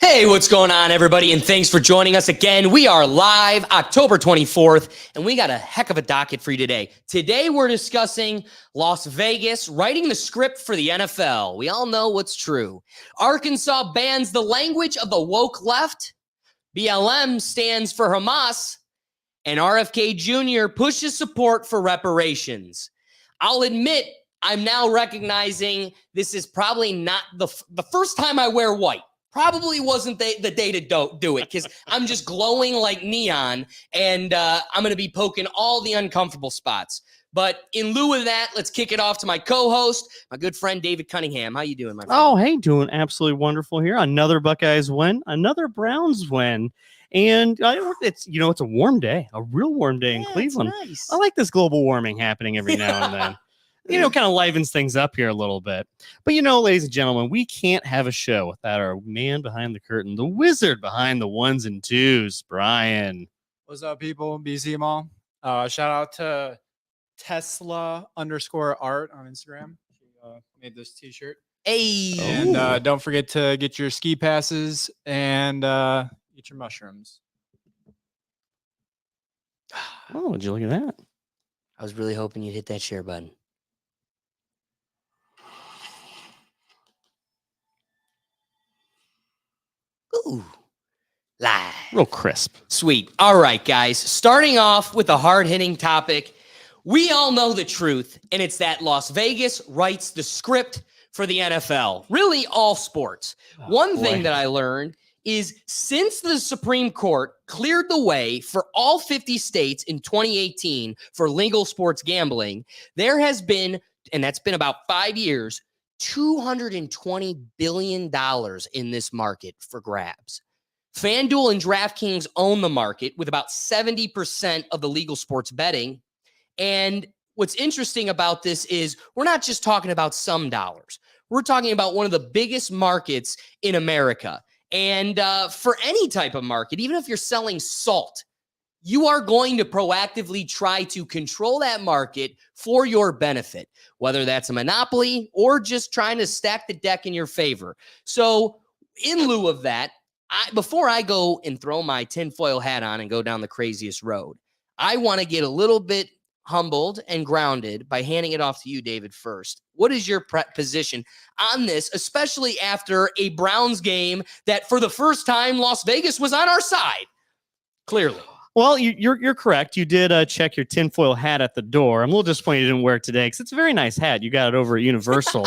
Hey, what's going on, everybody? And thanks for joining us again. We are live October 24th, and we got a heck of a docket for you today. Today, we're discussing Las Vegas writing the script for the NFL. We all know what's true. Arkansas bans the language of the woke left. BLM stands for Hamas. And RFK Jr. pushes support for reparations. I'll admit, I'm now recognizing this is probably not the first time I wear white. Probably wasn't the day to do it because I'm just glowing like neon, and I'm going to be poking all the uncomfortable spots. But in lieu of that, let's kick it off to my co-host, my good friend David Cunningham. How you doing, my friend? Oh, hey, doing absolutely wonderful here. Another Buckeyes win, another Browns win. And it's a warm day, a real warm day in Cleveland. Nice. I like this global warming happening every now and then. Kind of livens things up here a little bit. But, ladies and gentlemen, we can't have a show without our man behind the curtain, the wizard behind the ones and twos, Brian. What's up, people? BC Mall. Shout out to Tesla_art on Instagram. She made this t-shirt. Hey. And don't forget to get your ski passes and eat your mushrooms. Oh, would you look at that? I was really hoping you'd hit that share button. Ooh, live. Real crisp. Sweet. All right, guys. Starting off with a hard-hitting topic. We all know the truth, and it's that Las Vegas writes the script for the NFL. Really, all sports. One thing that I learned is since the Supreme Court cleared the way for all 50 states in 2018 for legal sports gambling, there has been, and that's been about 5 years, $220 billion in this market for grabs. FanDuel and DraftKings own the market with about 70% of the legal sports betting. And what's interesting about this is we're not just talking about some dollars. We're talking about one of the biggest markets in America. And for any type of market, even if you're selling salt, you are going to proactively try to control that market for your benefit, whether that's a monopoly or just trying to stack the deck in your favor. So in lieu of that, before I go and throw my tinfoil hat on and go down the craziest road, I want to get a little bit humbled and grounded by handing it off to you, David, first. What is your position on this, especially after a Browns game that for the first time, Las Vegas was on our side? Clearly. Well, you're correct. You did check your tinfoil hat at the door. I'm a little disappointed you didn't wear it today because it's a very nice hat. You got it over at Universal.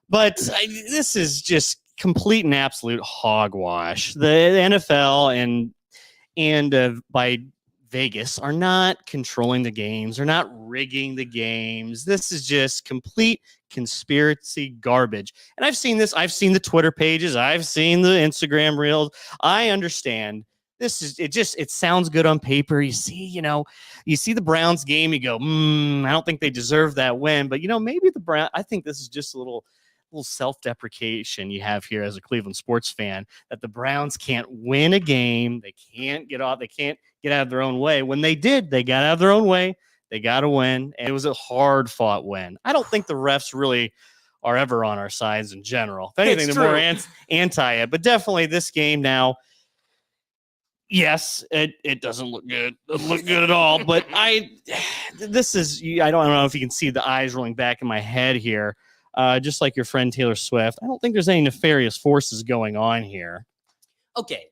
But this is just complete and absolute hogwash. The NFL and by Vegas are not controlling the games. They're not rigging the games. This is just complete conspiracy garbage. And I've seen this. I've seen the Twitter pages. I've seen the Instagram reels. I understand. It sounds good on paper. You see the Browns game, you go, I don't think they deserve that win. But, maybe I think this is just a little self-deprecation you have here as a Cleveland sports fan, that the Browns can't win a game. They can't get out of their own way. When they did, they got out of their own way. They got a win, and it was a hard-fought win. I don't think the refs really are ever on our sides in general. If anything, they're more anti it. But definitely this game now, yes, it doesn't look good. It doesn't look good at all. But I don't know if you can see the eyes rolling back in my head here. Just like your friend Taylor Swift, I don't think there's any nefarious forces going on here. Okay.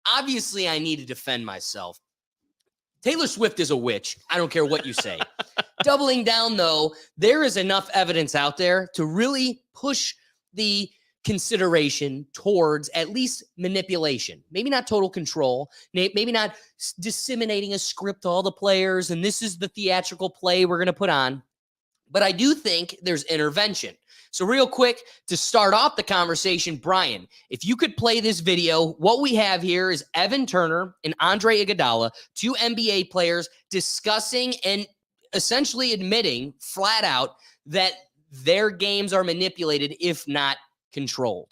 Obviously, I need to defend myself. Taylor Swift is a witch. I don't care what you say. Doubling down, though, there is enough evidence out there to really push the consideration towards at least manipulation. Maybe not total control. Maybe not disseminating a script to all the players, and this is the theatrical play we're going to put on. But I do think there's intervention. So real quick, to start off the conversation, Brian, if you could play this video, what we have here is Evan Turner and Andre Iguodala, two NBA players, discussing and essentially admitting flat out that their games are manipulated, if not controlled.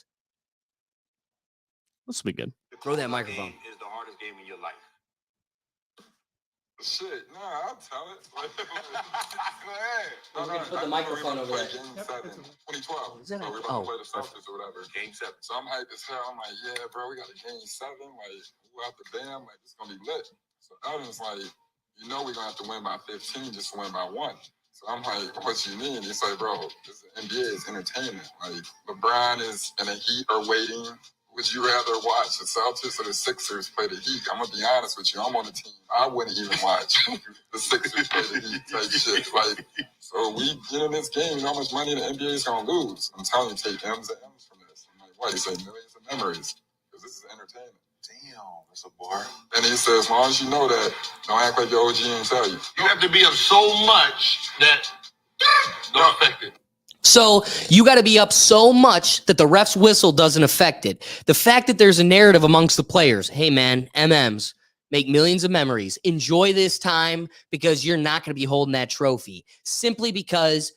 This will be good. Throw that microphone. Is the hardest game in your life. Shit, nah, I'll tell it. Go ahead. We're gonna put the microphone over there. Game 7, 2012. Is that So we're a- about oh, to play the perfect. Celtics or whatever. Game 7. So I'm hyped as hell. I'm like, yeah, bro, we got a game 7. Like, who out the band? Like, it's gonna be lit. So Elden's like, you know, we're gonna have to win by 15 just to win by 1. So I'm like, what you mean? He's like, bro, this NBA is entertainment. Like, LeBron is and the Heat are waiting. Would you rather watch the Celtics or the Sixers play the Heat? I'm gonna be honest with you. I'm on the team. I wouldn't even watch the Sixers play the Heat type shit. Like, so we get in this game. You know how much money the NBA is gonna lose? I'm telling you, take M's and M's from this. I'm like, what? He said millions of memories because this is entertainment. Damn, that's a bar. And he says, as long as you know that, don't act like your OG didn't tell you. You have to be up so much that don't affect it. So you got to be up so much that the ref's whistle doesn't affect it. The fact that there's a narrative amongst the players, hey man, MMs, make millions of memories. Enjoy this time because you're not going to be holding that trophy. Simply because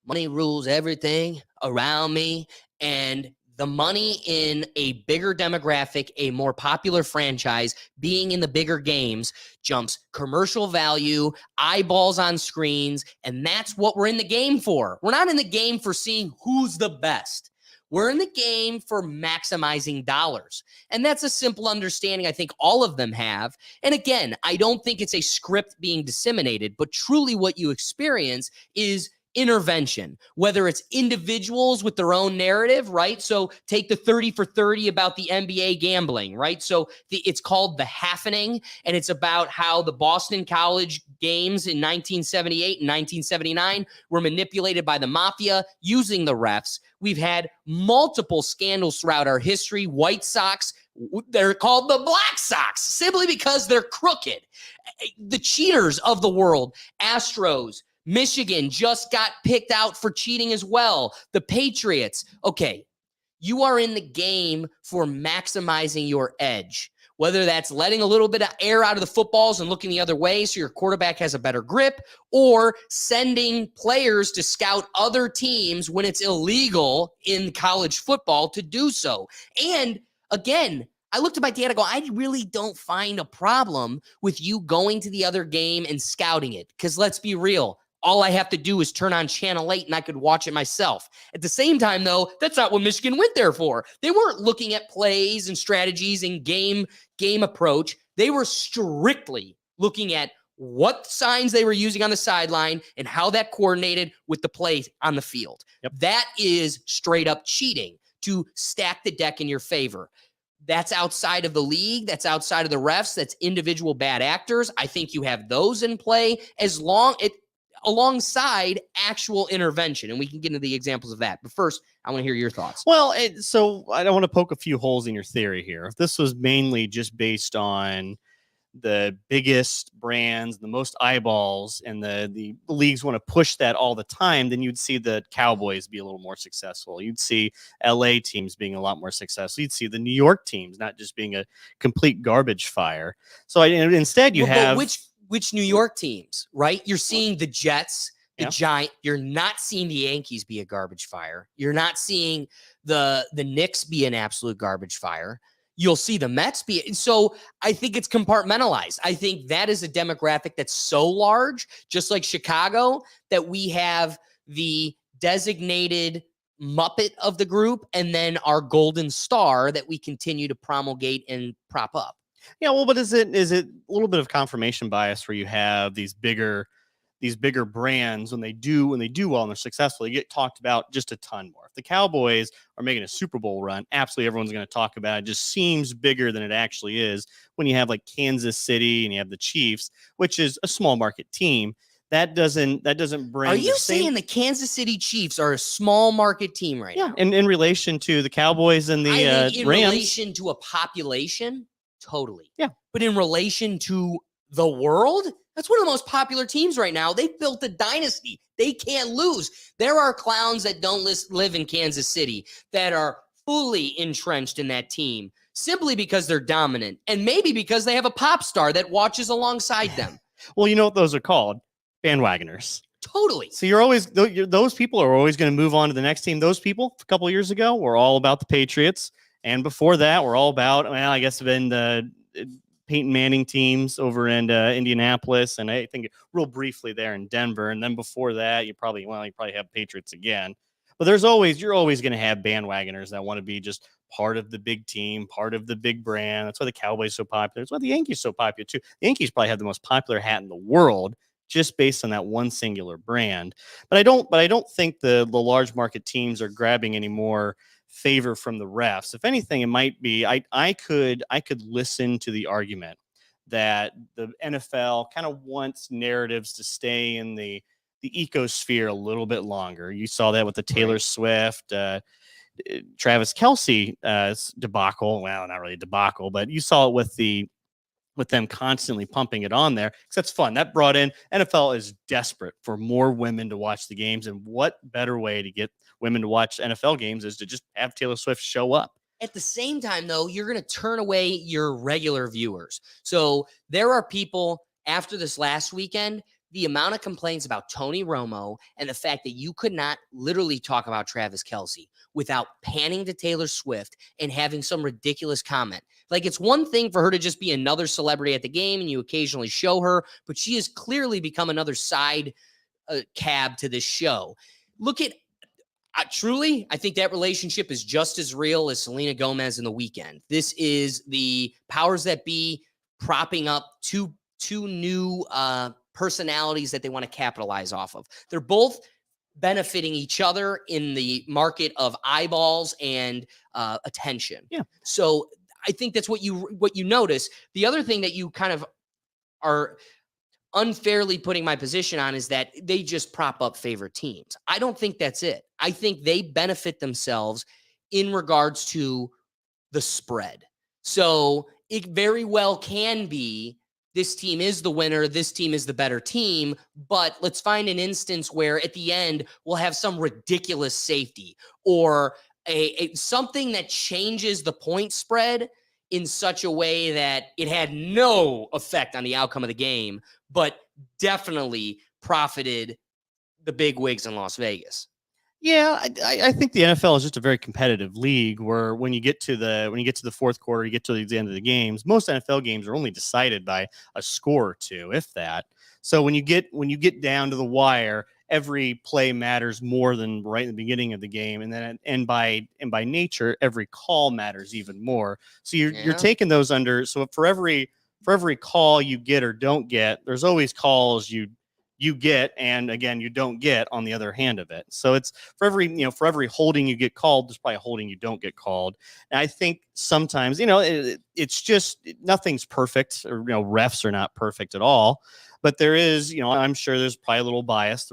money rules everything around me, and the money in a bigger demographic, a more popular franchise, being in the bigger games jumps commercial value, eyeballs on screens, and that's what we're in the game for. We're not in the game for seeing who's the best. We're in the game for maximizing dollars. And that's a simple understanding I think all of them have. And again, I don't think it's a script being disseminated, but truly what you experience is intervention, whether it's individuals with their own narrative, right? So take the 30 for 30 about the NBA gambling, right? So it's called The Happening, and it's about how the Boston College games in 1978 and 1979 were manipulated by the mafia using the refs. We've had multiple scandals throughout our history. White Sox, they're called the Black Sox simply because they're crooked. The cheaters of the world, Astros, Michigan just got picked out for cheating as well. The Patriots. Okay, you are in the game for maximizing your edge, whether that's letting a little bit of air out of the footballs and looking the other way so your quarterback has a better grip, or sending players to scout other teams when it's illegal in college football to do so. And again, I looked at my dad, I go, I really don't find a problem with you going to the other game and scouting it. Because let's be real, all I have to do is turn on Channel 8 and I could watch it myself. At the same time, though, that's not what Michigan went there for. They weren't looking at plays and strategies and game approach. They were strictly looking at what signs they were using on the sideline and how that coordinated with the play on the field. Yep. That is straight up cheating to stack the deck in your favor. That's outside of the league. That's outside of the refs. That's individual bad actors. I think you have those in play alongside actual intervention. And we can get into the examples of that. But first, I want to hear your thoughts. Well, so I don't want to poke a few holes in your theory here. If this was mainly just based on the biggest brands, the most eyeballs, and the leagues want to push that all the time, then you'd see the Cowboys be a little more successful. You'd see LA teams being a lot more successful. You'd see the New York teams not just being a complete garbage fire. So instead you have... Which New York teams, right? You're seeing the Jets, the Yeah. Giants. You're not seeing the Yankees be a garbage fire. You're not seeing the Knicks be an absolute garbage fire. You'll see the Mets be. And so I think it's compartmentalized. I think that is a demographic that's so large, just like Chicago, that we have the designated Muppet of the group and then our golden star that we continue to promulgate and prop up. Yeah, well, but is it a little bit of confirmation bias where you have these bigger brands when they do well and they're successful, they get talked about just a ton more. If the Cowboys are making a Super Bowl run, absolutely everyone's going to talk about it. It just seems bigger than it actually is when you have like Kansas City and you have the Chiefs, which is a small market team. That doesn't bring. Are you saying the Kansas City Chiefs are a small market team right now? Yeah, in relation to the Cowboys and the I think in Rams. relation to a population, totally. Yeah. But in relation to the world, that's one of the most popular teams right now. They've built a dynasty. They can't lose. There are clowns that don't live in Kansas City that are fully entrenched in that team simply because they're dominant and maybe because they have a pop star that watches alongside them. Well, you know what those are called? Bandwagoners. Totally. So those people are always going to move on to the next team. Those people a couple of years ago were all about the Patriots. And before that, we're all about, well, I guess been Peyton Manning teams over in Indianapolis, and I think real briefly there in Denver. And then before that, you probably have Patriots again. But you're always going to have bandwagoners that want to be just part of the big team, part of the big brand. That's why the Cowboys are so popular. That's why the Yankees are so popular too. The Yankees probably have the most popular hat in the world just based on that one singular brand. But I don't think the large market teams are grabbing any more favor from the refs. If anything, it might be I could listen to the argument that the NFL kind of wants narratives to stay in the ecosphere a little bit longer. You saw that with the Taylor Swift, Travis Kelce debacle. Well, not really a debacle, but you saw it with them constantly pumping it on there because that's fun. That brought in NFL is desperate for more women to watch the games, and what better way to get women to watch NFL games is to just have Taylor Swift show up. At the same time, though, you're going to turn away your regular viewers. So there are people after this last weekend, the amount of complaints about Tony Romo and the fact that you could not literally talk about Travis Kelce without panning to Taylor Swift and having some ridiculous comment. Like, it's one thing for her to just be another celebrity at the game and you occasionally show her, but she has clearly become another side cab to this show. Look at truly, I think that relationship is just as real as Selena Gomez in The Weeknd. This is the powers that be propping up two new personalities that they want to capitalize off of. They're both benefiting each other in the market of eyeballs and attention. Yeah. So I think that's what you notice. The other thing that you kind of are unfairly putting my position on is that they just prop up favorite teams. I don't think that's it. I think they benefit themselves in regards to the spread. So it very well can be this team is the winner, this team is the better team, but let's find an instance where at the end we'll have some ridiculous safety or something that changes the point spread in such a way that it had no effect on the outcome of the game, but definitely profited the big wigs in Las Vegas. Yeah, I think the NFL is just a very competitive league where when you get to the fourth quarter, you get to the end of the games, most NFL games are only decided by a score or two, if that. So when you get down to the wire, every play matters more than right in the beginning of the game, and by nature, every call matters even more. So you're taking those under. So for every call you get or don't get, there's always calls you get, and again, you don't get on the other hand of it. So it's for every holding you get called, there's probably a holding you don't get called. And I think sometimes, it's just nothing's perfect, or, refs are not perfect at all. But there is, I'm sure there's probably a little bias.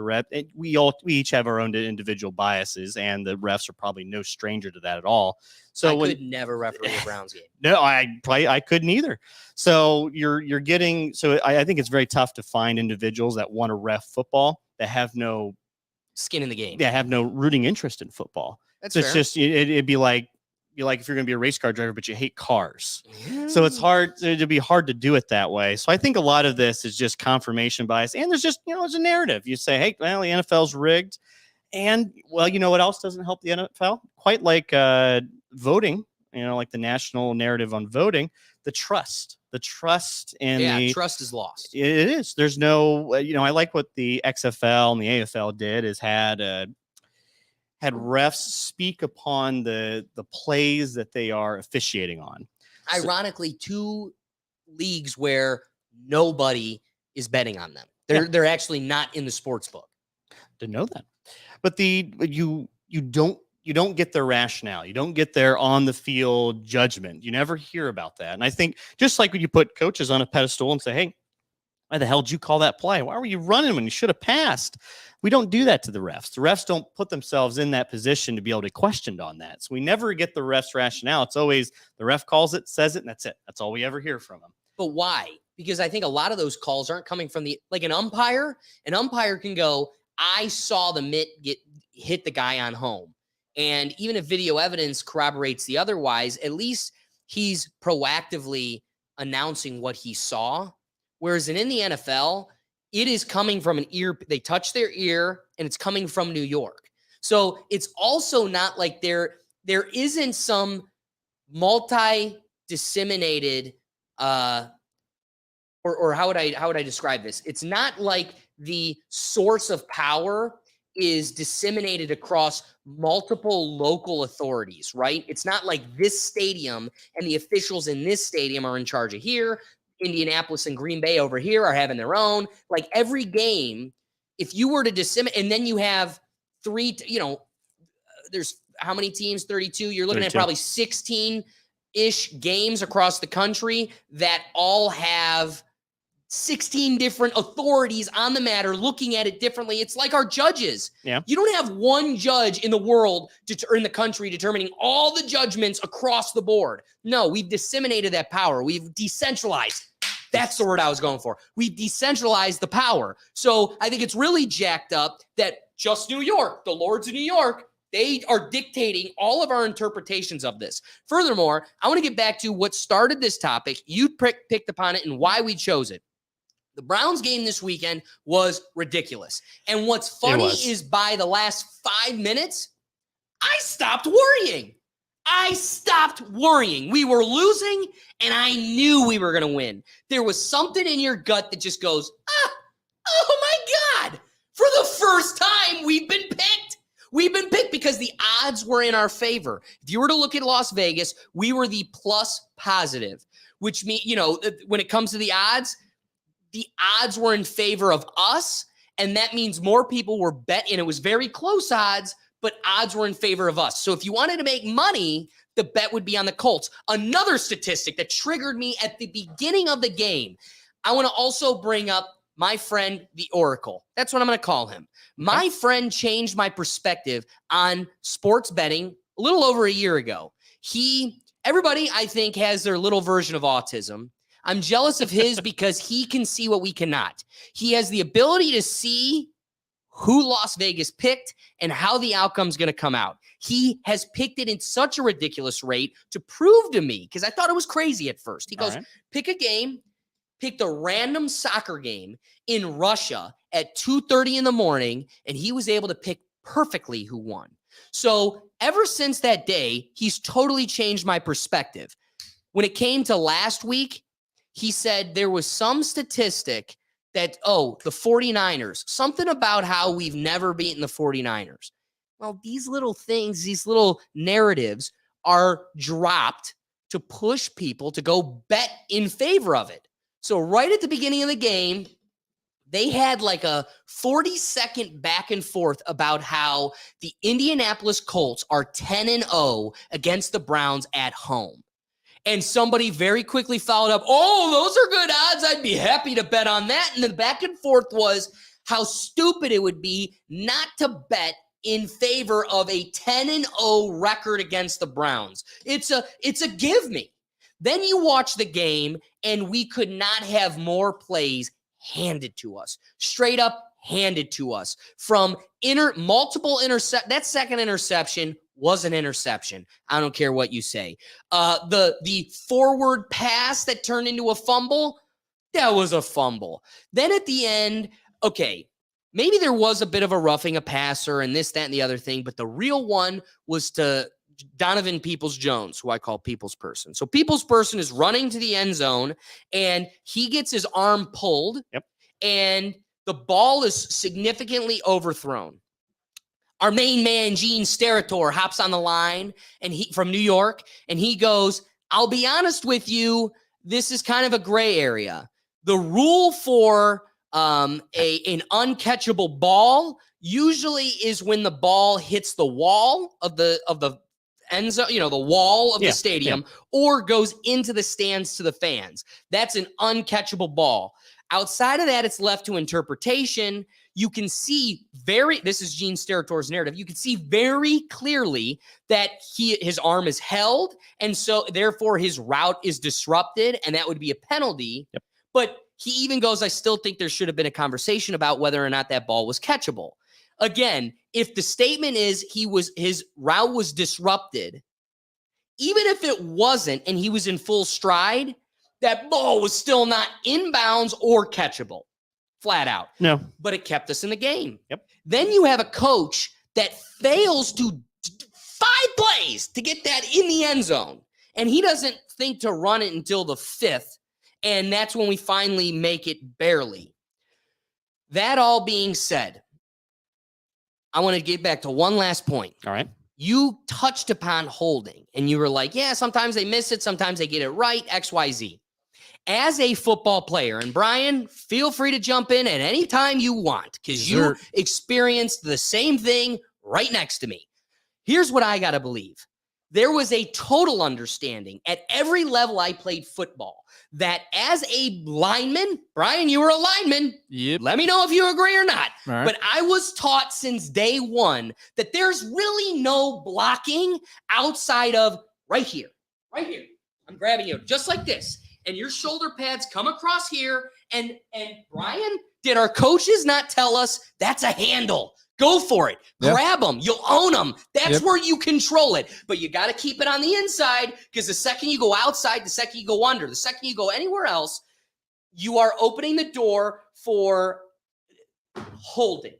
We each have our own individual biases, and the refs are probably no stranger to that at all. So I could never referee a Browns game. No, I couldn't either. So you're getting. So I think it's very tough to find individuals that want to ref football that have no skin in the game. Yeah, have no rooting interest in football. That's so fair. It's just it'd be like if you're going to be a race car driver, but you hate cars. So it's hard. It'd be hard to do it that way. So I think a lot of this is just confirmation bias, and there's just there's a narrative. You say, hey, well, the NFL's rigged, and well, what else doesn't help the NFL? Quite like voting. Like the national narrative on voting, the trust in trust is lost. It is. There's no. I like what the XFL and the AFL did is had refs speak upon the plays that they are officiating on. Ironically, two leagues where nobody is betting on them. They're actually not in the sports book. Didn't know that. But you don't get their rationale. You don't get their on the field judgment. You never hear about that. And I think just like when you put coaches on a pedestal and say, hey, why the hell did you call that play? Why were you running when you should have passed? We don't do that to the refs. The refs don't put themselves in that position to be able to question on that. So we never get the refs rationale. It's always the ref calls it, says it, and that's it. That's all we ever hear from them. But why? Because I think a lot of those calls aren't coming from like an umpire. An umpire can go, I saw the mitt hit the guy on home. And even if video evidence corroborates the otherwise, at least he's proactively announcing what he saw. Whereas in the NFL, it is coming from an ear. They touch their ear and it's coming from New York. So it's also not like there isn't some multi-disseminated or how would I describe this? It's not like the source of power is disseminated across multiple local authorities, right? It's not like this stadium and the officials in this stadium are in charge of here. Indianapolis and Green Bay over here are having their own. Like every game, if you were to disseminate, and then you have three, there's how many teams? 32. You're looking 32. at probably 16-ish games across the country that all have 16 different authorities on the matter looking at it differently. It's like our judges. Yeah. You don't have one judge in the world or in the country determining all the judgments across the board. No, we've disseminated that power. We've decentralized. That's the word I was going for. We've decentralized the power. So I think it's really jacked up that just New York, the Lords of New York, they are dictating all of our interpretations of this. Furthermore, I want to get back to what started this topic. You picked upon it and why we chose it. The Browns game this weekend was ridiculous. And what's funny is by the last 5 minutes, I stopped worrying. We were losing, and I knew we were going to win. There was something in your gut that just goes, oh my God, for the first time, we've been picked. We've been picked because the odds were in our favor. If you were to look at Las Vegas, we were the plus positive, which means, when it comes to the odds were in favor of us, and that means more people were betting. It was very close odds, but odds were in favor of us. So if you wanted to make money, the bet would be on the Colts. Another statistic that triggered me at the beginning of the game. I want to also bring up my friend, the Oracle. That's what I'm going to call him. My friend changed my perspective on sports betting a little over a year ago. Everybody, I think, has their little version of autism. I'm jealous of his because he can see what we cannot. He has the ability to see who Las Vegas picked and how the outcome's going to come out. He has picked it in such a ridiculous rate to prove to me, because I thought it was crazy at first. He goes, pick a game, picked a random soccer game in Russia at 2:30 in the morning, and he was able to pick perfectly who won. So ever since that day, he's totally changed my perspective. When it came to last week, he said there was some statistic that, the 49ers, something about how we've never beaten the 49ers. Well, these little things, these little narratives are dropped to push people to go bet in favor of it. So right at the beginning of the game, they had like a 40-second back and forth about how the Indianapolis Colts are 10-0 against the Browns at home. And somebody very quickly followed up, those are good odds. I'd be happy to bet on that. And the back and forth was how stupid it would be not to bet in favor of a 10-0 record against the Browns. It's a give me. Then you watch the game, and we could not have more plays handed to us, straight up handed to us from multiple intercept. That second interception was an interception. I don't care what you say. The forward pass that turned into a fumble, that was a fumble. Then at the end, maybe there was a bit of a roughing a passer and this, that, and the other thing, but the real one was to Donovan Peoples-Jones, who I call Peoples Person. So Peoples Person is running to the end zone, and he gets his arm pulled, and the ball is significantly overthrown. Our main man, Gene Steratore, hops on the line, and from New York, and he goes, I'll be honest with you, this is kind of a gray area. The rule for an uncatchable ball usually is when the ball hits the wall of the end zone, the wall of the stadium, or goes into the stands to the fans. That's an uncatchable ball. Outside of that, it's left to interpretation. You can see this is Gene Steratore's narrative. You can see very clearly that his arm is held, and so therefore his route is disrupted, and that would be a penalty. But he even goes, I still think there should have been a conversation about whether or not that ball was catchable. Again, if the statement is his route was disrupted, even if it wasn't and he was in full stride, that ball was still not inbounds or catchable, flat out. No. But it kept us in the game. Then you have a coach that fails to 5 plays to get that in the end zone, and he doesn't think to run it until the 5th. And that's when we finally make it barely. That all being said, I want to get back to one last point. All right. You touched upon holding, and you were like, yeah, sometimes they miss it, sometimes they get it right, XYZ. As a football player, and Brian, feel free to jump in at any time you want, because you experienced the same thing right next to me. Here's what I got to believe. There was a total understanding at every level I played football that as a lineman, Brian, you were a lineman. Yep. Let me know if you agree or not. All right. But I was taught since day one that there's really no blocking outside of right here. Right here. I'm grabbing you just like this. And your shoulder pads come across here. And Brian, did our coaches not tell us that's a handle? Go for it. Yep. Grab them. You'll own them. That's Yep. where you control it. But you got to keep it on the inside, because the second you go outside, the second you go under, the second you go anywhere else, you are opening the door for holding.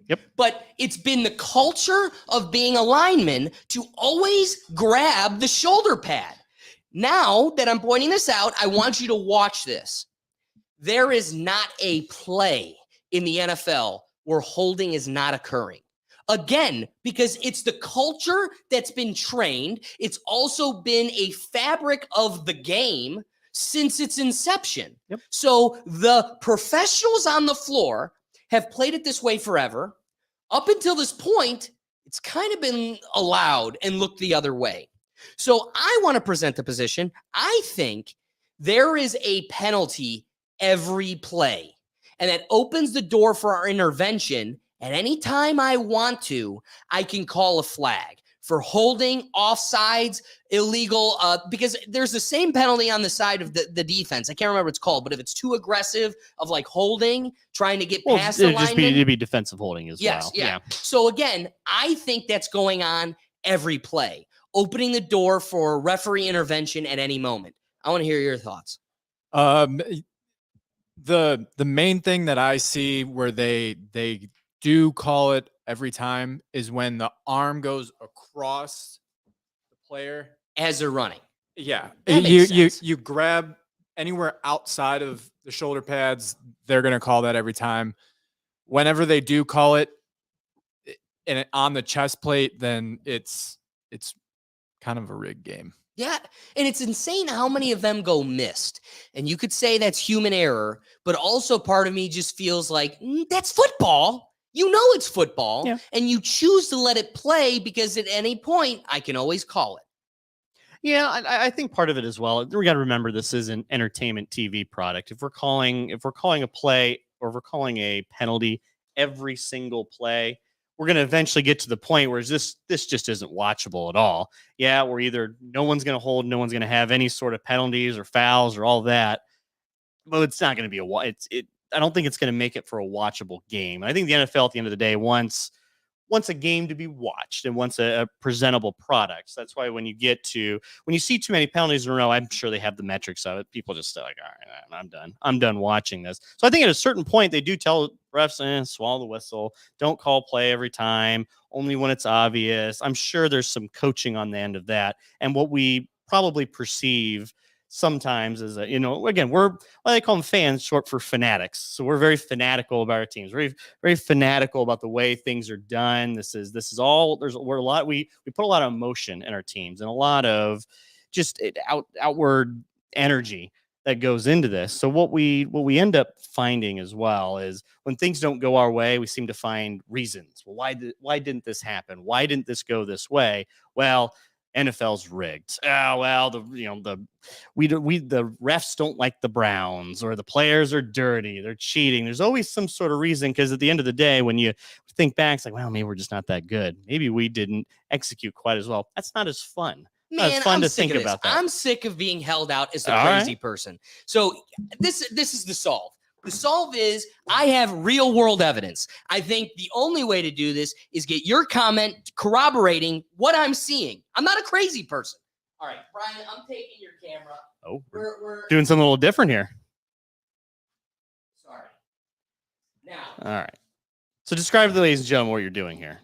Yep. But it's been the culture of being a lineman to always grab the shoulder pad. Now that I'm pointing this out, I want you to watch this. There is not a play in the NFL where holding is not occurring. Again, because it's the culture that's been trained. It's also been a fabric of the game since its inception. Yep. So the professionals on the floor have played it this way forever. Up until this point, it's kind of been allowed and looked the other way. So I want to present the position. I think there is a penalty every play, and that opens the door for our intervention. And anytime I want to, I can call a flag for holding, offsides, illegal, because there's the same penalty on the side of the defense. I can't remember what it's called, but if it's too aggressive of like holding, trying to get past the lineman. It'd be defensive holding as well. Yeah. So again, I think that's going on every play, opening the door for referee intervention at any moment. I want to hear your thoughts. The main thing that I see where they do call it every time is when the arm goes across the player As they're running. Yeah, That makes sense. you grab anywhere outside of the shoulder pads, they're gonna call that every time. Whenever they do call it, and on the chest plate, then it's kind of a rigged game. Yeah, and it's insane how many of them go missed. And you could say that's human error, but also part of me just feels like that's football. You know it's football, Yeah. and you choose to let it play because at any point I can always call it. Yeah, I think part of it as well. We got to remember this is an entertainment TV product. If we're calling a play or if we're calling a penalty every single play, we're going to eventually get to the point where this just isn't watchable at all. Yeah, we're either no one's going to hold, no one's going to have any sort of penalties or fouls or all that. But it's not going to be I don't think it's going to make it for a watchable game. I think the NFL at the end of the day wants a game to be watched and wants a presentable product. So that's why when you see too many penalties in a row, I'm sure they have the metrics of it. People just like, all right, I'm done. I'm done watching this. So I think at a certain point, they do tell refs, swallow the whistle. Don't call play every time, only when it's obvious. I'm sure there's some coaching on the end of that. And what we probably perceive sometimes is again, what they call them fans, short for fanatics. So we're very fanatical about our teams, very, very fanatical about the way things are done. This is all we put a lot of emotion in our teams and a lot of just outward energy that goes into this. So what we end up finding as well is when things don't go our way, we seem to find reasons. Well, why didn't this happen? Why didn't this go this way? Well, NFL's rigged. Oh, well, the refs don't like the Browns, or the players are dirty, they're cheating. There's always some sort of reason, because at the end of the day, when you think back, it's like, well, maybe we're just not that good. Maybe we didn't execute quite as well. That's not as fun. Man, it's fun I'm to sick think of this. about that. I'm sick of being held out as the All crazy right. person. So this is the solve. The solve is I have real world evidence. I think the only way to do this is get your comment corroborating what I'm seeing. I'm not a crazy person. All right, Brian, I'm taking your camera. Oh, We're doing something a little different here. sorry. Now, All right. So describe to the ladies and gentlemen what you're doing here.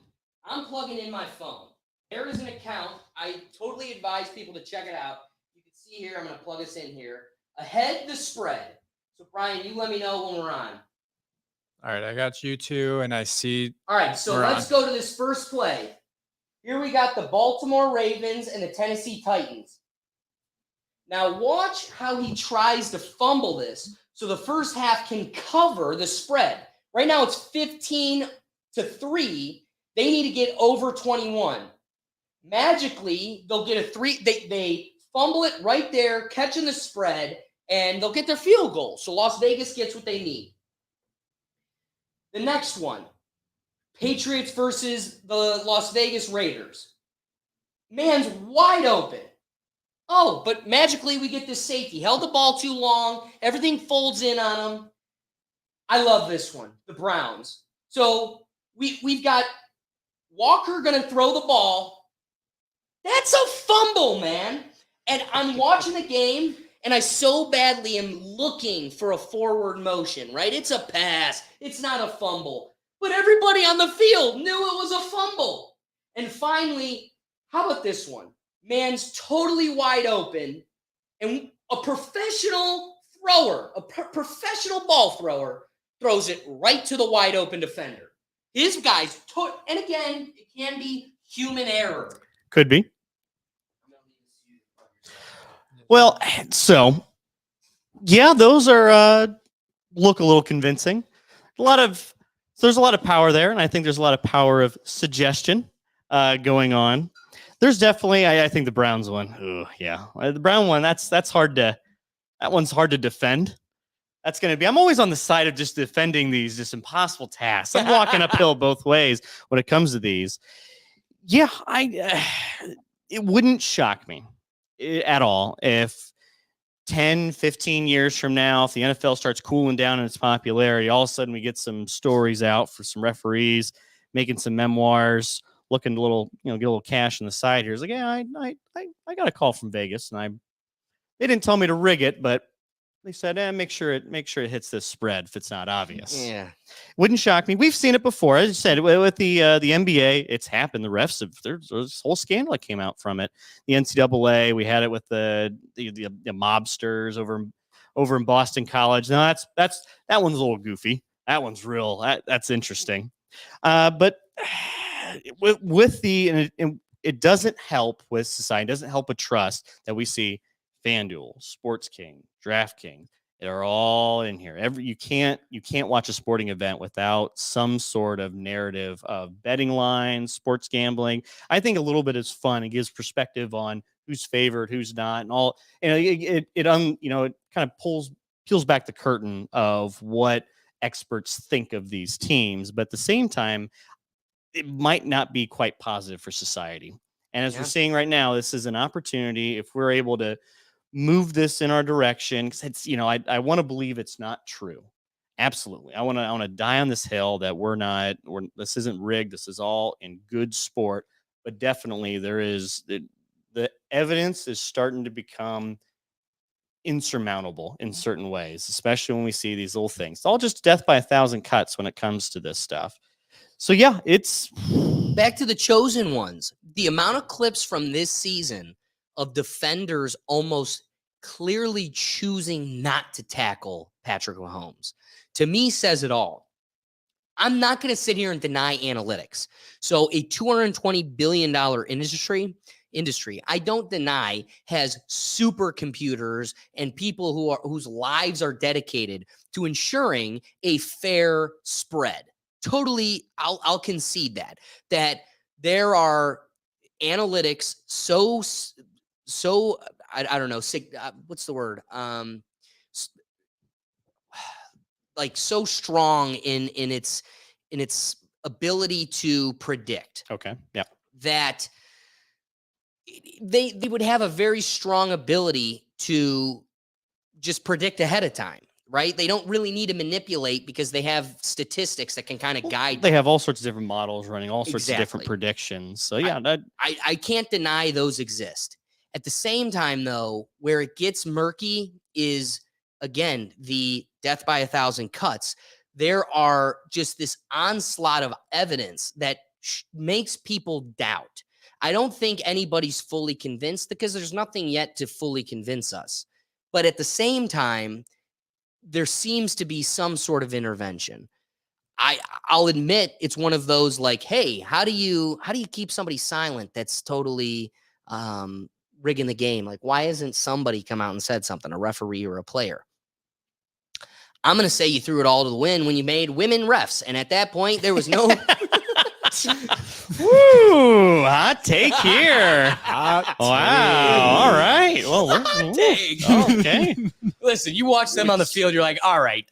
I'm plugging in my phone. There is an account. I totally advise people to check it out. You can see here, I'm going to plug us in here. ahead the spread. So, Brian, you let me know when we're on. All right, I got you two, and I see. All right, so We're let's go to this first play. Here we got the Baltimore Ravens and the Tennessee Titans. Now watch how he tries to fumble this so the first half can cover the spread. Right now it's 15-3. They need to get over 21. Magically, they'll get a 3. They fumble it right there, catching the spread, and they'll get their field goal. So Las Vegas gets what they need. The next one, Patriots versus the Las Vegas Raiders. Man's wide open. Oh, but magically we get this safety. Held the ball too long. Everything folds in on him. I love this one, the Browns. So we've got Walker going to throw the ball. That's a fumble, man. And I'm watching the game, and I so badly am looking for a forward motion, right? It's a pass. It's not a fumble. But everybody on the field knew it was a fumble. And finally, how about this one? Man's totally wide open, and a professional thrower, professional ball thrower, throws it right to the wide open defender. His guys took, and again, it can be human error. Could be. Well, so yeah, those are look a little convincing. There's a lot of power there, and I think there's a lot of power of suggestion going on. There's definitely, I think the Browns one. Oh yeah, the Brown one. That one's hard to defend. That's going to be. I'm always on the side of just defending these just impossible tasks. I'm walking uphill both ways when it comes to these. Yeah, it wouldn't shock me at all if 10, 15 years from now, if the NFL starts cooling down in its popularity, all of a sudden we get some stories out for some referees making some memoirs, looking a little, get a little cash on the side here. It's like, yeah, I got a call from Vegas, and they didn't tell me to rig it, but they said, make sure it hits this spread if it's not obvious. Yeah, wouldn't shock me. We've seen it before. As I said, with the NBA, it's happened. The refs there's this whole scandal that came out from it. The NCAA, we had it with the mobsters over in Boston College. Now that one's a little goofy. That one's real. That's interesting. But it doesn't help with society. It doesn't help with trust that we see FanDuel, Sports King, DraftKings. They're all in here. You can't watch a sporting event without some sort of narrative of betting lines, sports gambling. I think a little bit is fun. It gives perspective on who's favored, who's not, and all. And it kind of peels back the curtain of what experts think of these teams. But at the same time, it might not be quite positive for society. And as we're seeing right now, this is an opportunity if we're able to move this in our direction, because it's, I want to believe it's not true. Absolutely. I want to die on this hill that this isn't rigged. This is all in good sport, but definitely there is the evidence is starting to become insurmountable in certain ways, especially when we see these little things. It's all just death by 1,000 cuts when it comes to this stuff. So yeah, it's back to the chosen ones. The amount of clips from this season of defenders almost clearly choosing not to tackle Patrick Mahomes, to me, says it all. I'm not going to sit here and deny analytics. So a $220 billion industry, I don't deny, has supercomputers and people whose lives are dedicated to ensuring a fair spread. Totally, I'll concede that there are analytics so I don't know, what's the word? Like so strong in its ability to predict. Okay. Yeah. That they would have a very strong ability to just predict ahead of time. Right? They don't really need to manipulate because they have statistics that can kind of guide. They have all sorts of different models running all sorts of different predictions. So yeah, I can't deny those exist. At the same time, though, where it gets murky is, again, the death by 1,000 cuts. There are just this onslaught of evidence that makes people doubt. I don't think anybody's fully convinced because there's nothing yet to fully convince us. But at the same time, there seems to be some sort of intervention. I'll admit it's one of those like, hey, how do you keep somebody silent that's totally rigging the game? Like, why isn't somebody come out and said something, a referee or a player? I'm going to say you threw it all to the wind when you made women refs. And at that point, there was no. Woo! Hot take here. Hot Wow. All right. Well, take. Okay. Listen, you watch them on the field, you're like, all right,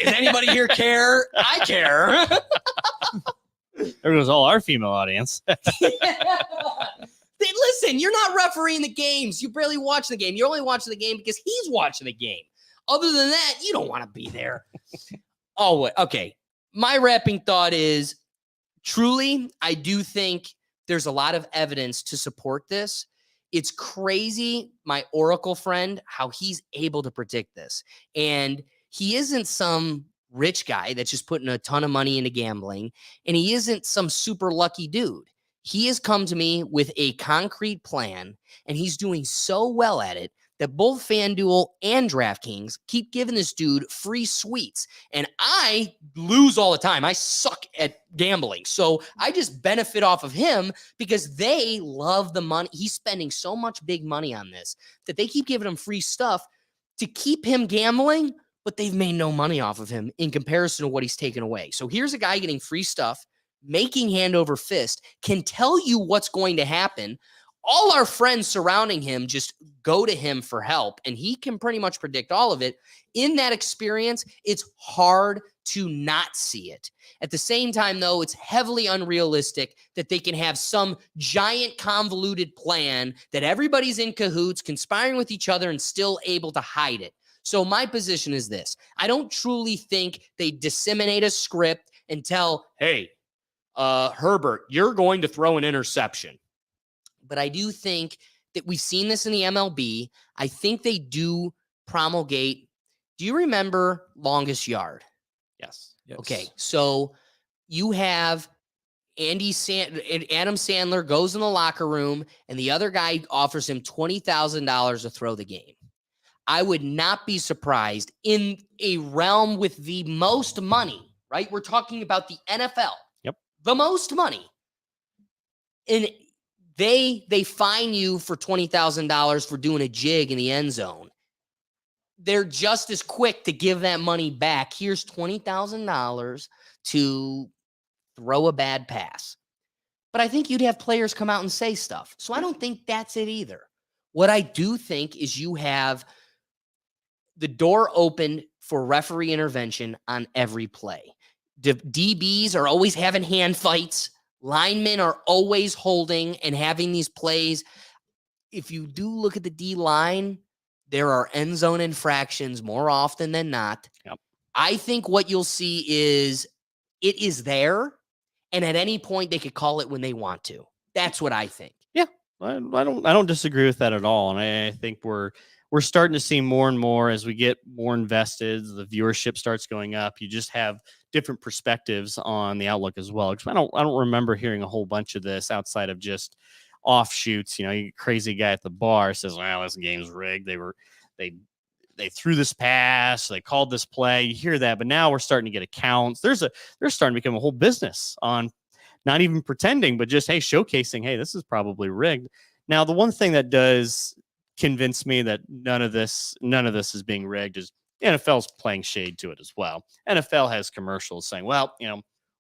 does anybody here care? I care. There goes all our female audience. Listen, you're not refereeing the games. You barely watch the game. You're only watching the game because he's watching the game. Other than that, you don't want to be there. Oh, okay. My wrapping thought is, truly, I do think there's a lot of evidence to support this. It's crazy, my Oracle friend, how he's able to predict this. And he isn't some rich guy that's just putting a ton of money into gambling. And he isn't some super lucky dude. He has come to me with a concrete plan, and he's doing so well at it that both FanDuel and DraftKings keep giving this dude free suites. And I lose all the time. I suck at gambling. So I just benefit off of him because they love the money. He's spending so much big money on this that they keep giving him free stuff to keep him gambling, but they've made no money off of him in comparison to what he's taken away. So here's a guy getting free stuff, making hand over fist, can tell you what's going to happen. All our friends surrounding him just go to him for help, and he can pretty much predict all of it. In that experience, it's hard to not see it. At the same time, though, it's heavily unrealistic that they can have some giant convoluted plan that everybody's in cahoots, conspiring with each other, and still able to hide it. So my position is this. I don't truly think they disseminate a script and tell, hey, Herbert, you're going to throw an interception. But I do think that we've seen this in the MLB. I think they do promulgate. Do you remember longest yard? Yes. Okay. So you have Adam Sandler goes in the locker room and the other guy offers him $20,000 to throw the game. I would not be surprised in a realm with the most money, right? We're talking about the NFL. Yep. The most money. And they fine you for $20,000 for doing a jig in the end zone. They're just as quick to give that money back. Here's $20,000 to throw a bad pass. But I think you'd have players come out and say stuff. So I don't think that's it either. What I do think is you have the door open for referee intervention on every play. DBs are always having hand fights. Linemen are always holding and having these plays. If you do look at the D line, there are end zone infractions more often than not. Yep. I think what you'll see is it is there, and at any point they could call it when they want to. That's what I think. Yeah, I don't disagree with that at all, and I think we're starting to see more and more as we get more invested. The viewership starts going up. You just have different perspectives on the outlook as well. Because I don't remember hearing a whole bunch of this outside of just offshoots. You know, you crazy guy at the bar says, "Well, this game's rigged. They threw this pass. They called this play." You hear that, but now we're starting to get accounts. There's starting to become a whole business on not even pretending, but just showcasing. Hey, this is probably rigged. Now, the one thing that does convince me that none of this is being rigged is the NFL's playing shade to it as well. NFL has commercials saying, well,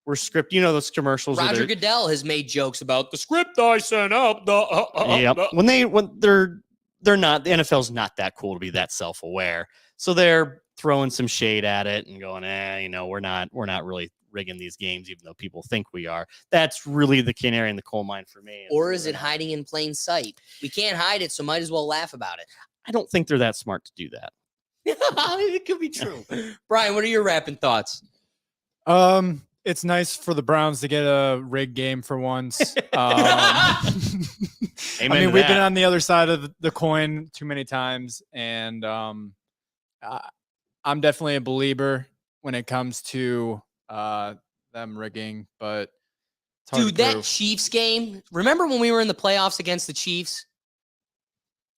we're script. You know, those commercials. Roger Goodell has made jokes about the script I sent up. Yep. When they're not, the NFL's not that cool to be that self-aware. So they're throwing some shade at it and going, we're not really rigging these games, even though people think we are. That's really the canary in the coal mine for me. Or is it hiding in plain sight? We can't hide it, so might as well laugh about it. I don't think they're that smart to do that. It could be true. Brian, what are your wrapping thoughts? It's nice for the Browns to get a rigged game for once. I mean, we've been on the other side of the coin too many times, and I'm definitely a believer when it comes to them rigging. But dude, that Chiefs game. Remember when we were in the playoffs against the Chiefs?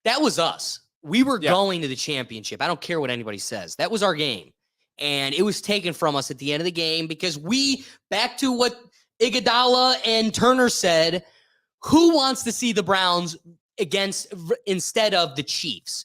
That was us. We were Yeah. going to the championship. I don't care what anybody says. That was our game. And it was taken from us at the end of the game because back to what Iguodala and Turner said, who wants to see the Browns instead of the Chiefs?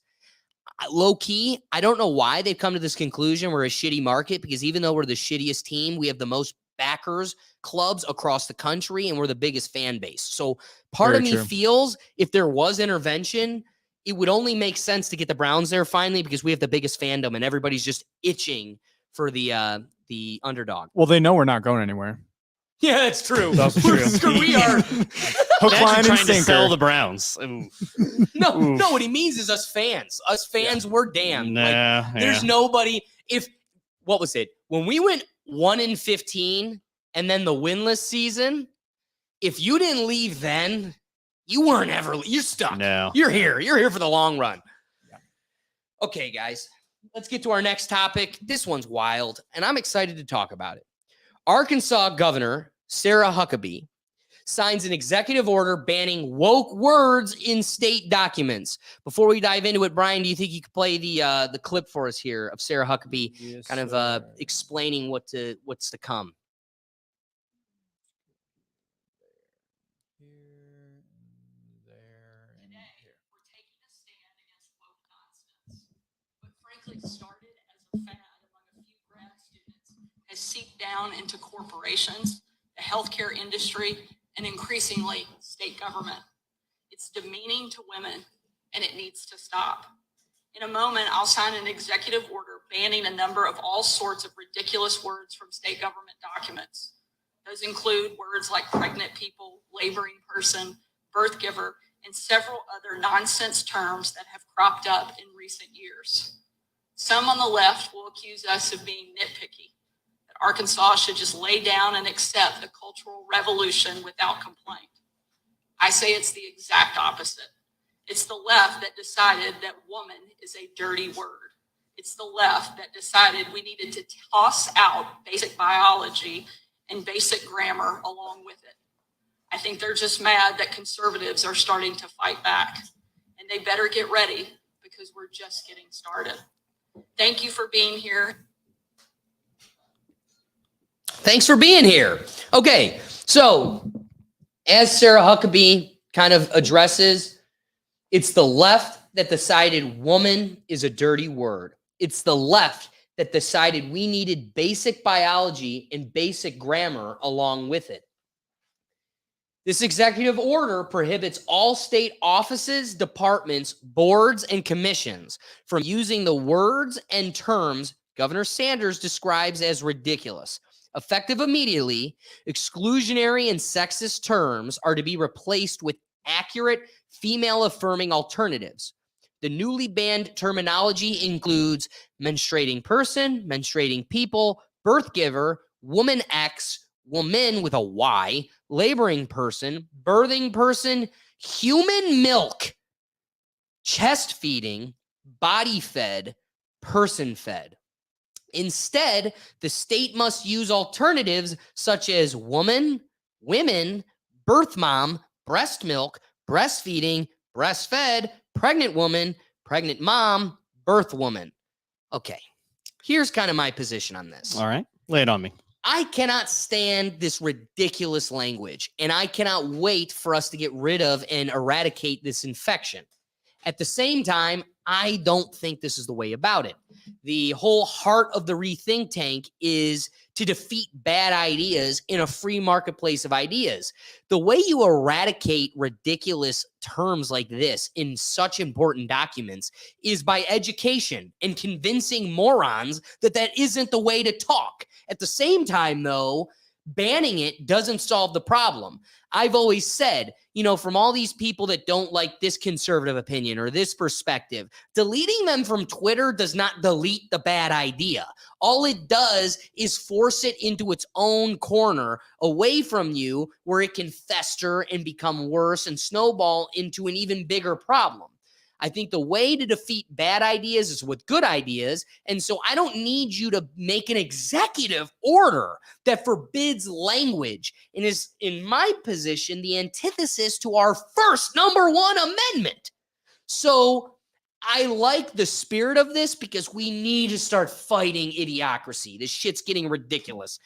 Low key, I don't know why they've come to this conclusion. We're a shitty market because even though we're the shittiest team, we have the most backers clubs across the country and we're the biggest fan base. So part of me feels if there was intervention, it would only make sense to get the Browns there finally because we have the biggest fandom and everybody's just itching for the underdog. Well, they know we're not going anywhere. Yeah, that's true. That's true. We are Hook, line, and trying to sinker. sell the Browns. Ooh. No, what he means is us fans. Us fans were damned. There's nobody. What was it? When we went 1-15 and then the winless season, if you didn't leave then, you weren't ever. You're stuck. No. You're here. You're here for the long run. Yeah. Okay, guys, let's get to our next topic. This one's wild, and I'm excited to talk about it. Arkansas Governor Sarah Huckabee signs an executive order banning woke words in state documents. Before we dive into it, Brian, do you think you could play the clip for us here of Sarah Huckabee explaining what's to come? Today, we're taking a stand against woke nonsense, but frankly started as a fad among a few grad students has seeped down into corporations, the healthcare industry, and increasingly state government. It's demeaning to women, and it needs to stop. In a moment, I'll sign an executive order banning a number of all sorts of ridiculous words from state government documents. Those include words like pregnant people, laboring person, birth giver, and several other nonsense terms that have cropped up in recent years. Some on the left will accuse us of being nitpicky, that Arkansas should just lay down and accept the cultural revolution without complaint. I say it's the exact opposite. It's the left that decided that woman is a dirty word. It's the left that decided we needed to toss out basic biology and basic grammar along with it. I think they're just mad that conservatives are starting to fight back, and they better get ready because we're just getting started. Thank you for being here. Thanks for being here. Okay, so as Sarah Huckabee kind of addresses, it's the left that decided woman is a dirty word. It's the left that decided we needed basic biology and basic grammar along with it. This executive order prohibits all state offices, departments, boards, and commissions from using the words and terms Governor Sanders describes as ridiculous. Effective immediately, exclusionary and sexist terms are to be replaced with accurate, female-affirming alternatives. The newly banned terminology includes menstruating person, menstruating people, birth giver, woman X, woman with a Y, laboring person, birthing person, human milk, chest feeding, body fed, person fed. Instead, the state must use alternatives such as woman, women, birth mom, breast milk, breastfeeding, breastfed, pregnant woman, pregnant mom, birth woman. Okay, here's kind of my position on this. All right, lay it on me. I cannot stand this ridiculous language, and I cannot wait for us to get rid of and eradicate this infection. At the same time, I don't think this is the way about it. The whole heart of the Rethink Tank is to defeat bad ideas in a free marketplace of ideas. The way you eradicate ridiculous terms like this in such important documents is by education and convincing morons that that isn't the way to talk. At the same time, though, banning it doesn't solve the problem. I've always said, from all these people that don't like this conservative opinion or this perspective, deleting them from Twitter does not delete the bad idea. All it does is force it into its own corner away from you where it can fester and become worse and snowball into an even bigger problem. I think the way to defeat bad ideas is with good ideas. And so I don't need you to make an executive order that forbids language and is, in my position, the antithesis to our first #1 amendment. So I like the spirit of this because we need to start fighting idiocracy. This shit's getting ridiculous.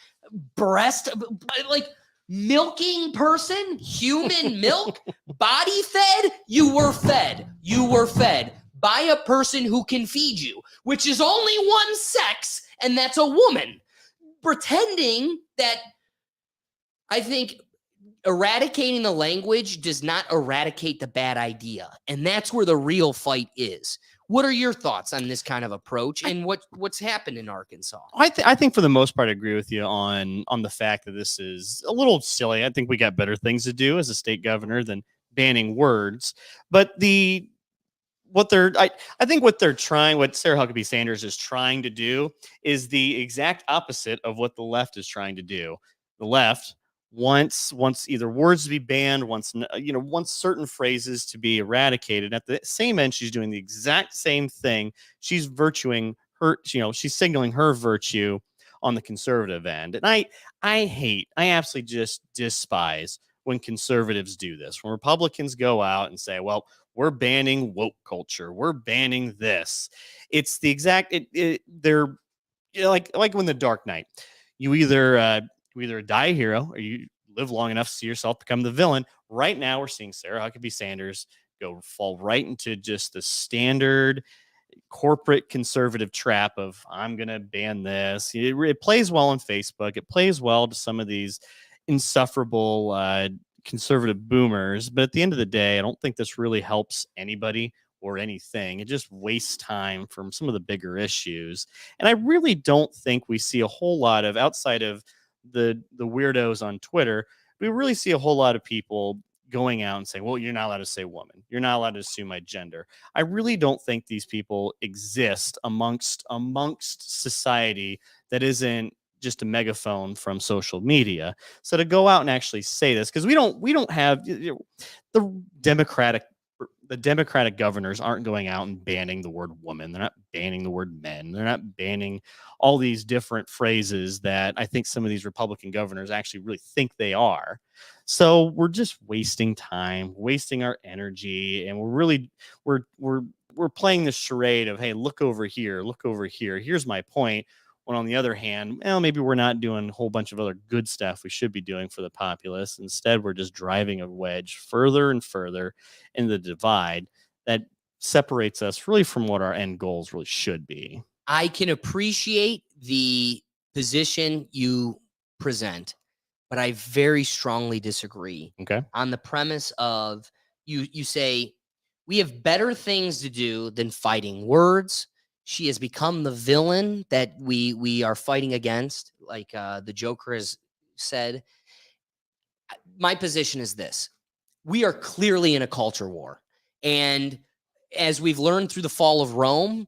Breast, like milking person, human milk, body fed. You were fed. You were fed by a person who can feed you, which is only one sex, and that's a woman. Pretending that, I think, eradicating the language does not eradicate the bad idea. And that's where the real fight is. What are your thoughts on this kind of approach and what's happened in Arkansas? I think for the most part, I agree with you on the fact that this is a little silly. I think we got better things to do as a state governor than banning words. But I think what Sarah Huckabee Sanders is trying to do is the exact opposite of what the left is trying to do. The left wants either words to be banned, wants certain phrases to be eradicated. At the same end, she's doing the exact same thing. She's she's signaling her virtue on the conservative end. And I absolutely just despise when conservatives do this. When Republicans go out and say, well, we're banning woke culture, we're banning this. It's the exact they're like when the Dark Knight, you either die a hero or you live long enough to see yourself become the villain. Right now, we're seeing Sarah Huckabee Sanders fall right into just the standard corporate conservative trap of, I'm going to ban this. It plays well on Facebook. It plays well to some of these insufferable conservative boomers. But at the end of the day, I don't think this really helps anybody or anything. It just wastes time from some of the bigger issues. And I really don't think we see a whole lot of, outside of the weirdos on Twitter, we really see a whole lot of people going out and saying, well, you're not allowed to say woman. You're not allowed to assume my gender. I really don't think these people exist amongst society that isn't just a megaphone from social media. So to go out and actually say this, because we don't have the Democratic governors aren't going out and banning the word woman. They're not banning the word men. They're not banning all these different phrases that I think some of these Republican governors actually really think they are. So we're just wasting time, wasting our energy, and we're playing this charade of, hey, look over here, here's my point. When on the other hand, well, maybe we're not doing a whole bunch of other good stuff we should be doing for the populace. Instead, we're just driving a wedge further and further in the divide that separates us really from what our end goals really should be. I can appreciate the position you present, but I very strongly disagree. Okay. On the premise of you say we have better things to do than fighting words. She has become the villain that we are fighting against, like the Joker has said. My position is this. We are clearly in a culture war. And as we've learned through the fall of Rome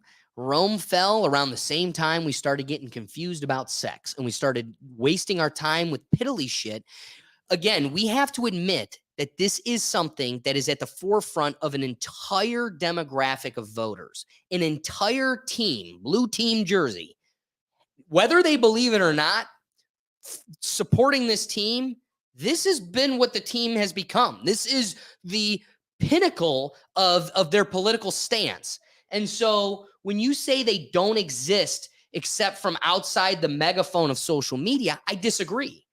fell around the same time we started getting confused about sex and we started wasting our time with piddly shit. Again, we have to admit that this is something that is at the forefront of an entire demographic of voters, an entire team, blue team jersey. Whether they believe it or not, supporting this team, this has been what the team has become. This is the pinnacle of their political stance. And so when you say they don't exist except from outside the megaphone of social media, I disagree.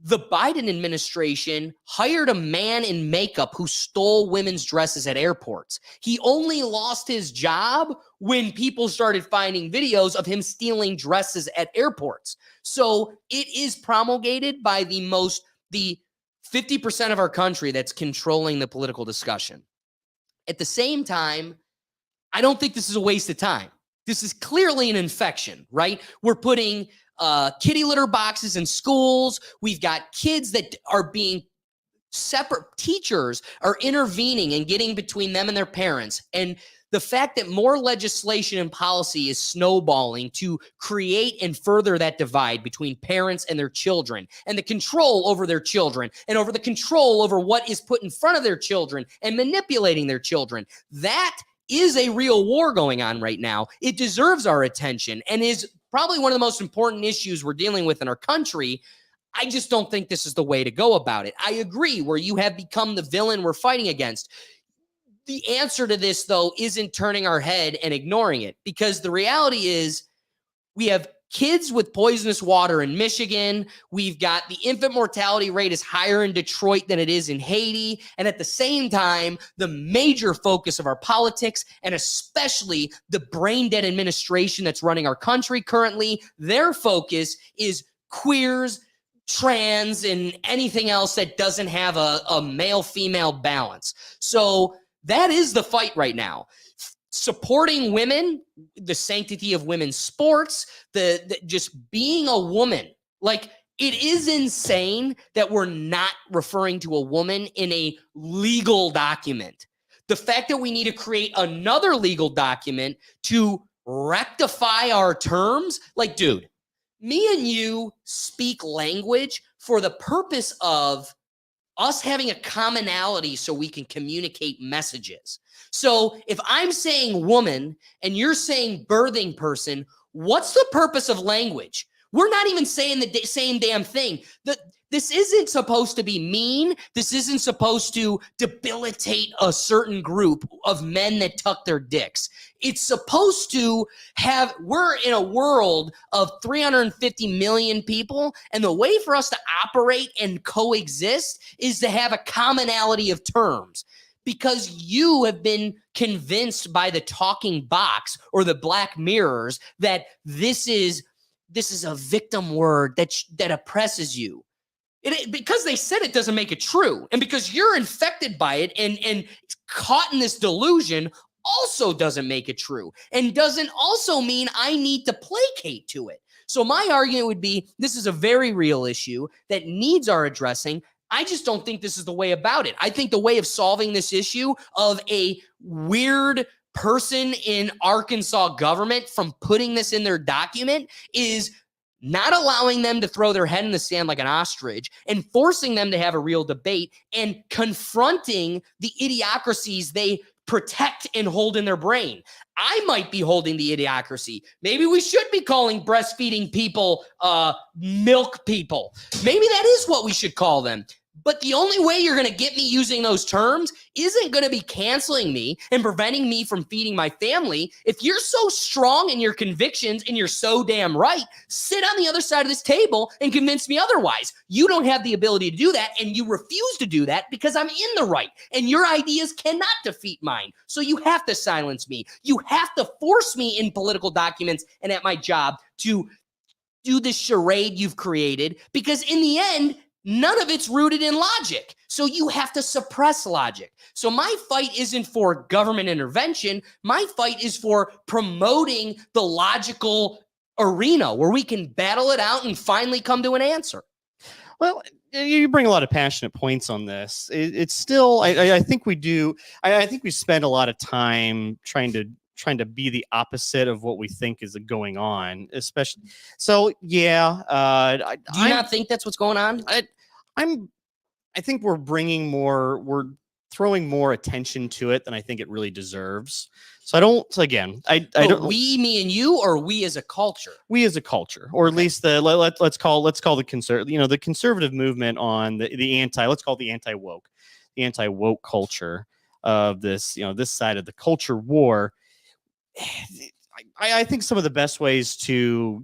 The Biden administration hired a man in makeup who stole women's dresses at airports. He only lost his job when people started finding videos of him stealing dresses at airports. So it is promulgated by the 50% of our country that's controlling the political discussion. At the same time, I don't think this is a waste of time. This is clearly an infection, right? We're putting kitty litter boxes in schools. We've got kids that are being separate. Teachers are intervening and getting between them and their parents. And the fact that more legislation and policy is snowballing to create and further that divide between parents and their children, and the control over their children, and over the control over what is put in front of their children and manipulating their children. That is a real war going on right now. It deserves our attention and is probably one of the most important issues we're dealing with in our country. I just don't think this is the way to go about it. I agree, where you have become the villain we're fighting against. the answer to this, though, isn't turning our head and ignoring it, because the reality is we have kids with poisonous water in Michigan. We've got the infant mortality rate is higher in Detroit than it is in Haiti. And at the same time, the major focus of our politics, and especially the brain dead administration that's running our country currently, their focus is queers, trans, and anything else that doesn't have a male-female balance. So that is the fight right now. Supporting women, the sanctity of women's sports, the just being a woman. Like, it is insane that we're not referring to a woman in a legal document. The fact that we need to create another legal document to rectify our terms, like, dude, me and you speak language for the purpose of us having a commonality so we can communicate messages. So if I'm saying woman and you're saying birthing person, what's the purpose of language? We're not even saying the same damn thing. This isn't supposed to be mean. This isn't supposed to debilitate a certain group of men that tuck their dicks. It's supposed to have, we're in a world of 350 million people, and the way for us to operate and coexist is to have a commonality of terms. Because you have been convinced by the talking box or the black mirrors that this is a victim word that oppresses you. Because they said it doesn't make it true. And because you're infected by it and caught in this delusion also doesn't make it true. And doesn't also mean I need to placate to it. So my argument would be, this is a very real issue that needs our addressing. I just don't think this is the way about it. I think the way of solving this issue of a weird person in Arkansas government from putting this in their document is not allowing them to throw their head in the sand like an ostrich and forcing them to have a real debate and confronting the idiocracies they protect and hold in their brain. I might be holding the idiocracy. Maybe we should be calling breastfeeding people milk people. Maybe that is what we should call them. But the only way you're going to get me using those terms isn't going to be canceling me and preventing me from feeding my family. If you're so strong in your convictions and you're so damn right, sit on the other side of this table and convince me otherwise. You don't have the ability to do that, and you refuse to do that because I'm in the right, and your ideas cannot defeat mine. So you have to silence me. You have to force me in political documents and at my job to do this charade you've created, because in the end, none of it's rooted in logic. So you have to suppress logic. So my fight isn't for government intervention. My fight is for promoting the logical arena where we can battle it out and finally come to an answer. Well, you bring a lot of passionate points on this. It's still, I think we do. I think we spend a lot of time trying to be the opposite of what we think is going on, especially. So yeah, do you not think that's what's going on? I think we're throwing more attention to it than I think it really deserves. So I don't. Again, I don't. We, me, and you, or we as a culture. We as a culture, or at least let's call the the conservative movement on the anti-woke culture of this this side of the culture war. I think some of the best ways to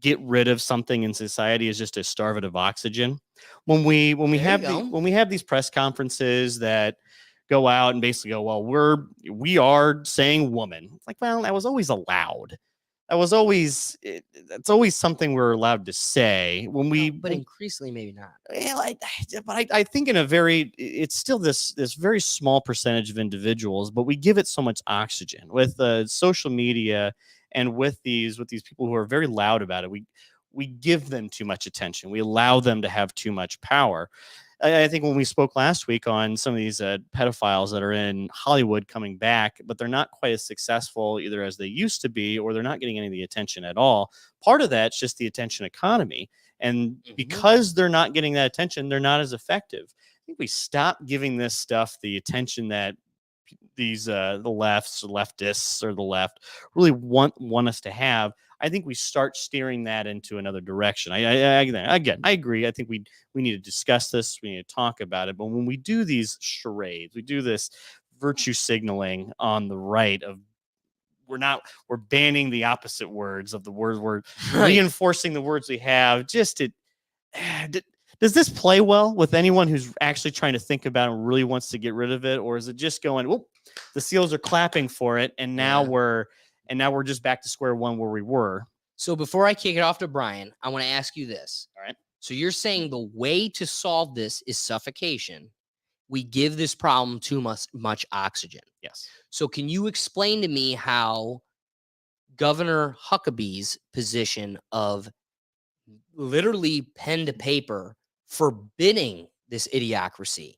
get rid of something in society is just to starve it of oxygen. When we have these press conferences that go out and basically go, well, we are saying woman. It's like, well, that was always allowed. It's always something we're allowed to say but increasingly maybe not. But I think it's still this very small percentage of individuals, but we give it so much oxygen with social media and with these people who are very loud about it. We give them too much attention. We allow them to have too much power. I think when we spoke last week on some of these pedophiles that are in Hollywood coming back, but they're not quite as successful either as they used to be, or they're not getting any of the attention at all. Part of that's just the attention economy. And because they're not getting that attention, they're not as effective. I think we stop giving this stuff the attention that these the leftists or the left really want us to have. I think we start steering that into another direction. I agree. I think we need to discuss this. We need to talk about it. But when we do these charades, we do this virtue signaling on the right of we're banning the opposite words of the words, we're reinforcing the words we have. Does this play well with anyone who's actually trying to think about it and really wants to get rid of it, or is it just going, well, the SEALs are clapping for it, and now we're just back to square one where we were? So before I kick it off to Brian, I want to ask you this. All right. So you're saying the way to solve this is suffocation. We give this problem too much oxygen. Yes. So can you explain to me how Governor Huckabee's position of literally pen to paper forbidding this idiocracy,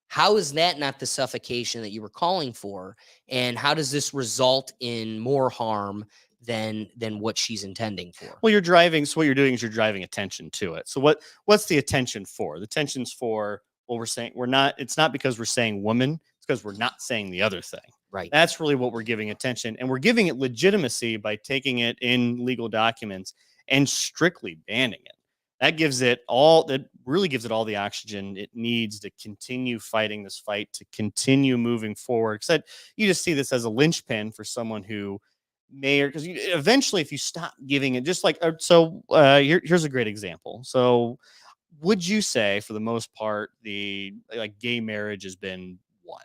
how is that not the suffocation that you were calling for? And how does this result in more harm than what she's intending for? Well, you're driving. So what you're doing is you're driving attention to it. So what's the attention for? The attention's for, well, we're saying it's not because we're saying woman, it's because we're not saying the other thing. Right. That's really what we're giving attention. And we're giving it legitimacy by taking it in legal documents and strictly banning it. That really gives it all the oxygen it needs to continue fighting this fight, to continue moving forward. Because you just see this as a linchpin for someone who because eventually, if you stop giving it, just like, here's a great example. So would you say, for the most part, the gay marriage has been won?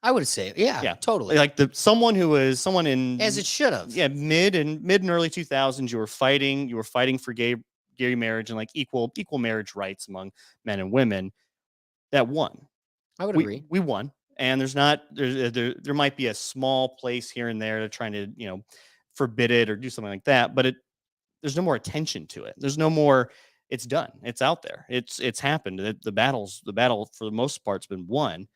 I would say, yeah, totally. Like someone in, as it should have. Yeah, mid and early 2000s, you were fighting for gay marriage and equal marriage rights among men and women. That won. I would agree. We won. And there might be a small place here and there to trying to, forbid it or do something like that, but there's no more attention to it. There's no more. It's done. It's out there. It's happened. The battle for the most part's been won.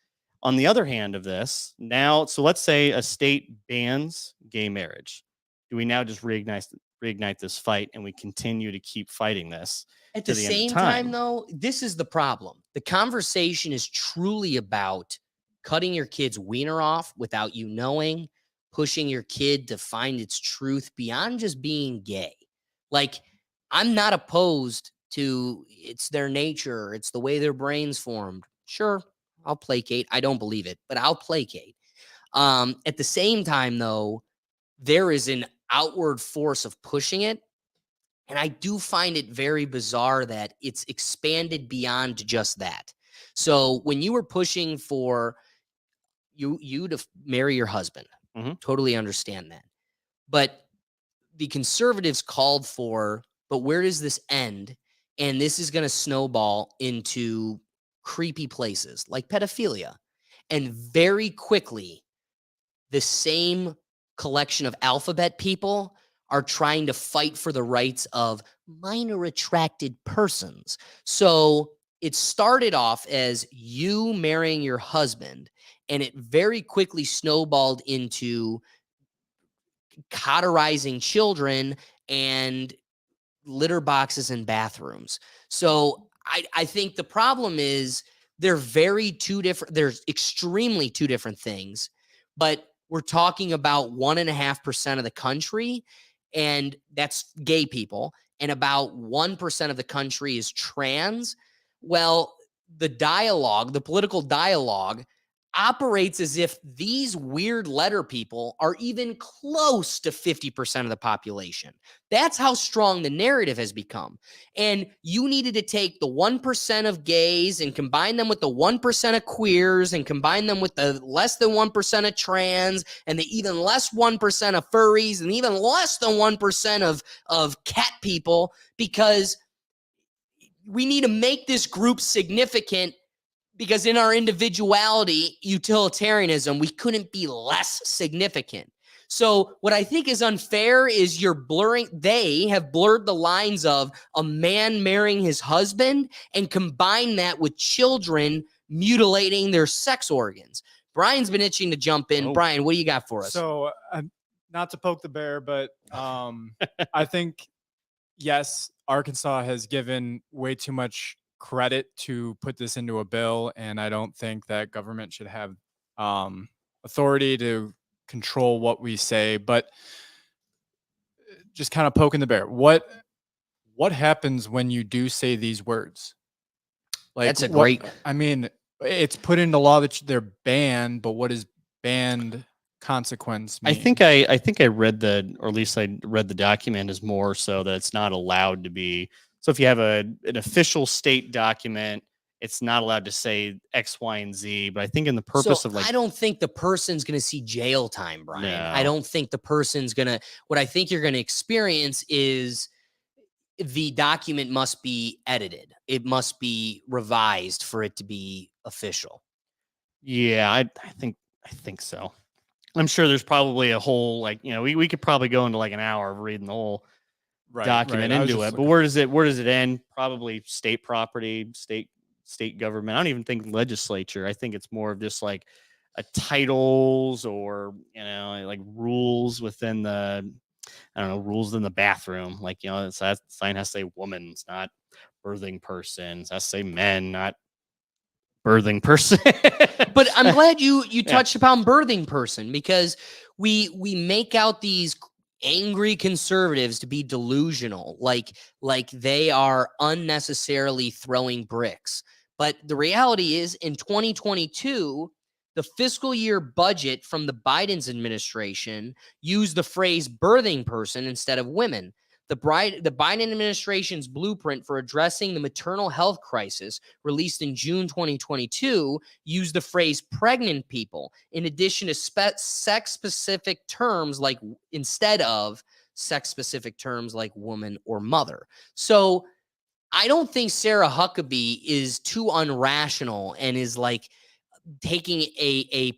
On the other hand of this, now, so let's say a state bans gay marriage. Do we now just reignite this fight and we continue to keep fighting this? At the same time, though, this is the problem. The conversation is truly about cutting your kid's wiener off without you knowing, pushing your kid to find its truth beyond just being gay. I'm not opposed to it's their nature. It's the way their brain's formed. Sure, I'll placate. I don't believe it, but I'll placate. At the same time, though, there is an outward force of pushing it. And I do find it very bizarre that it's expanded beyond just that. So when you were pushing for you to marry your husband, totally understand that. But the conservatives called for, but where does this end? And this is going to snowball into creepy places like pedophilia. And very quickly, the same collection of alphabet people are trying to fight for the rights of minor attracted persons. So it started off as you marrying your husband, and it very quickly snowballed into cauterizing children and litter boxes in bathrooms. So I think the problem is they're extremely two different things, but we're talking about 1.5% of the country, and that's gay people, and about 1% of the country is trans. Well, the political dialogue operates as if these weird letter people are even close to 50% of the population. That's how strong the narrative has become. And you needed to take the 1% of gays and combine them with the 1% of queers and combine them with the less than 1% of trans and the even less 1% of furries and even less than 1% of cat people, because we need to make this group significant. Because in our individuality, utilitarianism, we couldn't be less significant. So what I think is unfair is they have blurred the lines of a man marrying his husband and combine that with children mutilating their sex organs. Brian's been itching to jump in. Brian, what do you got for us? So not to poke the bear, but I think, yes, Arkansas has given way too much credit to put this into a bill, and I don't think that government should have authority to control what we say. But just kind of poking the bear, what happens when you do say these words? That's a great. I mean, It's put into law that they're banned, but what is banned consequence mean? I think I read or at least I read the document as more so that it's not allowed to be. So if you have an official state document, it's not allowed to say X, Y, and Z. But I think in the purpose of I don't think the person's going to see jail time, Brian. I No. don't think the person's going to, what I think you're going to experience is the document must be edited. It must be revised for it to be official. Yeah, I think so. I'm sure there's probably a whole, like, we could probably go into like an hour of reading the whole document into it. But where does it end? Probably state property, state government. I don't even think legislature. I think it's more of just like a titles or like rules within the, I don't know, rules in the bathroom. Like, that sign has to say woman, it's not birthing person. It has to say men, not birthing person. But I'm glad you touched upon birthing person, because we make out these angry conservatives to be delusional, like they are unnecessarily throwing bricks. But the reality is, in 2022, the fiscal year budget from the Biden's administration used the phrase birthing person instead of women. The Biden administration's blueprint for addressing the maternal health crisis, released in June 2022, used the phrase pregnant people in addition to sex-specific terms like instead of sex-specific terms like woman or mother. So I don't think Sarah Huckabee is too unrational and is like taking an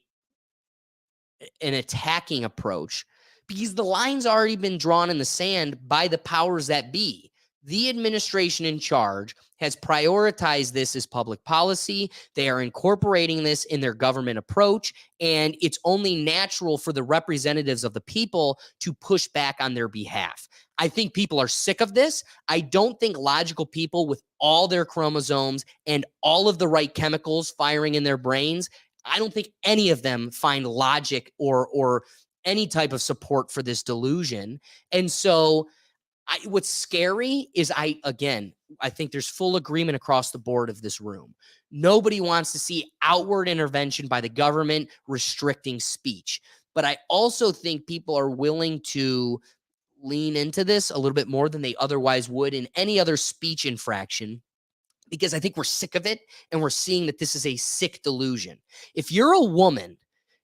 attacking approach, because the line's already been drawn in the sand by the powers that be. The administration in charge has prioritized this as public policy. They are incorporating this in their government approach, and it's only natural for the representatives of the people to push back on their behalf. I think people are sick of this. I don't think logical people with all their chromosomes and all of the right chemicals firing in their brains, I don't think any of them find logic or any type of support for this delusion. And so what's scary is I think there's full agreement across the board of this room. Nobody wants to see outward intervention by the government restricting speech. But I also think people are willing to lean into this a little bit more than they otherwise would in any other speech infraction, because I think we're sick of it, and we're seeing that this is a sick delusion. If you're a woman,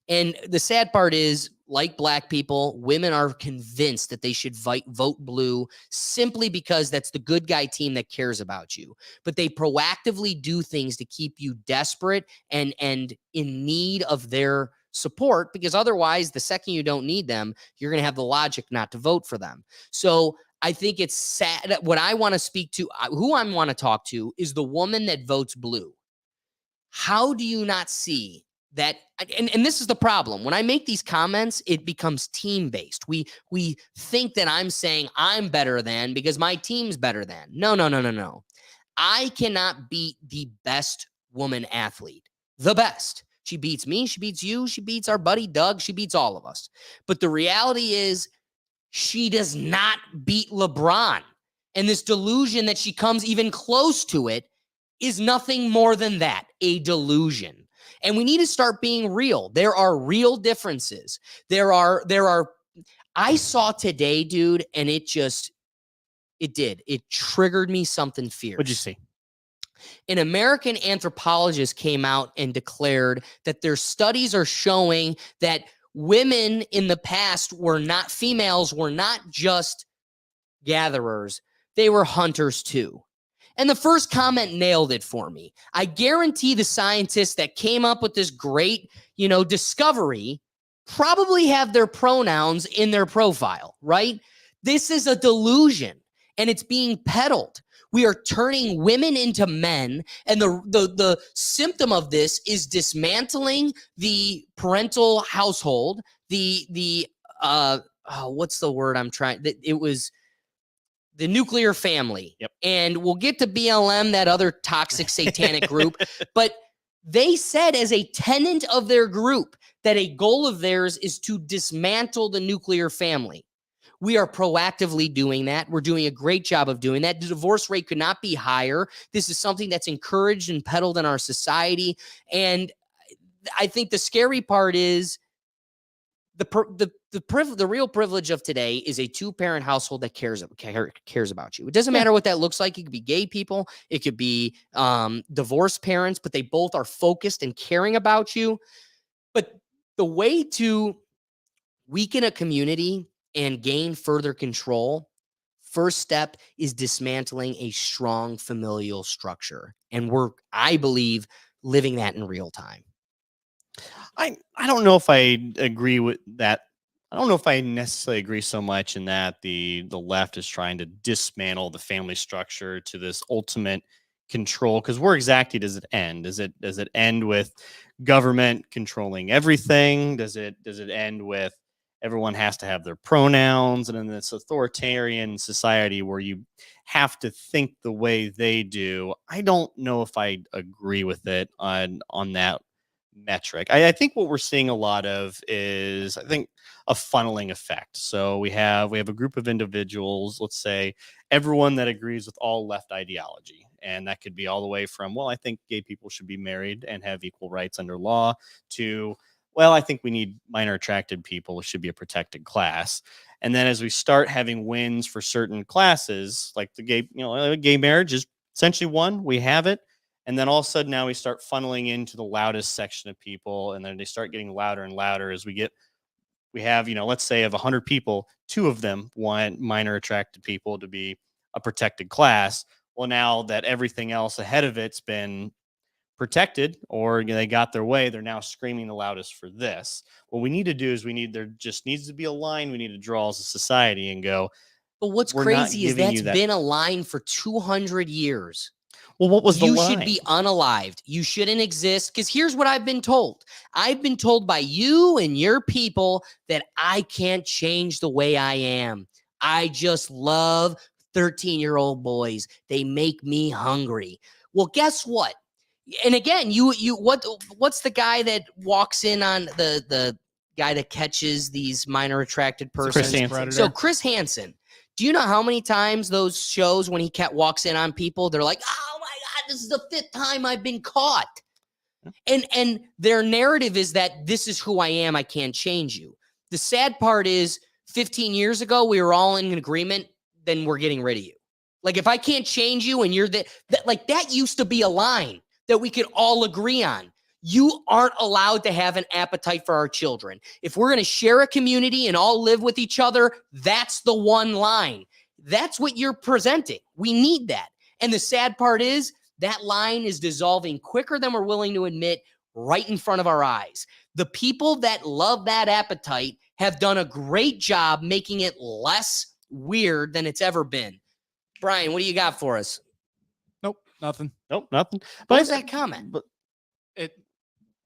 and the sad part is, like black people, women are convinced that they should vote blue simply because that's the good guy team that cares about you. But they proactively do things to keep you desperate and in need of their support, because otherwise, the second you don't need them, you're going to have the logic not to vote for them. So I think it's sad. What I want to speak to, who I want to talk to, is the woman that votes blue. How do you not see that? And this is the problem. When I make these comments, it becomes team-based. We think that I'm saying I'm better than because my team's better than. No. I cannot beat the best woman athlete. The best. She beats me. She beats you. She beats our buddy Doug. She beats all of us. But the reality is, she does not beat LeBron. And this delusion that she comes even close to it is nothing more than that, a delusion. And we need to start being real. There are real differences. I saw today, dude, and it triggered me something fierce. What'd you see? An American anthropologist came out and declared that their studies are showing that women in the past females were not just gatherers, they were hunters too. And the first comment nailed it for me. I guarantee the scientists that came up with this great, discovery probably have their pronouns in their profile, right? This is a delusion, and it's being peddled. We are turning women into men, and the symptom of this is dismantling the parental household. What's the word I'm trying? It was the nuclear family. Yep. And we'll get to BLM, that other toxic satanic group, but they said as a tenet of their group that a goal of theirs is to dismantle the nuclear family. We are proactively doing that. We're doing a great job of doing that. The divorce rate could not be higher. This is something that's encouraged and peddled in our society. And I think the scary part is the real privilege of today is a two-parent household that cares about you. It doesn't matter what that looks like. It could be gay people, it could be divorced parents, but they both are focused and caring about you. But the way to weaken a community and gain further control, first step is dismantling a strong familial structure. And I believe, living that in real time. I don't know if I agree with that. I don't know if I necessarily agree so much in that the left is trying to dismantle the family structure to this ultimate control. Because where exactly does it end? Does it end with government controlling everything? Does it end with everyone has to have their pronouns, and in this authoritarian society where you have to think the way they do? I don't know if I agree with it on that metric. I think what we're seeing a lot of is, I think, a funneling effect. So we have a group of individuals, let's say everyone that agrees with all left ideology. And that could be all the way from, well, I think gay people should be married and have equal rights under law, to, well, I think we need minor attracted people, it should be a protected class. And then as we start having wins for certain classes, like the gay marriage is essentially one, we have it. And then all of a sudden now we start funneling into the loudest section of people. And then they start getting louder and louder as we have, let's say of 100 people, 2 of them want minor attracted people to be a protected class. Well, now that everything else ahead of it's been protected, or they got their way, they're now screaming the loudest for this. What we need to do is there just needs to be a line we need to draw as a society and go. But what's crazy is that's been a line for 200 years. Well, what was the line? You should be unalived. You shouldn't exist. Because here's what I've been told. I've been told by you and your people that I can't change the way I am. I just love 13-year-old boys. They make me hungry. Well, guess what? And again, what's the guy that walks in on the guy that catches these minor attracted persons? Chris Hansen. So Chris Hansen. Do you know how many times those shows, when he walks in on people, they're like, oh my God, this is the 5th time I've been caught. And their narrative is that this is who I am. I can't change you. The sad part is 15 years ago, we were all in agreement. Then we're getting rid of you. Like, if I can't change you and you're that used to be a line that we could all agree on. You aren't allowed to have an appetite for our children. If we're going to share a community and all live with each other, that's the one line. That's what you're presenting. We need that. And the sad part is that line is dissolving quicker than we're willing to admit, right in front of our eyes. The people that love that appetite have done a great job making it less weird than it's ever been. Brian, what do you got for us? Nope, nothing. Nope, nothing. What was that comment? But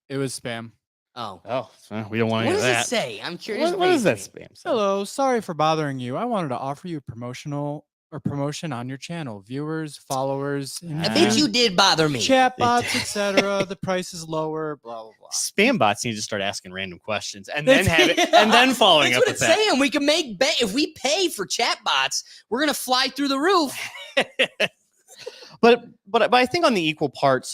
It was spam. Oh, we don't want what any of does that. it say? I'm curious. What is that spam? Hello, sorry for bothering you. I wanted to offer you promotion on your channel. Viewers, followers, I think you did bother me. Chatbots, etc. The price is lower. Blah blah blah. Spam bots need to start asking random questions and then have it, and then following up with that. That's what it's saying. We can make if we pay for chatbots, we're gonna fly through the roof. But I think on the equal part,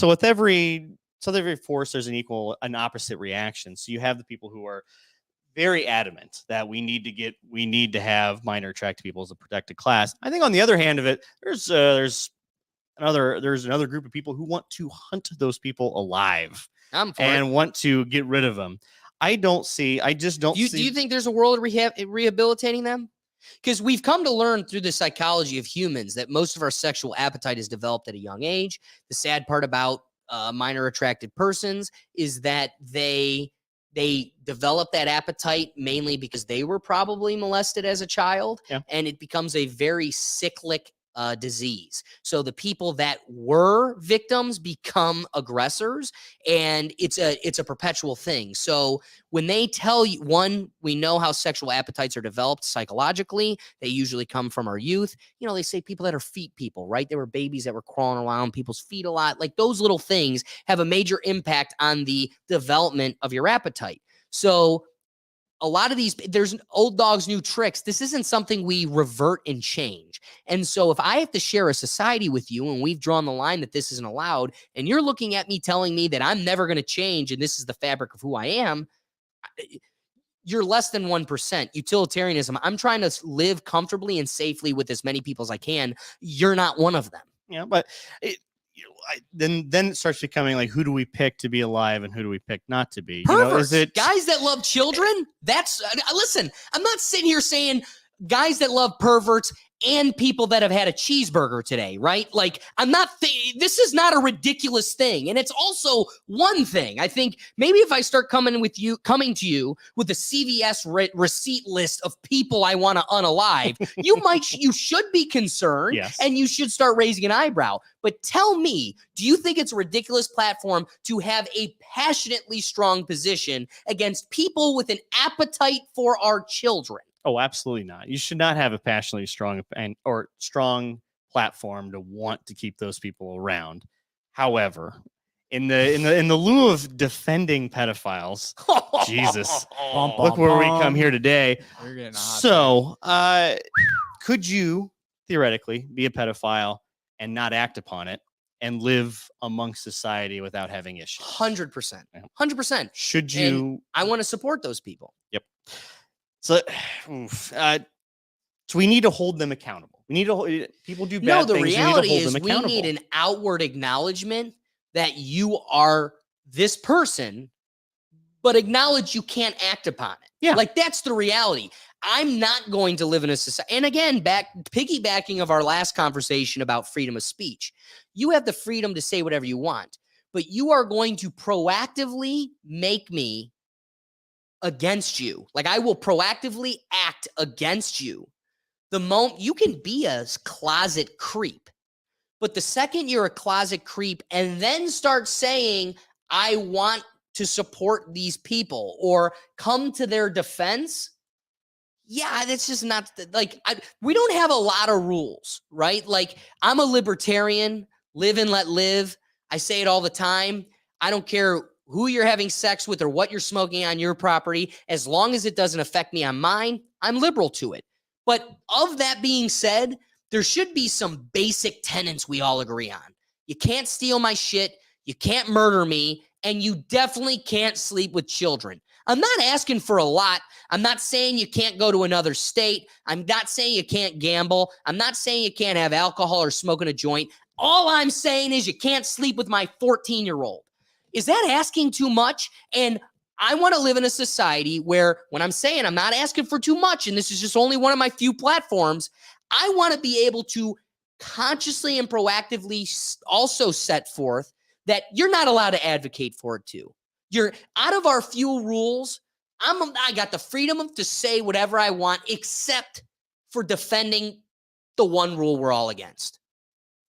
with every force, there's an opposite reaction. So you have the people who are very adamant that we need to have minor attracted people as a protected class. I think on the other hand of it, there's another group of people who want to hunt those people alive and want to get rid of them. I just don't see. Do you think there's a world of rehabilitating them? Because we've come to learn through the psychology of humans that most of our sexual appetite is developed at a young age. The sad part about minor attracted persons is that they develop that appetite mainly because they were probably molested as a child, and it becomes a very cyclic disease. So the people that were victims become aggressors, and it's a perpetual thing. So when they tell you, one, we know how sexual appetites are developed psychologically. They usually come from our youth. They say people that are feet people, right? They were babies that were crawling around people's feet a lot. Like, those little things have a major impact on the development of your appetite. So a lot of these, there's old dogs, new tricks. This isn't something we revert and change. And so if I have to share a society with you and we've drawn the line that this isn't allowed, and you're looking at me telling me that I'm never going to change and this is the fabric of who I am, you're less than 1%. Utilitarianism. I'm trying to live comfortably and safely with as many people as I can. You're not one of them. Yeah, but then it starts becoming like, who do we pick to be alive and who do we pick not to be? Perverts. Is it Guys that love children? That's listen, I'm not sitting here saying guys that love perverts and people that have had a cheeseburger today, right? Like, I'm not, this is not a ridiculous thing. And it's also one thing. I think maybe if I start coming to you with a CVS receipt list of people I want to unalive, you should be concerned. Yes. And you should start raising an eyebrow. But tell me, do you think it's a ridiculous platform to have a passionately strong position against people with an appetite for our children? Oh, absolutely not. You should not have a passionately strong or strong platform to want to keep those people around. However, in the lieu of defending pedophiles, Jesus, look where we come here today. You're getting a hot So, could you theoretically be a pedophile and not act upon it and live amongst society without having issues? 100%. 100%. Should you? And I want to support those people. Yep. So, so we need to hold them accountable. We need to people do bad No, the things. reality we need to hold is them we accountable. need an outward acknowledgement that you are this person, but acknowledge you can't act upon it. Yeah. Like, that's the reality. I'm not going to live in a society. And again, piggybacking of our last conversation about freedom of speech, you have the freedom to say whatever you want, but you are going to proactively make me against you. Like, I will proactively act against you. The moment you can be a closet creep, but the second you're a closet creep and then start saying, I want to support these people or come to their defense, yeah, that's just not like, we don't have a lot of rules, right? Like, I'm a libertarian, live and let live. I say it all the time. I don't care who you're having sex with or what you're smoking on your property. As long as it doesn't affect me on mine, I'm liberal to it. But of that being said, there should be some basic tenets we all agree on. You can't steal my shit. You can't murder me. And you definitely can't sleep with children. I'm not asking for a lot. I'm not saying you can't go to another state. I'm not saying you can't gamble. I'm not saying you can't have alcohol or smoking a joint. All I'm saying is you can't sleep with my 14-year-old. Is that asking too much? And I want to live in a society where, when I'm saying I'm not asking for too much, and this is just only one of my few platforms, I want to be able to consciously and proactively also set forth that you're not allowed to advocate for it too. You're out of our few rules. I got the freedom to say whatever I want, except for defending the one rule we're all against.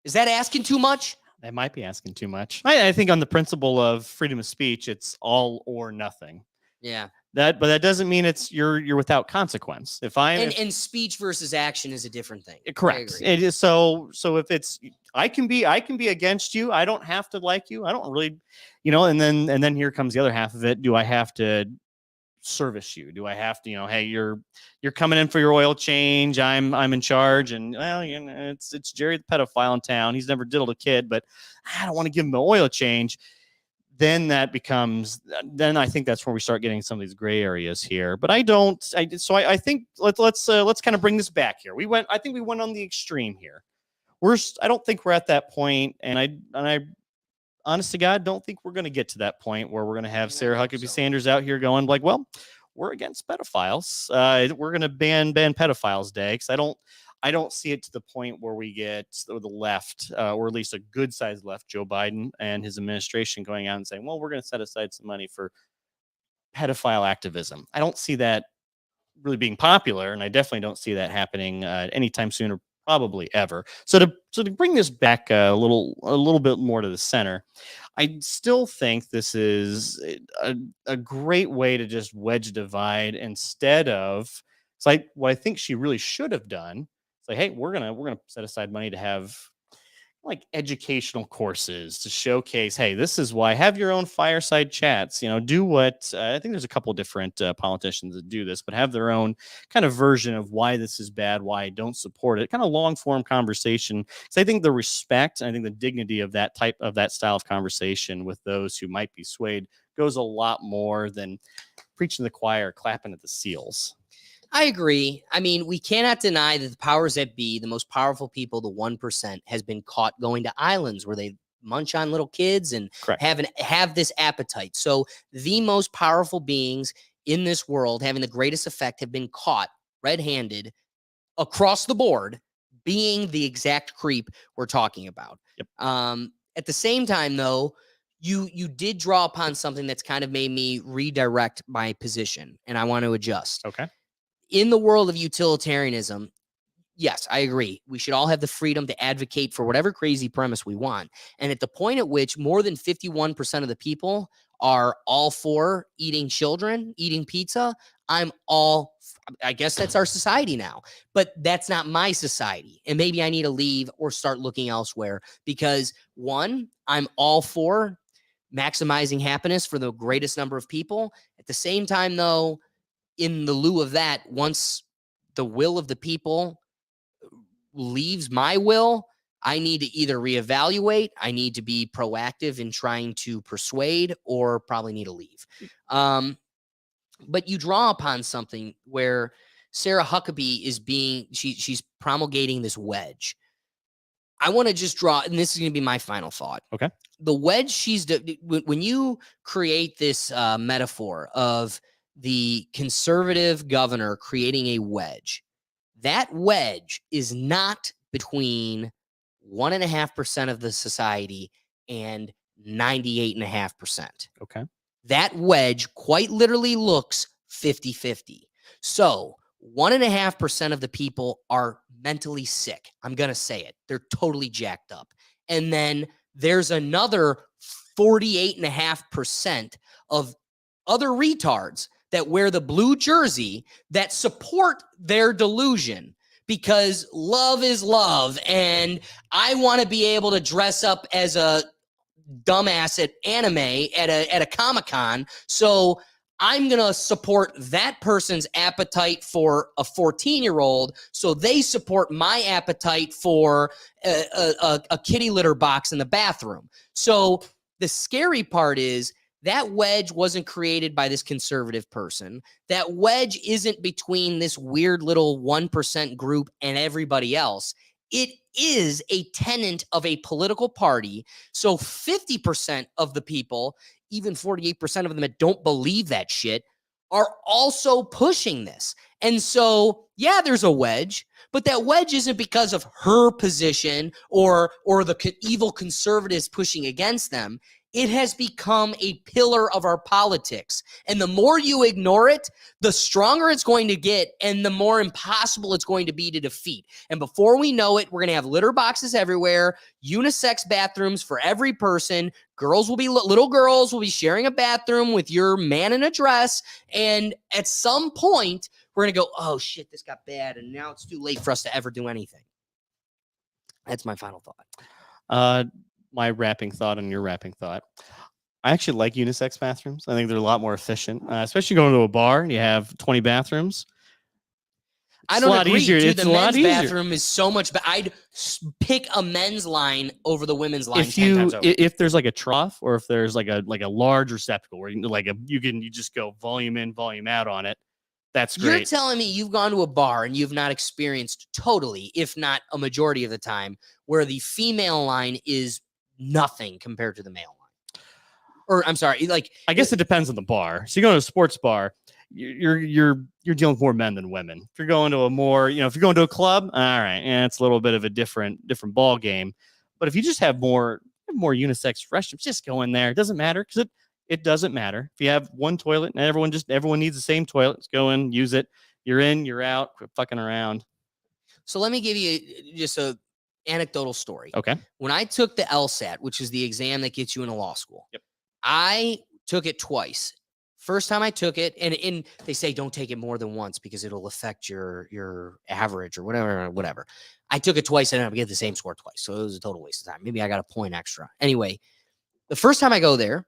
Is that asking too much? That might be asking too much. I think on the principle of freedom of speech, it's all or nothing. Yeah. But that doesn't mean it's you're without consequence. And speech versus action is a different thing. Correct. It is so if it's I can be against you. I don't have to like you. I don't really, and then here comes the other half of it. Do I have to service you? Do I have to, hey, you're coming in for your oil change. I'm in charge, and well, it's Jerry the pedophile in town. He's never diddled a kid, but I don't want to give him an oil change. Then I think that's where we start getting some of these gray areas here. But I think let's kind of bring this back here. I think we went on the extreme here. I don't think we're at that point, and I honest to God, don't think we're going to get to that point where we're going to have Sarah Huckabee Sanders out here going like, well, we're against pedophiles. We're going to ban pedophiles day. Because I don't see it to the point where we get the left, or at least a good sized left, Joe Biden and his administration going out and saying, well, we're going to set aside some money for pedophile activism. I don't see that really being popular. And I definitely don't see that happening anytime soon, or probably ever. So to bring this back a little bit more to the center, I still think this is a great way to just wedge divide instead of, it's like what I think she really should have done. It's like, hey, we're gonna set aside money to have like educational courses to showcase, hey, this is why. Have your own fireside chats. Do what I think there's a couple different politicians that do this, but have their own kind of version of why this is bad, why I don't support it. Kind of long form conversation. So I think the respect and I think the dignity of that style of conversation with those who might be swayed goes a lot more than preaching to the choir, clapping at the seals. I agree. I mean, we cannot deny that the powers that be, the most powerful people, the 1%, has been caught going to islands where they munch on little kids and Correct. have this appetite. So the most powerful beings in this world having the greatest effect have been caught red-handed across the board being the exact creep we're talking about. Yep. At the same time, though, you did draw upon something that's kind of made me redirect my position, and I want to adjust. Okay. In the world of utilitarianism, yes, I agree. We should all have the freedom to advocate for whatever crazy premise we want. And at the point at which more than 51% of the people are all for eating children, eating pizza, I guess that's our society now. But that's not my society. And maybe I need to leave or start looking elsewhere because, one, I'm all for maximizing happiness for the greatest number of people. At the same time, though, in the lieu of that, once the will of the people leaves my will, I need to either reevaluate, I need to be proactive in trying to persuade, or probably need to leave. But you draw upon something where Sarah Huckabee is she's promulgating this wedge. I want to just draw, and this is going to be my final thought. Okay. The wedge when you create this metaphor of the conservative governor creating a wedge, that wedge is not between 1.5% of the society and 98.5%. Okay. That wedge quite literally looks 50-50. So 1.5% of the people are mentally sick. I'm going to say it. They're totally jacked up. And then there's another 48.5% of other retards that wear the blue jersey that support their delusion because love is love. And I want to be able to dress up as a dumbass at anime at a Comic-Con. So I'm going to support that person's appetite for a 14-year-old. So they support my appetite for a kitty litter box in the bathroom. So the scary part is that wedge wasn't created by this conservative person. That wedge isn't between this weird little 1% group and everybody else. It is a tenant of a political party. So 50% of the people, even 48% of them that don't believe that shit, are also pushing this. And so, yeah, there's a wedge, but that wedge isn't because of her position or the evil conservatives pushing against them. It has become a pillar of our politics. And the more you ignore it, the stronger it's going to get and the more impossible it's going to be to defeat. And before we know it, we're going to have litter boxes everywhere, unisex bathrooms for every person. Little girls will be sharing a bathroom with your man in a dress. And at some point, we're going to go, oh shit, this got bad. And now it's too late for us to ever do anything. That's my final thought. My wrapping thought and your wrapping thought. I actually like unisex bathrooms. I think they're a lot more efficient, especially going to a bar. You have 20 bathrooms. I don't agree, dude. It's the a lot men's easier. bathroom is so much better. I'd pick a men's line over the women's line 10 times over. If there's like a trough or if there's like a large receptacle where you just go volume in, volume out on it. That's great. You're telling me you've gone to a bar and you've not experienced totally, if not a majority of the time, where the female line is nothing compared to the male line. Or I'm sorry, I guess it depends on the bar. So you go to a sports bar, you're dealing with more men than women. If you're going to if you're going to a club, all right, it's a little bit of a different ball game. But if you just have more unisex restrooms, just go in there. It doesn't matter because it doesn't matter. If you have one toilet and everyone needs the same toilet, just go in, use it. You're in, you're out, quit fucking around. So let me give you just a anecdotal story. Okay. When I took the LSAT, which is the exam that gets you into law school, yep. I took it twice. First time I took it, and they say don't take it more than once because it'll affect your average or whatever. I took it twice and I get the same score twice. So it was a total waste of time. Maybe I got a point extra. Anyway, the first time I go there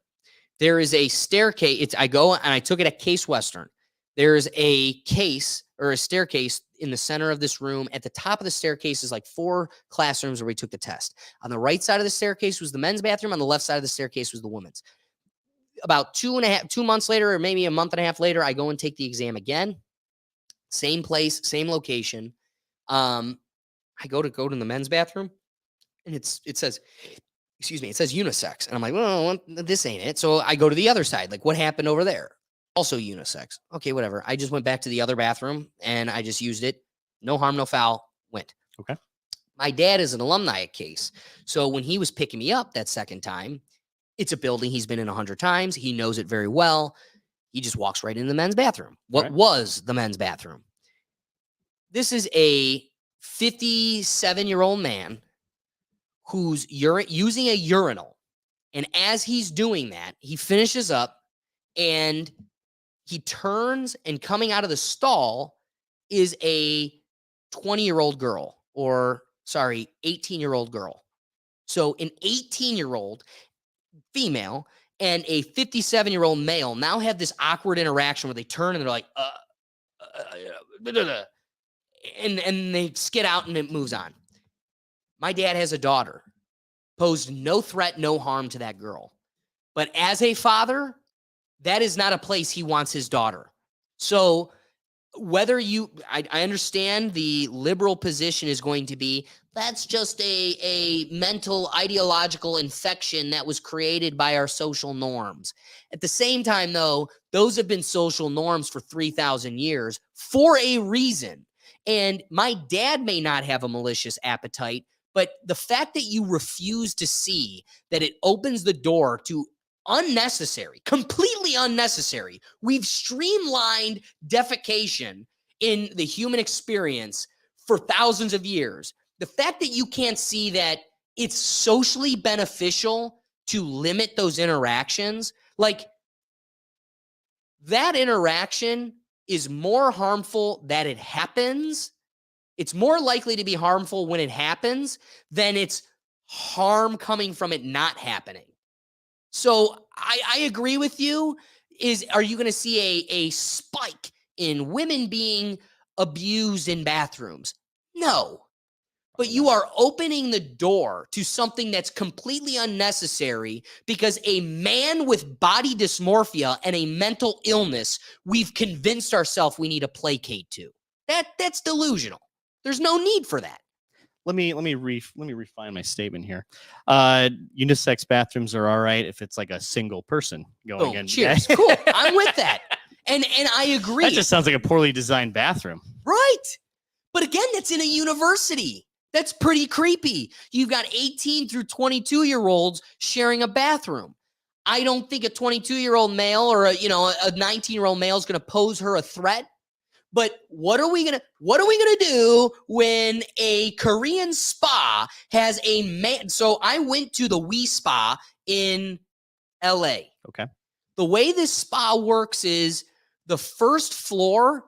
is a staircase. I go and I took it at Case Western. There's a case or a staircase in the center of this room. At the top of the staircase is like 4 classrooms where we took the test. On the right side of the staircase was the men's bathroom. On the left side of the staircase was the women's. About 2 months later, or maybe a month and a half later, I go and take the exam again. Same place, same location. I go to the men's bathroom, and it says unisex. And I'm like, well, this ain't it. So I go to the other side. Like, what happened over there? Also unisex. Okay, whatever. I just went back to the other bathroom, and I just used it. No harm, no foul. Went. Okay. My dad is an alumni at Case. So when he was picking me up that second time, it's a building he's been in 100 times. He knows it very well. He just walks right into the men's bathroom. What was the men's bathroom? This is a 57-year-old man who's using a urinal. And as he's doing that, he finishes up and he turns, and coming out of the stall is a 20-year-old girl, 18-year-old girl. So an 18-year-old female and a 57-year-old male now have this awkward interaction where they turn and they're like, and they skid out and it moves on. My dad has a daughter, posed no threat, no harm to that girl. But as a father, that is not a place he wants his daughter. So whether I understand the liberal position is going to be, that's just a mental ideological infection that was created by our social norms. At the same time, though, those have been social norms for 3,000 years for a reason. And my dad may not have a malicious appetite, but the fact that you refuse to see that it opens the door to completely unnecessary. We've streamlined defecation in the human experience for thousands of years. The fact that you can't see that it's socially beneficial to limit those interactions, like that interaction is more harmful that it happens. It's more likely to be harmful when it happens than it's harm coming from it not happening. So I agree with you. Are you going to see a spike in women being abused in bathrooms? No. But you are opening the door to something that's completely unnecessary because a man with body dysmorphia and a mental illness, we've convinced ourselves we need to placate to. That's delusional. There's no need for that. Let me refine my statement here. Unisex bathrooms are all right if it's like a single person going in. Cheers. Cool. I'm with that. And I agree. That just sounds like a poorly designed bathroom. Right. But again, that's in a university. That's pretty creepy. You've got 18 through 22-year-olds sharing a bathroom. I don't think a 22-year-old male or a 19-year-old male is going to pose her a threat. But what are we gonna do when a Korean spa has a man? So I went to the Wee Spa in LA. Okay. The way this spa works is the first floor,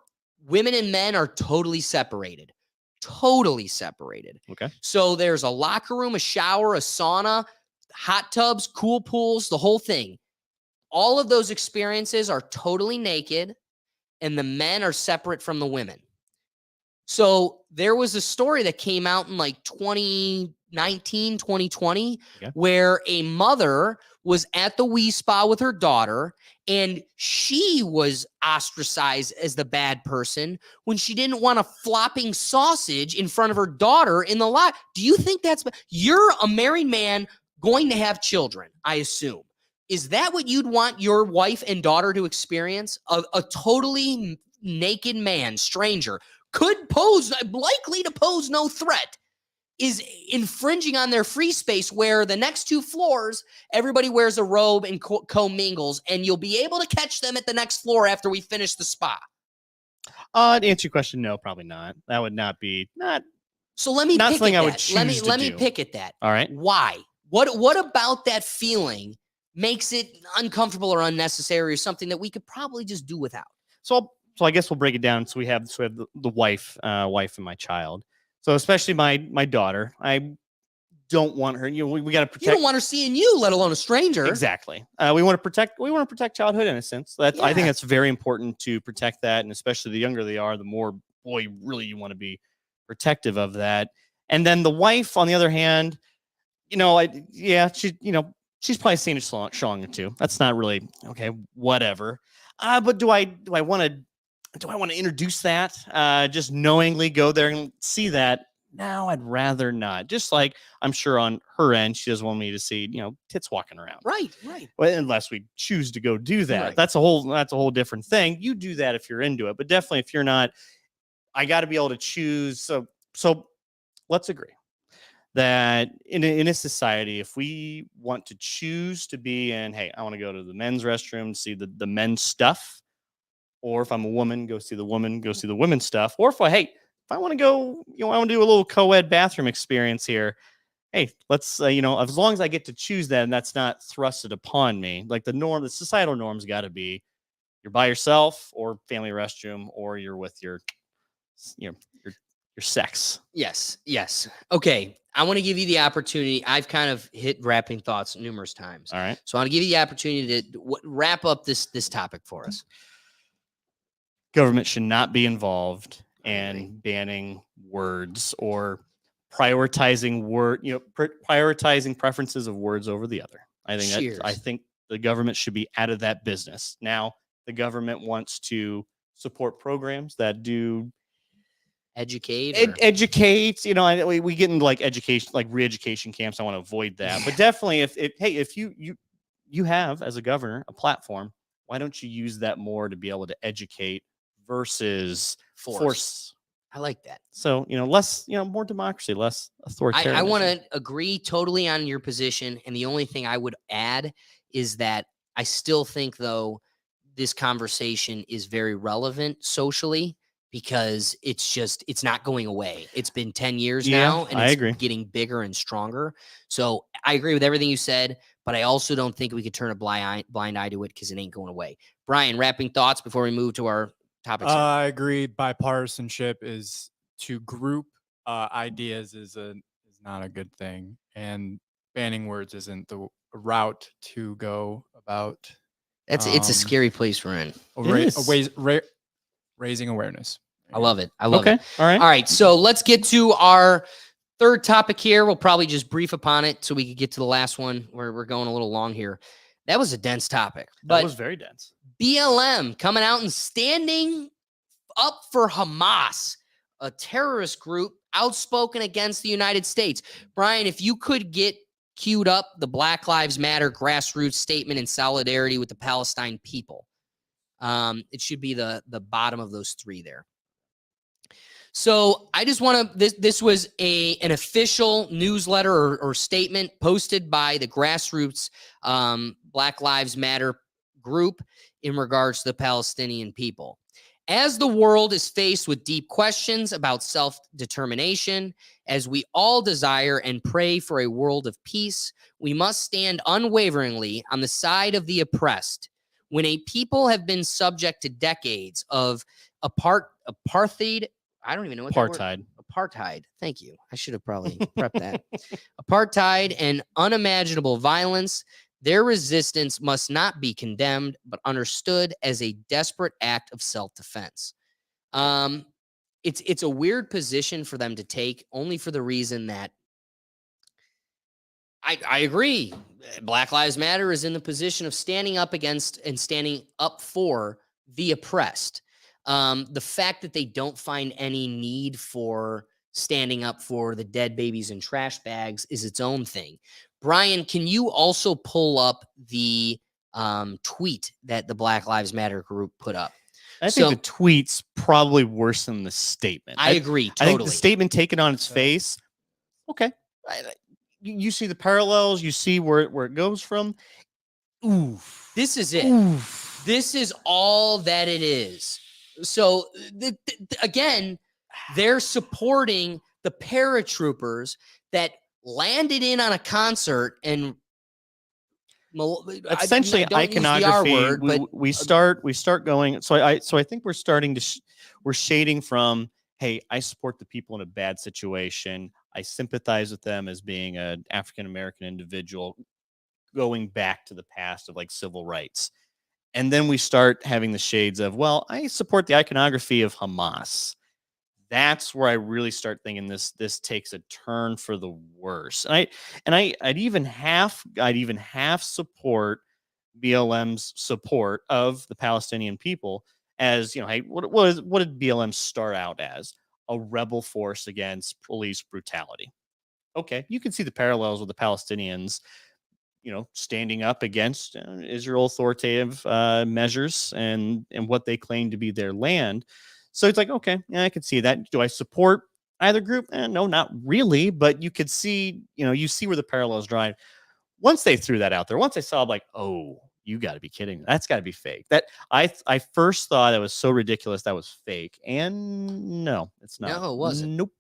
women and men are totally separated. Totally separated. Okay. So there's a locker room, a shower, a sauna, hot tubs, cool pools, the whole thing. All of those experiences are totally naked, and the men are separate from the women. So there was a story that came out in like 2019, 2020, where a mother was at the Wee Spa with her daughter, and she was ostracized as the bad person when she didn't want a flopping sausage in front of her daughter in the lot. Do you think you're a married man going to have children, I assume? Is that what you'd want your wife and daughter to experience? A totally naked man, stranger, likely to pose no threat, is infringing on their free space where the next 2 floors, everybody wears a robe and co-mingles, and you'll be able to catch them at the next floor after we finish the spa. To answer your question, no, probably not. That would not be So let me not pick something at I would that. choose Let me to do. pick at that. All right. Why? What about that feeling makes it uncomfortable or unnecessary or something that we could probably just do without. So I guess we'll break it down. So we have the wife and my child. So especially my daughter, I don't want her. We got to protect. You don't want her seeing you, let alone a stranger. Exactly. We want to protect childhood innocence. I think Yeah. that's very important to protect that, and especially the younger they are, the more really you want to be protective of that. And then the wife, on the other hand, she's probably seen a song or two. That's not really okay. Whatever. But do I want to introduce that? Just knowingly go there and see that? No, I'd rather not. Just like I'm sure on her end, she doesn't want me to see, tits walking around. Right. Well, unless we choose to go do that. Right. That's a whole different thing. You do that if you're into it, but definitely if you're not, I got to be able to choose. So let's agree that in a society, if we want to choose to be in, hey, I want to go to the men's restroom, see the men's stuff, or if I'm a woman, go see the women's stuff, or if I want to go, I want to do a little co-ed bathroom experience here. Hey, let's, as long as I get to choose that and that's not thrusted upon me, like the societal norm's got to be you're by yourself or family restroom, or you're with your sex. Yes. Okay. I want to give you the opportunity. I've kind of hit wrapping thoughts numerous times. All right. So I want to give you the opportunity to wrap up this topic for us. Government should not be involved in banning words or prioritizing prioritizing preferences of words over the other. I think the government should be out of that business. Now, the government wants to support programs that do educate. We get into like education, like re-education camps. I want to avoid that, but definitely if you have as a governor a platform, why don't you use that more to be able to educate versus force? I like that. So, less, more democracy, less authoritarian. I want to agree totally on your position. And the only thing I would add is that I still think, though, this conversation is very relevant socially because it's not going away. It's been 10 years now, and it's getting bigger and stronger. So I agree with everything you said, but I also don't think we could turn a blind eye to it because it ain't going away. Brian, wrapping thoughts before we move to our topics. I agree. Bipartisanship is to group ideas is not a good thing, and banning words isn't the route to go about. It's a scary place we're in. Raising awareness. I love it. All right. All right. So let's get to our third topic here. We'll probably just brief upon it so we could get to the last one where we're going a little long here. That was a dense topic, but that was very dense. BLM coming out and standing up for Hamas, a terrorist group outspoken against the United States. Brian, if you could get queued up the Black Lives Matter grassroots statement in solidarity with the Palestine people. It should be the bottom of those three there. So I just want to, this was an official newsletter or statement posted by the grassroots Black Lives Matter group in regards to the Palestinian people. As the world is faced with deep questions about self-determination, as we all desire and pray for a world of peace, we must stand unwaveringly on the side of the oppressed. When a people have been subject to decades of apartheid, I don't even know what apartheid. Thank you. I should have probably prepped that. Apartheid and unimaginable violence, their resistance must not be condemned, but understood as a desperate act of self-defense. It's a weird position for them to take, only for the reason that I agree. Black Lives Matter is in the position of standing up against and standing up for the oppressed. The fact that they don't find any need for standing up for the dead babies in trash bags is its own thing. Brian, can you also pull up the tweet that the Black Lives Matter group put up? I think the tweet's probably worse than the statement. I agree. Totally. I think the statement taken on its face. Okay. You see the parallels. You see where it goes from. Oof. This is it. Oof. This is all that it is. So again, they're supporting the paratroopers that landed in on a concert and essentially don't use the R iconography. word, but we start going. So I think we're starting to we're shading from, hey, I support the people in a bad situation. I sympathize with them as being an African American individual going back to the past of like civil rights. And then we start having the shades of, well, I support the iconography of Hamas. That's where I really start thinking this takes a turn for the worse. I'd even half support BLM's support of the Palestinian people as, hey, what did BLM start out as? A rebel force against police brutality. Okay, you can see the parallels with the Palestinians, standing up against Israel authoritative measures and what they claim to be their land. So it's like, okay, yeah, I could see that. Do I support either group? No, not really. But you could see, you see where the parallels drive. Once they threw that out there, once I saw, like, oh, you got to be kidding me. That's got to be fake. That I first thought it was so ridiculous that was fake, and no, it's not. No, it wasn't. Nope.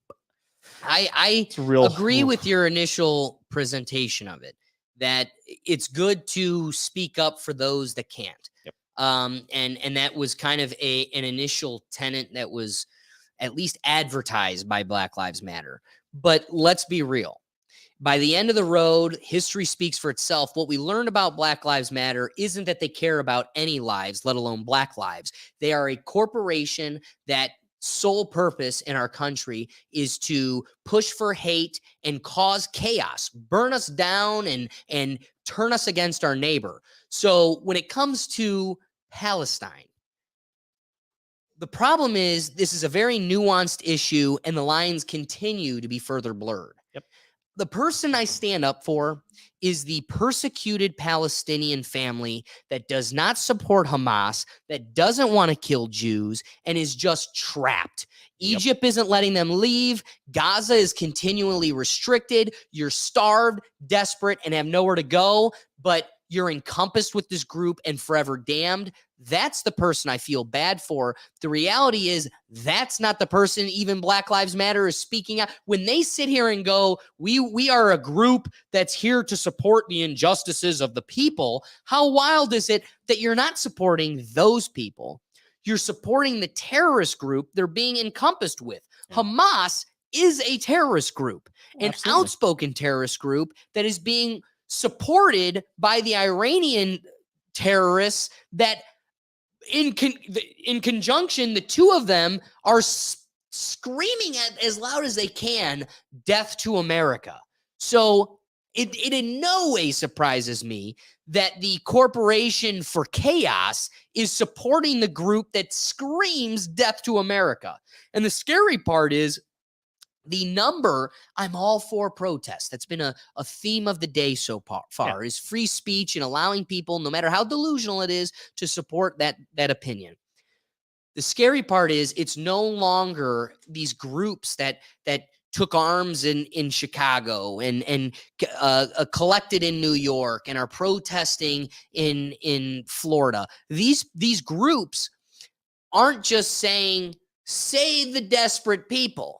I It's real. agree with your initial presentation of it, that it's good to speak up for those that can't. Yep. And that was kind of an initial tenet that was at least advertised by Black Lives Matter. But let's be real. By the end of the road, history speaks for itself. What we learned about Black Lives Matter isn't that they care about any lives, let alone Black lives. They are a corporation that sole purpose in our country is to push for hate and cause chaos, burn us down and turn us against our neighbor. So when it comes to Palestine, the problem is this is a very nuanced issue and the lines continue to be further blurred. Yep. The person I stand up for is the persecuted Palestinian family that does not support Hamas, that doesn't want to kill Jews, and is just trapped. Yep. Egypt isn't letting them leave. Gaza is continually restricted. You're starved, desperate, and have nowhere to go, but you're encompassed with this group and forever damned. That's the person I feel bad for. The reality is that's not the person even Black Lives Matter is speaking out. When they sit here and go, we are a group that's here to support the injustices of the people, how wild is it that you're not supporting those people? You're supporting the terrorist group they're being encompassed with. Yeah. Hamas is a terrorist group, an Absolutely. outspoken terrorist group that is being supported by the Iranian terrorists that in conjunction, the two of them are screaming at as loud as they can, death to America. So it in no way surprises me that the Corporation for Chaos is supporting the group that screams death to America. And the scary part is the number. I'm all for protest. That's been a theme of the day so far is free speech and allowing people, no matter how delusional it is, to support that opinion. The scary part is it's no longer these groups that took arms in Chicago and collected in New York and are protesting in Florida. These groups aren't just saying, save the desperate people.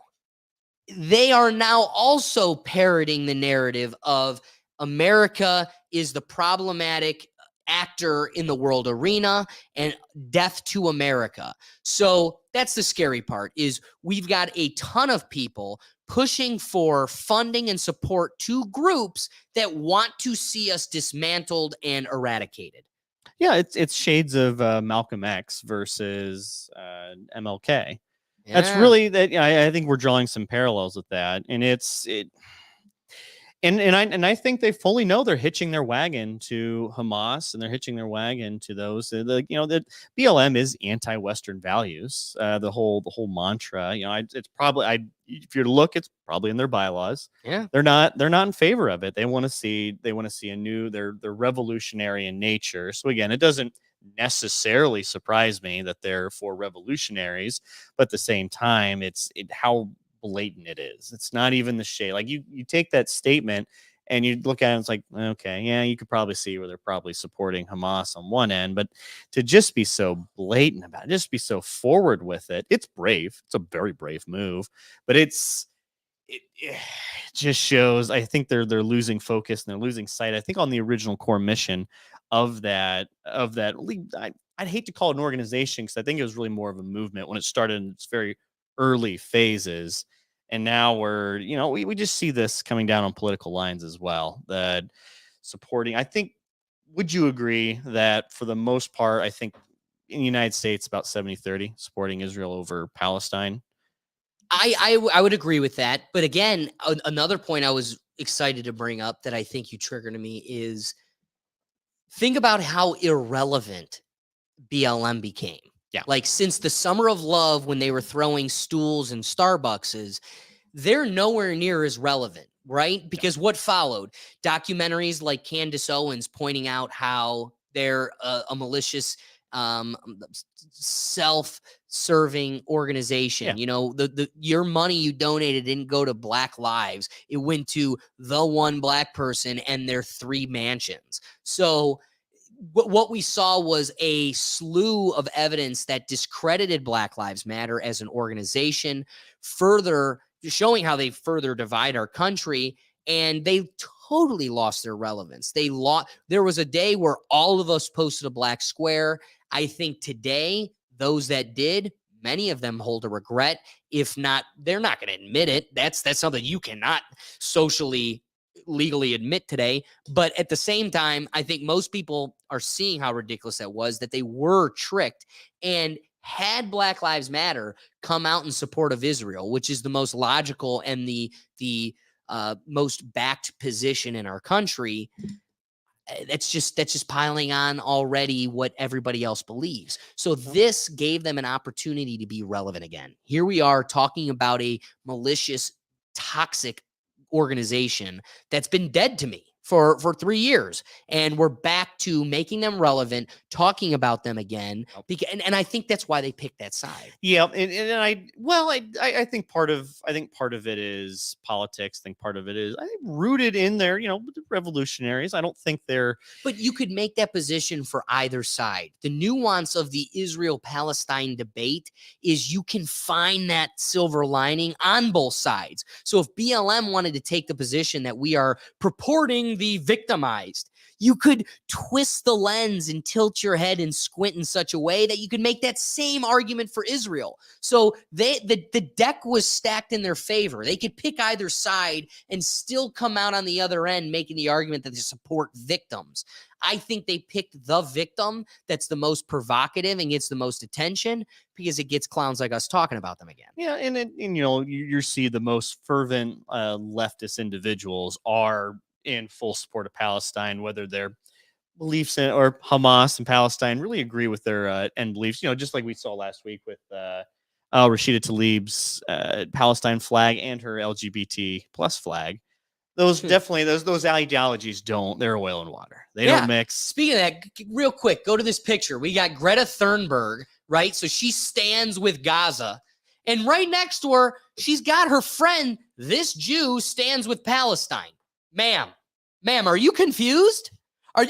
They are now also parroting the narrative of America is the problematic actor in the world arena and death to America. So that's the scary part is we've got a ton of people pushing for funding and support to groups that want to see us dismantled and eradicated. Yeah, it's shades of Malcolm X versus MLK. Yeah. That's really that. I think we're drawing some parallels with that, and I think they fully know they're hitching their wagon to Hamas, and they're hitching their wagon to those. The BLM is anti-Western values. The whole mantra. It's probably if you look, it's probably in their bylaws. Yeah, they're not in favor of it. They want to see a new. They're revolutionary in nature. So again, it doesn't necessarily surprise me that they're for revolutionaries, but at the same time, it's how blatant it is. It's not even the shade. Like you take that statement and you look at it, it's like, okay, yeah, you could probably see where they're probably supporting Hamas on one end, but to just be so blatant about it, just be so forward with it, it's brave. It's a very brave move, but it's it just shows. I think they're losing focus and they're losing sight. I think on the original core mission of that I'd hate to call it an organization because I think it was really more of a movement when it started in its very early phases. And now we just see this coming down on political lines as well. That supporting, I think, would you agree that for the most part, I think in the United States, about 70-30 supporting Israel over Palestine? I would agree with that. But again, another point I was excited to bring up that I think you triggered to me is think about how irrelevant BLM became. Yeah. Like since the summer of love, when they were throwing stools in Starbuckses, they're nowhere near as relevant, right? Because what followed? Documentaries like Candace Owens pointing out how they're a malicious, self-serving organization. Yeah. You know, the your money you donated didn't go to Black lives. It went to the one Black person and their 3 mansions. So what we saw was a slew of evidence that discredited Black Lives Matter as an organization, further showing how they further divide our country, and they totally lost their relevance. There was a day where all of us posted a black square. I think today, those that did, many of them hold a regret. If not, they're not going to admit it. That's something you cannot legally admit today. But at the same time, I think most people are seeing how ridiculous that was, that they were tricked. And had Black Lives Matter come out in support of Israel, which is the most logical and the most backed position in our country, that's just piling on already what everybody else believes. So this gave them an opportunity to be relevant again. Here we are talking about a malicious, toxic organization that's been dead to me for 3 years, and we're back to making them relevant, talking about them again. And I think that's why they picked that side. Yeah, and I think part of it is politics. I think part of it is rooted in their the revolutionaries. I don't think they're. But you could make that position for either side. The nuance of the Israel-Palestine debate is you can find that silver lining on both sides. So if BLM wanted to take the position that we are purporting the victimized, you could twist the lens and tilt your head and squint in such a way that you could make that same argument for Israel. So the deck was stacked in their favor. They could pick either side and still come out on the other end making the argument that they support victims. I think they picked the victim that's the most provocative and gets the most attention because it gets clowns like us talking about them again. Yeah, and you see the most fervent leftist individuals are in full support of Palestine, whether their beliefs or Hamas and Palestine really agree with their end beliefs. Just like we saw last week with Rashida Tlaib's Palestine flag and her LGBT plus flag. Those definitely those ideologies they're oil and water. They don't mix. Speaking of that, real quick, go to this picture. We got Greta Thunberg, right? So she stands with Gaza. And right next to her, she's got her friend, this Jew, stands with Palestine. Ma'am, are you confused? I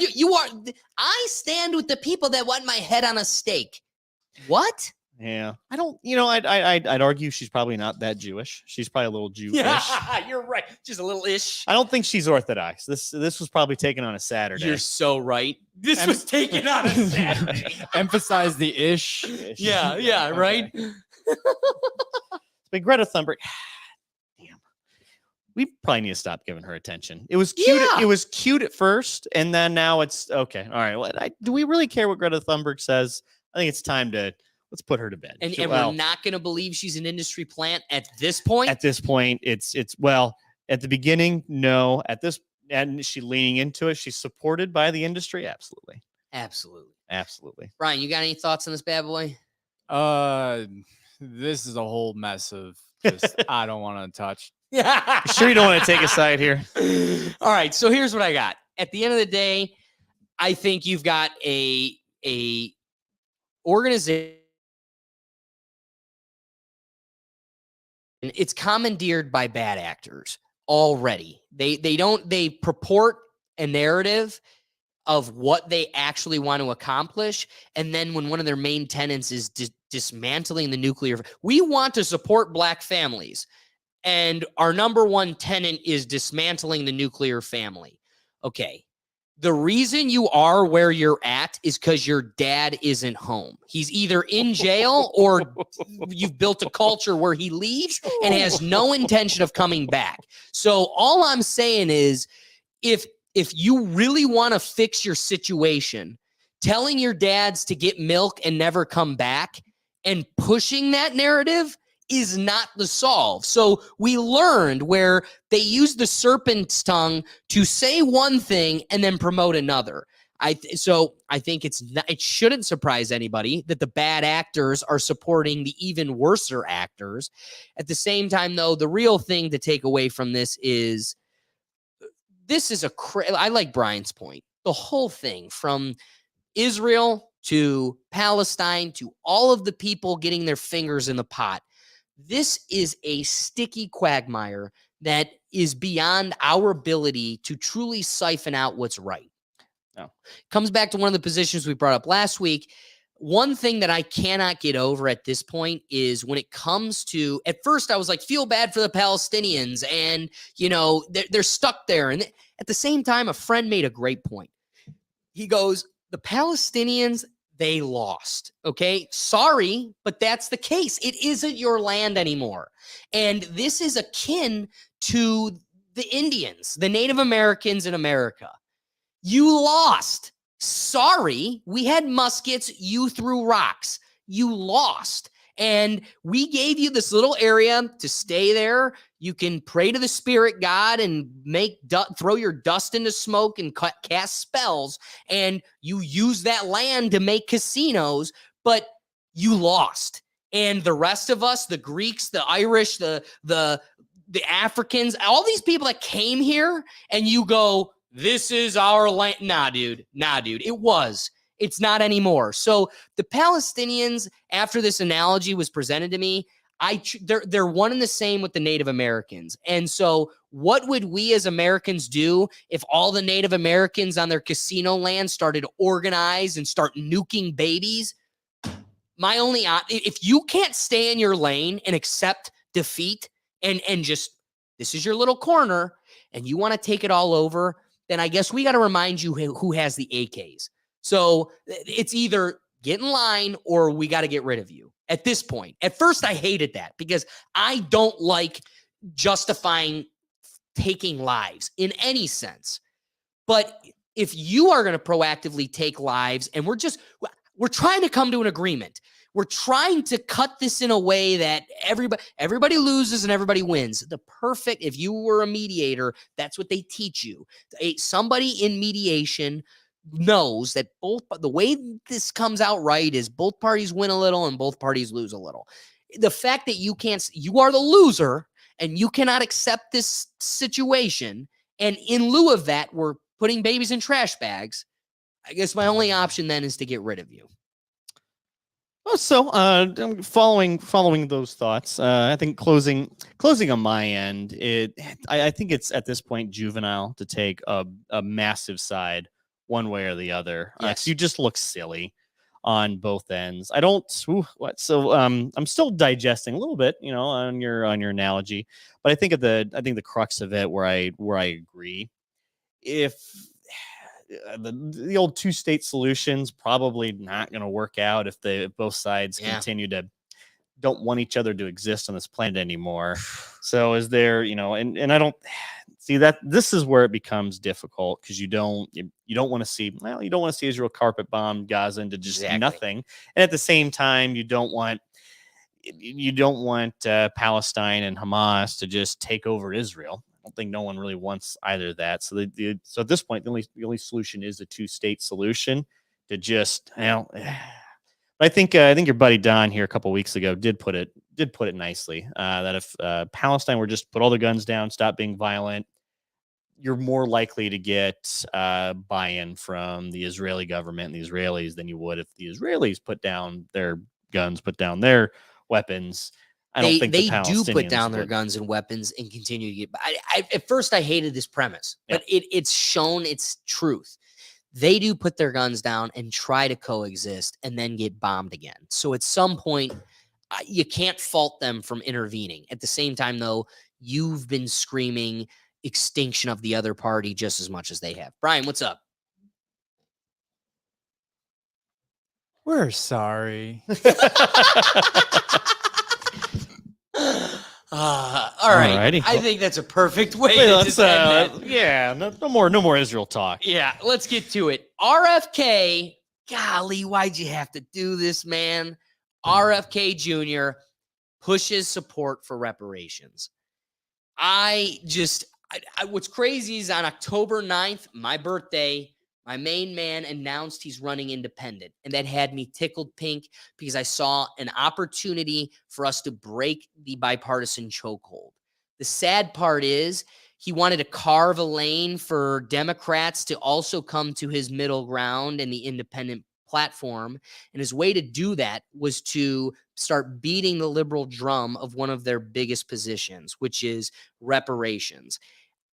stand with the people that want my head on a stake. What? Yeah, I don't. I'd argue she's probably not that Jewish. She's probably a little Jewish. Yeah, you're right. Just a little ish. I don't think she's Orthodox. This was probably taken on a Saturday. You're so right. This was taken on a Saturday. Emphasize the ish. Yeah, right. But Greta Thunberg, damn, we probably need to stop giving her attention. It was cute. Yeah. It was cute at first, and then now it's okay. All right. Well, do we really care what Greta Thunberg says? I think it's time to. Let's put her to bed. And we're not going to believe she's an industry plant at this point. At this point, it's at the beginning, no. And she's leaning into it. She's supported by the industry. Absolutely. Brian, you got any thoughts on this bad boy? This is a whole mess of just I don't want to touch. Yeah. Sure, you don't want to take a side here. All right. So here's what I got. At the end of the day, I think you've got a organization. It's commandeered by bad actors already. They purport a narrative of what they actually want to accomplish. And then when one of their main tenets is dismantling the nuclear, we want to support Black families. And our number one tenet is dismantling the nuclear family. Okay. The reason you are where you're at is because your dad isn't home. He's either in jail or you've built a culture where he leaves and has no intention of coming back. So all I'm saying is if you really want to fix your situation, telling your dads to get milk and never come back and pushing that narrative is not the solve. So we learned where they use the serpent's tongue to say one thing and then promote another. So I think it shouldn't surprise anybody that the bad actors are supporting the even worser actors. At the same time, though, the real thing to take away from this is I like Brian's point. The whole thing from Israel to Palestine to all of the people getting their fingers in the pot. This is a sticky quagmire that is beyond our ability to truly siphon out what's right. No. Comes back to one of the positions we brought up last week. One thing that I cannot get over at this point is when it comes to, at first I was like, feel bad for the Palestinians and, they're stuck there. And at the same time, a friend made a great point. He goes, the Palestinians, they lost. Okay. Sorry, but that's the case. It isn't your land anymore. And this is akin to the Indians, the Native Americans in America. You lost. Sorry, we had muskets. You threw rocks. You lost. And we gave you this little area to stay there. You can pray to the spirit God and throw your dust into smoke and cast spells. And you use that land to make casinos, but you lost. And the rest of us, the Greeks, the Irish, the Africans, all these people that came here, and you go, this is our land. Nah, dude. It was. It's not anymore. So the Palestinians, after this analogy was presented to me, they're one and the same with the Native Americans. And so what would we as Americans do if all the Native Americans on their casino land started to organize and start nuking babies? If you can't stay in your lane and accept defeat and just, this is your little corner and you want to take it all over, then I guess we got to remind you who has the AKs. So it's either get in line or we got to get rid of you at this point. At first, I hated that because I don't like justifying taking lives in any sense. But if you are going to proactively take lives and we're trying to come to an agreement. We're trying to cut this in a way that everybody loses and everybody wins. If you were a mediator, that's what they teach you. Somebody in mediation knows that the way this comes out right is both parties win a little and both parties lose a little. The fact that you are the loser and you cannot accept this situation, and in lieu of that, we're putting babies in trash bags. I guess my only option then is to get rid of you. So, following those thoughts, I think closing on my end, I think it's at this point juvenile to take a massive side one way or the other. Yes. You just look silly on both ends. I don't. So, I'm still digesting a little bit, on your analogy, but I think the crux of it, where I agree, if the old two-state solution's probably not going to work out if both sides continue to don't want each other to exist on this planet anymore. So is there, and I don't see that this is where it becomes difficult because you don't want to see Israel carpet bomb Gaza into just nothing. And at the same time, you don't want Palestine and Hamas to just take over Israel. I don't think no one really wants either of that. So so at this point, the only solution is a two-state solution to just, but I think your buddy Don here a couple of weeks ago did put it nicely, that if Palestine were just put all the guns down, stop being violent, you're more likely to get buy-in from the Israeli government and the Israelis than you would if the Israelis put down their guns, put down their weapons. I don't think they do put down their guns and weapons and continue to get. At first, I hated this premise, but it's shown its truth. They do put their guns down and try to coexist and then get bombed again. So at some point, you can't fault them from intervening. At the same time, though, you've been screaming extinction of the other party just as much as they have. Brian, what's up? We're sorry. All right. Alrighty. I think that's a perfect way Wait, to let's, just end that. yeah, no more Israel talk. Yeah, let's get to it. RFK, golly, why'd you have to do this, man? RFK Jr. pushes support for reparations. What's crazy is on October 9th, my birthday, my main man announced he's running independent. And that had me tickled pink because I saw an opportunity for us to break the bipartisan chokehold. The sad part is he wanted to carve a lane for Democrats to also come to his middle ground and the independent platform. And his way to do that was to start beating the liberal drum of one of their biggest positions, which is reparations.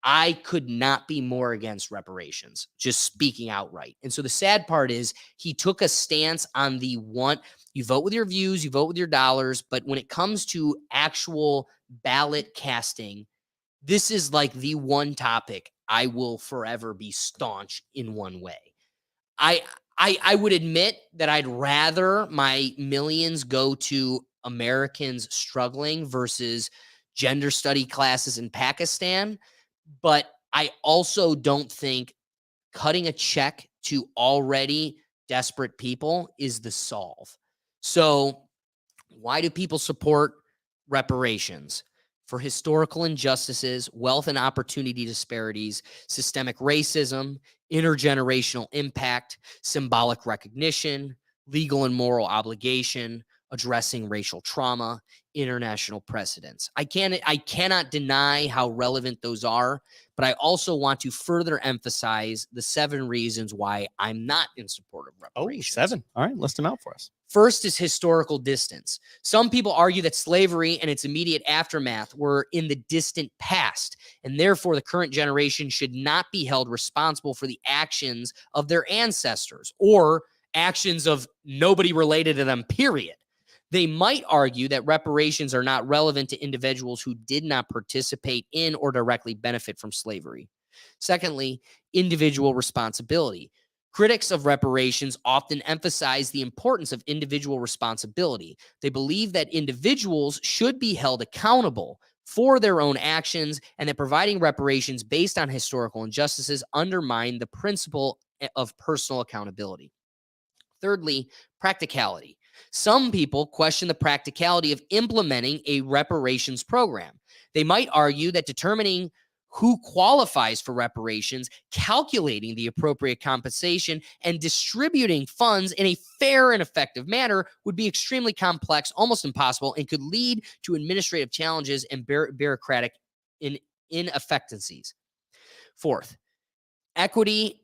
I could not be more against reparations, just speaking outright. And so the sad part is he took a stance on the you vote with your views, you vote with your dollars, but when it comes to actual ballot casting, this is like the one topic I will forever be staunch in one way. I would admit that I'd rather my millions go to Americans struggling versus gender study classes in Pakistan. But I also don't think cutting a check to already desperate people is the solve. So why do people support reparations? For historical injustices, wealth and opportunity disparities, systemic racism, intergenerational impact, symbolic recognition, legal and moral obligation, addressing racial trauma, international precedents. I cannot deny how relevant those are, but I also want to further emphasize the 7 reasons why I'm not in support of reparations. 7. All right, list them out for us. First is historical distance. Some people argue that slavery and its immediate aftermath were in the distant past, and therefore the current generation should not be held responsible for the actions of their ancestors or actions of nobody related to them, period. They might argue that reparations are not relevant to individuals who did not participate in or directly benefit from slavery. Secondly, individual responsibility. Critics of reparations often emphasize the importance of individual responsibility. They believe that individuals should be held accountable for their own actions and that providing reparations based on historical injustices undermine the principle of personal accountability. Thirdly, practicality. Some people question the practicality of implementing a reparations program. They might argue that determining who qualifies for reparations, calculating the appropriate compensation, and distributing funds in a fair and effective manner would be extremely complex, almost impossible, and could lead to administrative challenges and bureaucratic inefficiencies. Fourth, equity.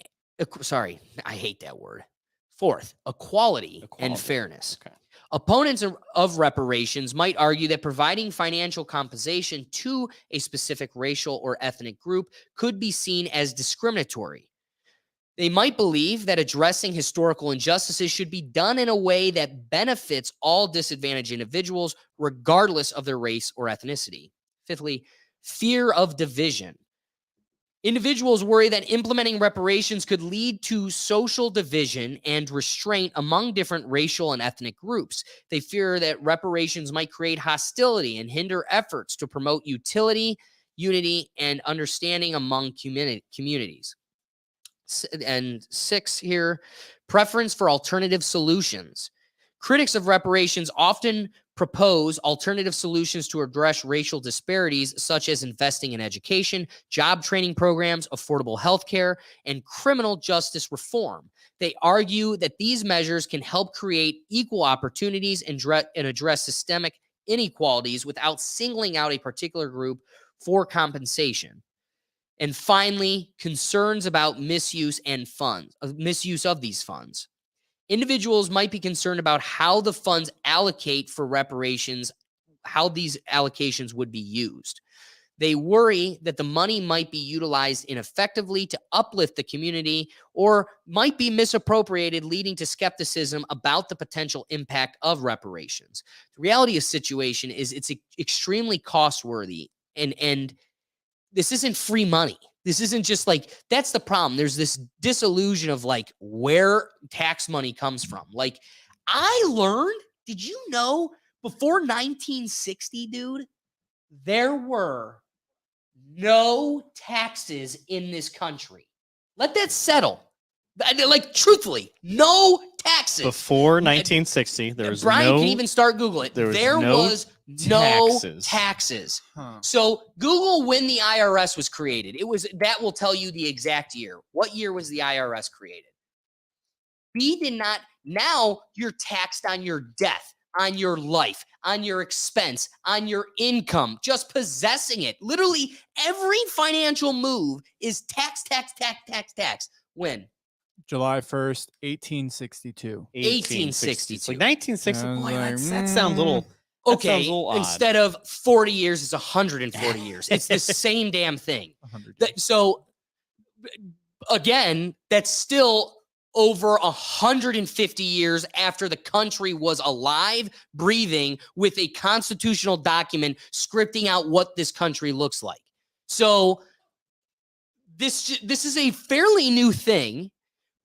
Sorry, I hate that word. Fourth, equality and fairness. Okay. Opponents of reparations might argue that providing financial compensation to a specific racial or ethnic group could be seen as discriminatory. They might believe that addressing historical injustices should be done in a way that benefits all disadvantaged individuals, regardless of their race or ethnicity. Fifthly, fear of division. Individuals worry that implementing reparations could lead to social division and restraint among different racial and ethnic groups. They fear that reparations might create hostility and hinder efforts to promote utility, unity, and understanding among communities. And 6 here, preference for alternative solutions. Critics of reparations often propose alternative solutions to address racial disparities, such as investing in education, job training programs, affordable health care, and criminal justice reform. They argue that these measures can help create equal opportunities and address systemic inequalities without singling out a particular group for compensation. And finally, concerns about misuse of these funds. Individuals might be concerned about how the funds allocate for reparations, how these allocations would be used. They worry that the money might be utilized ineffectively to uplift the community or might be misappropriated, leading to skepticism about the potential impact of reparations. The reality of the situation is it's extremely cost-worthy And this isn't free money. This isn't just like, that's the problem. There's this disillusion of like where tax money comes from. Like I learned, did you know before 1960, dude, there were no taxes in this country. Let that settle. Like truthfully, no taxes. Before 1960, there was Brian no can even start Google it. there was There no was no taxes. taxes. Huh. So Google when the IRS was created. That will tell you the exact year. What year was the IRS created? B did not. Now you're taxed on your death, on your life, on your expense, on your income, just possessing it. Literally every financial move is tax. When? July 1st, 1862. 1862. It's like 1960. I was Boy, like, that sounds a little. That sounds Okay, a little odd. instead of 40 years, it's 140 years. It's the same damn thing. 100 So again, that's still over 150 years after the country was alive, breathing, with a constitutional document scripting out what this country looks like. So this is a fairly new thing,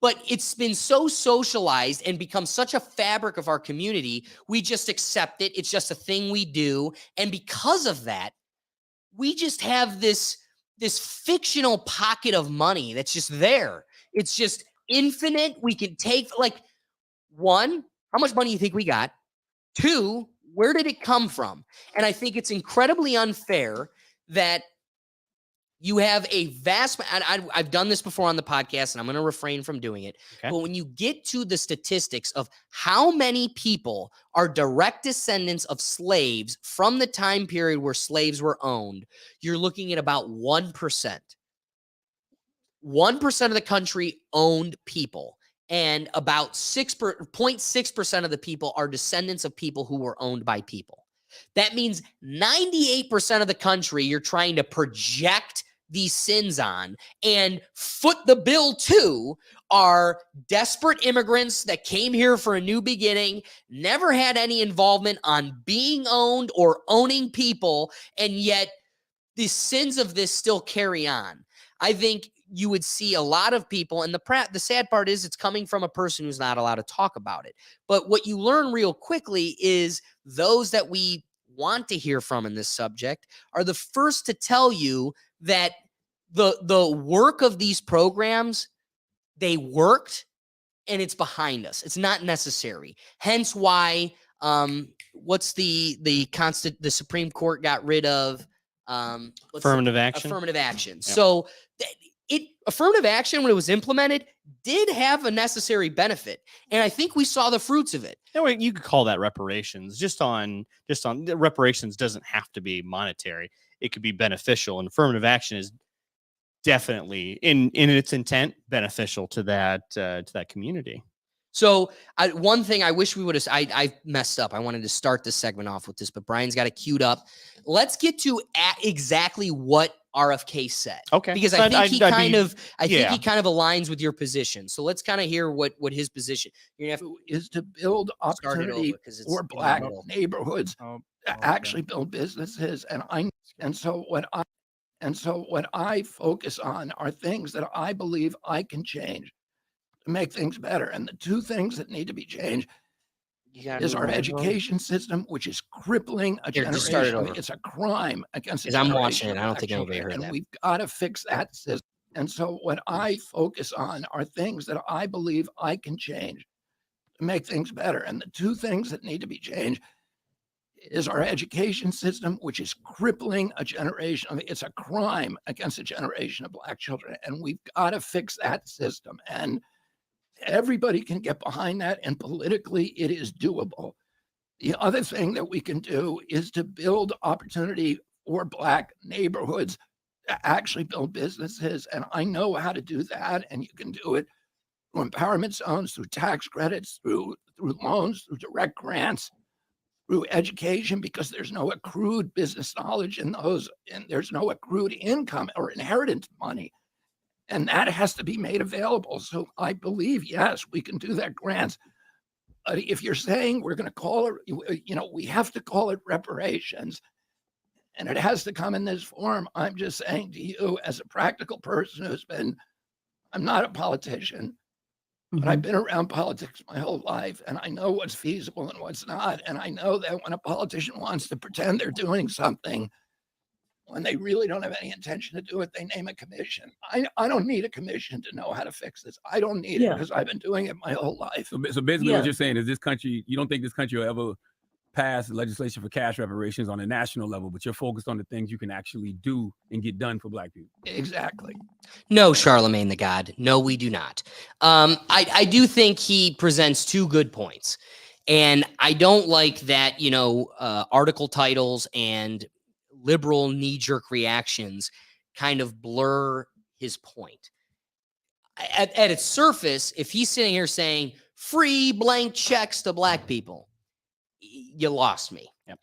but it's been so socialized and become such a fabric of our community. We just accept it. It's just a thing we do. And because of that, we just have this fictional pocket of money that's just there. It's just infinite. We can take, like, one, how much money you think we got? Two, where did it come from? And I think it's incredibly unfair that you have a vast, I've done this before on the podcast and I'm going to refrain from doing it. Okay. But when you get to the statistics of how many people are direct descendants of slaves from the time period where slaves were owned, you're looking at about 1%. 1% of the country owned people, and about 0.6% of the people are descendants of people who were owned by people. That means 98% of the country you're trying to project these sins on and foot the bill to are desperate immigrants that came here for a new beginning, never had any involvement on being owned or owning people, and yet the sins of this still carry on. I think you would see a lot of people, and the sad part is it's coming from a person who's not allowed to talk about it. But what you learn real quickly is those that we want to hear from in this subject are the first to tell you that the work of these programs, they worked, and it's behind us. It's not necessary. Hence why what's the Supreme Court got rid of Affirmative action. Affirmative action. Yep. So affirmative action, when it was implemented, did have a necessary benefit, and I think we saw the fruits of it. No, you could call that reparations. Just on reparations doesn't have to be monetary. It could be beneficial, and affirmative action is definitely in its intent beneficial to that community. So one thing I wish we would have, I messed up. I wanted to start this segment off with this, but Brian's got it queued up. Let's get to exactly what RFK said. Okay. Because So I think he kind of aligns with your position. So let's kind of hear what his position. You're gonna have is to build start it over opportunity 'cause it's for in the Black middle. neighborhoods to actually build businesses. And so what I focus on are things that I believe I can change to make things better. And the two things that need to be changed is our education system, which is crippling a Here, just start it generation. I mean, over. it's a crime against a 'Cause I'm generation watching it. of I don't Black think anybody children, heard and that. we've got to fix that system. And so what I focus on are things that I believe I can change to make things better. And the two things that need to be changed is our education system, which is crippling a generation. I mean, it's a crime against a generation of Black children, and we've got to fix that system. And everybody can get behind that, and politically it is doable. The other thing that we can do is to build opportunity for Black neighborhoods to actually build businesses. And I know how to do that. And you can do it through empowerment zones, through tax credits, through loans, through direct grants, through education, because there's no accrued business knowledge in those, and there's no accrued income or inheritance money. And that has to be made available. So I believe, yes, we can do that grants. But if you're saying we're going to call it, we have to call it reparations. And it has to come in this form. I'm just saying to you, as a practical person I'm not a politician, but I've been around politics my whole life, and I know what's feasible and what's not. And I know that when a politician wants to pretend they're doing something, when they really don't have any intention to do it, they name a commission. I don't need a commission to know how to fix this. I don't need it because I've been doing it my whole life. So basically what you're saying is this country, you don't think this country will ever pass legislation for cash reparations on a national level, but you're focused on the things you can actually do and get done for Black people. Exactly. No, Charlemagne the God. No, we do not. I do think he presents two good points. And I don't like that, article titles and liberal knee-jerk reactions kind of blur his point. At its surface, if he's sitting here saying free blank checks to Black people, you lost me. Yep.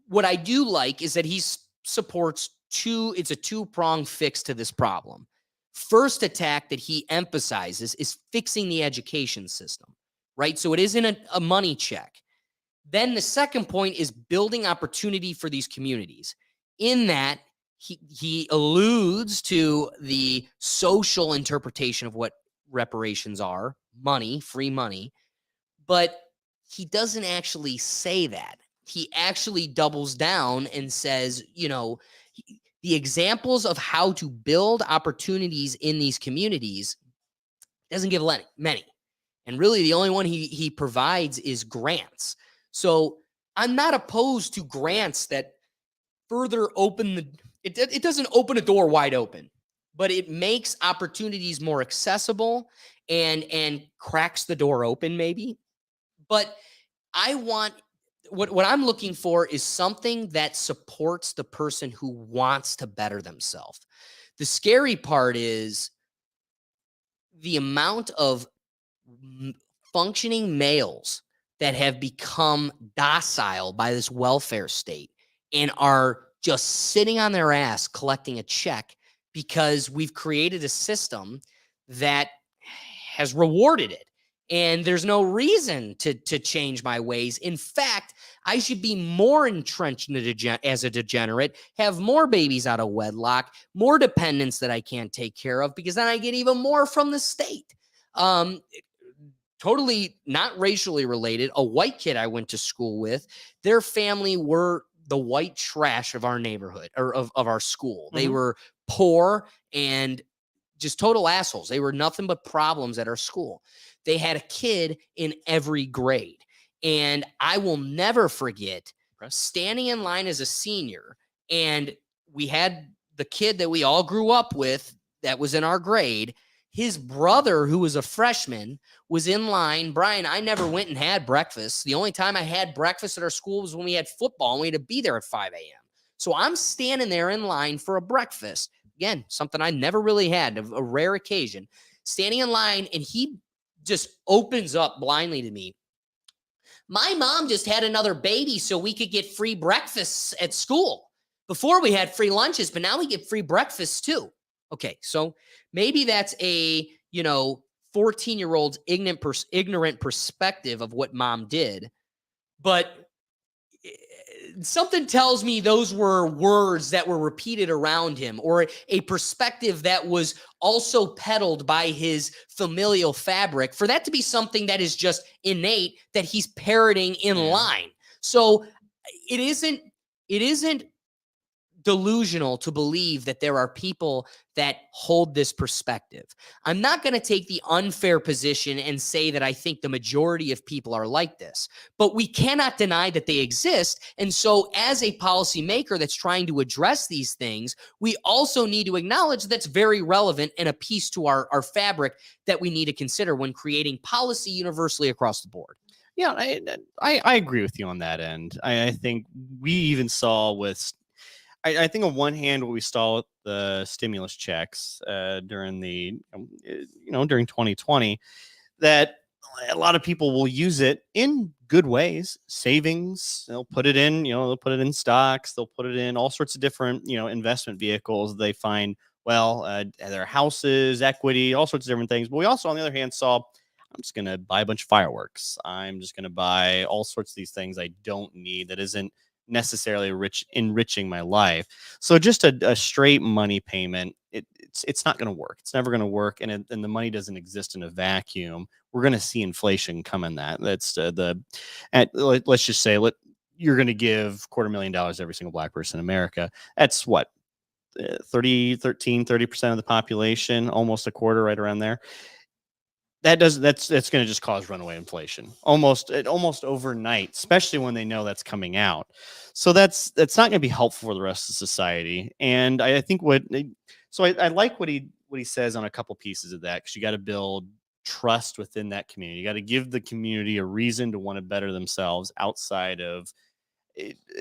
What I do like is that he supports it's a two-pronged fix to this problem. First attack that he emphasizes is fixing the education system, right? So it isn't a money check. Then the second point is building opportunity for these communities. In that, he alludes to the social interpretation of what reparations are, money, free money, but he doesn't actually say that. He actually doubles down and says, the examples of how to build opportunities in these communities doesn't give many. And really the only one he provides is grants. So I'm not opposed to grants that further open it doesn't open a door wide open, but it makes opportunities more accessible and cracks the door open maybe. But I want what I'm looking for is something that supports the person who wants to better themselves. The scary part is the amount of functioning males that have become docile by this welfare state and are just sitting on their ass collecting a check because we've created a system that has rewarded it. And there's no reason to change my ways. In fact, I should be more entrenched as a degenerate, have more babies out of wedlock, more dependents that I can't take care of, because then I get even more from the state. Totally not racially related. A white kid I went to school with, their family were the white trash of our neighborhood or of our school. Mm-hmm. They were poor and just total assholes. They were nothing but problems at our school. They had a kid in every grade. And I will never forget standing in line as a senior, and we had the kid that we all grew up with that was in our grade. His brother, who was a freshman, was in line. Brian, I never went and had breakfast. The only time I had breakfast at our school was when we had football, and we had to be there at 5 a.m. So I'm standing there in line for a breakfast. Again, something I never really had, a rare occasion. Standing in line, and he just opens up blindly to me. My mom just had another baby so we could get free breakfasts at school. Before we had free lunches, but now we get free breakfasts too. Okay, so maybe that's a, 14-year-old's ignorant perspective of what mom did. But something tells me those were words that were repeated around him, or a perspective that was also peddled by his familial fabric, for that to be something that is just innate, that he's parroting in line. So it isn't delusional to believe that there are people that hold this perspective. I'm not going to take the unfair position and say that I think the majority of people are like this, but we cannot deny that they exist. And so as a policymaker that's trying to address these things, we also need to acknowledge that's very relevant and a piece to our fabric that we need to consider when creating policy universally across the board. Yeah, I agree with you on that end. I think we even saw with I think on one hand, what we saw with the stimulus checks during during 2020, that a lot of people will use it in good ways, savings. They'll put it in, they'll put it in stocks. They'll put it in all sorts of different, investment vehicles. They find, their houses, equity, all sorts of different things. But we also, on the other hand, saw, I'm just going to buy a bunch of fireworks. I'm just going to buy all sorts of these things I don't need that isn't necessarily enriching my life. So just a straight money payment, it's not going to work. It's never going to work, and and the money doesn't exist in a vacuum. We're going to see inflation come in that. Let's just say you're going to give $250,000 to every single black person in America. That's what 30% of the population, almost a quarter, right around there. That's going to just cause runaway inflation almost overnight, especially when they know that's coming out. So that's not going to be helpful for the rest of society. And I think I like what he says on a couple pieces of that, because you got to build trust within that community. You got to give the community a reason to want to better themselves outside of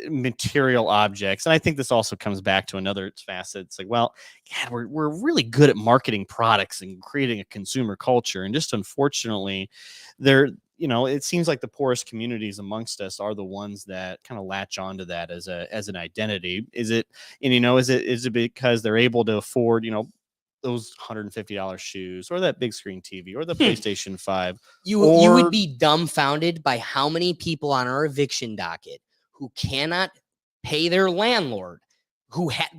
material objects. And I think this also comes back to another facet. It's like, well, God, we're really good at marketing products and creating a consumer culture, and just unfortunately it seems like the poorest communities amongst us are the ones that kind of latch onto that as an identity. Is it because they're able to afford those $150 shoes, or that big screen TV, or the PlayStation 5? You would be dumbfounded by how many people on our eviction docket who cannot pay their landlord,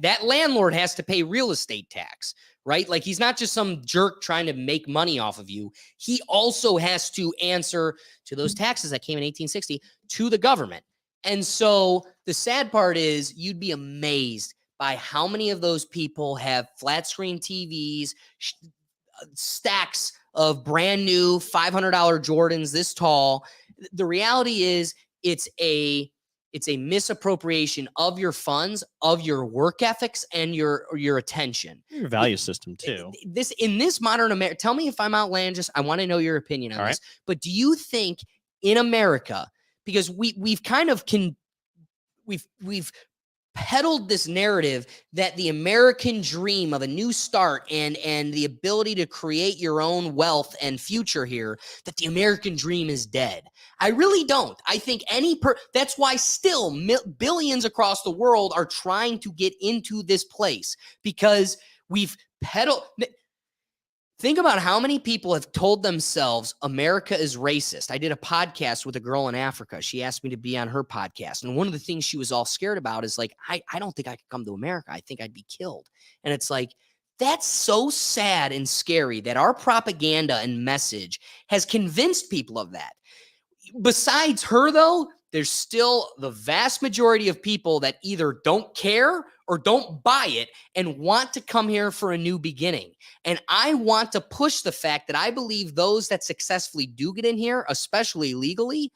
that landlord has to pay real estate tax, right? Like, he's not just some jerk trying to make money off of you. He also has to answer to those taxes that came in 1860 to the government. And so the sad part is, you'd be amazed by how many of those people have flat screen TVs, stacks of brand new $500 Jordans this tall. The reality is, it's a misappropriation of your funds, of your work ethics, and your attention, your value system too. In this modern America, tell me if I'm outlandish. I want to know your opinion on this. But do you think in America, because we've peddled this narrative that the American dream of a new start and the ability to create your own wealth and future here, that the American dream is dead. I really don't. I think that's why still billions across the world are trying to get into this place, because we've peddled. Think about how many people have told themselves America is racist. I did a podcast with a girl in Africa. She asked me to be on her podcast. And one of the things she was all scared about is like, I don't think I could come to America. I think I'd be killed. And it's like, that's so sad and scary that our propaganda and message has convinced people of that. Besides her, though, there's still the vast majority of people that either don't care or don't buy it and want to come here for a new beginning. And I want to push the fact that I believe those that successfully do get in here, especially legally,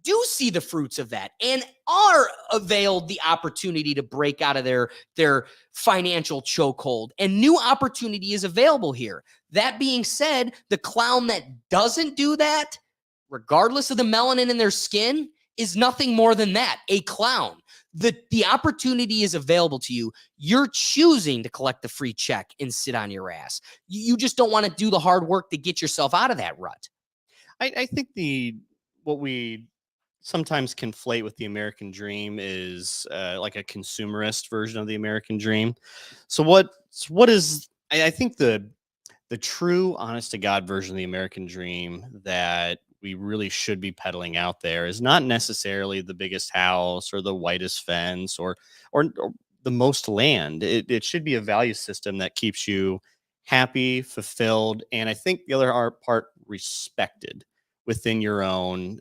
do see the fruits of that and are availed the opportunity to break out of their financial chokehold. And new opportunity is available here. That being said, the clown that doesn't do that, regardless of the melanin in their skin, is nothing more than that, a clown. The opportunity is available to you. You're choosing to collect the free check and sit on your ass. You just don't want to do the hard work to get yourself out of that rut. I think what we sometimes conflate with the American dream is like a consumerist version of the American dream. So what is, I think the true honest to God version of the American dream that we really should be peddling out there is not necessarily the biggest house or the whitest fence or the most land. It should be a value system that keeps you happy, fulfilled, and I think the other part, respected within your own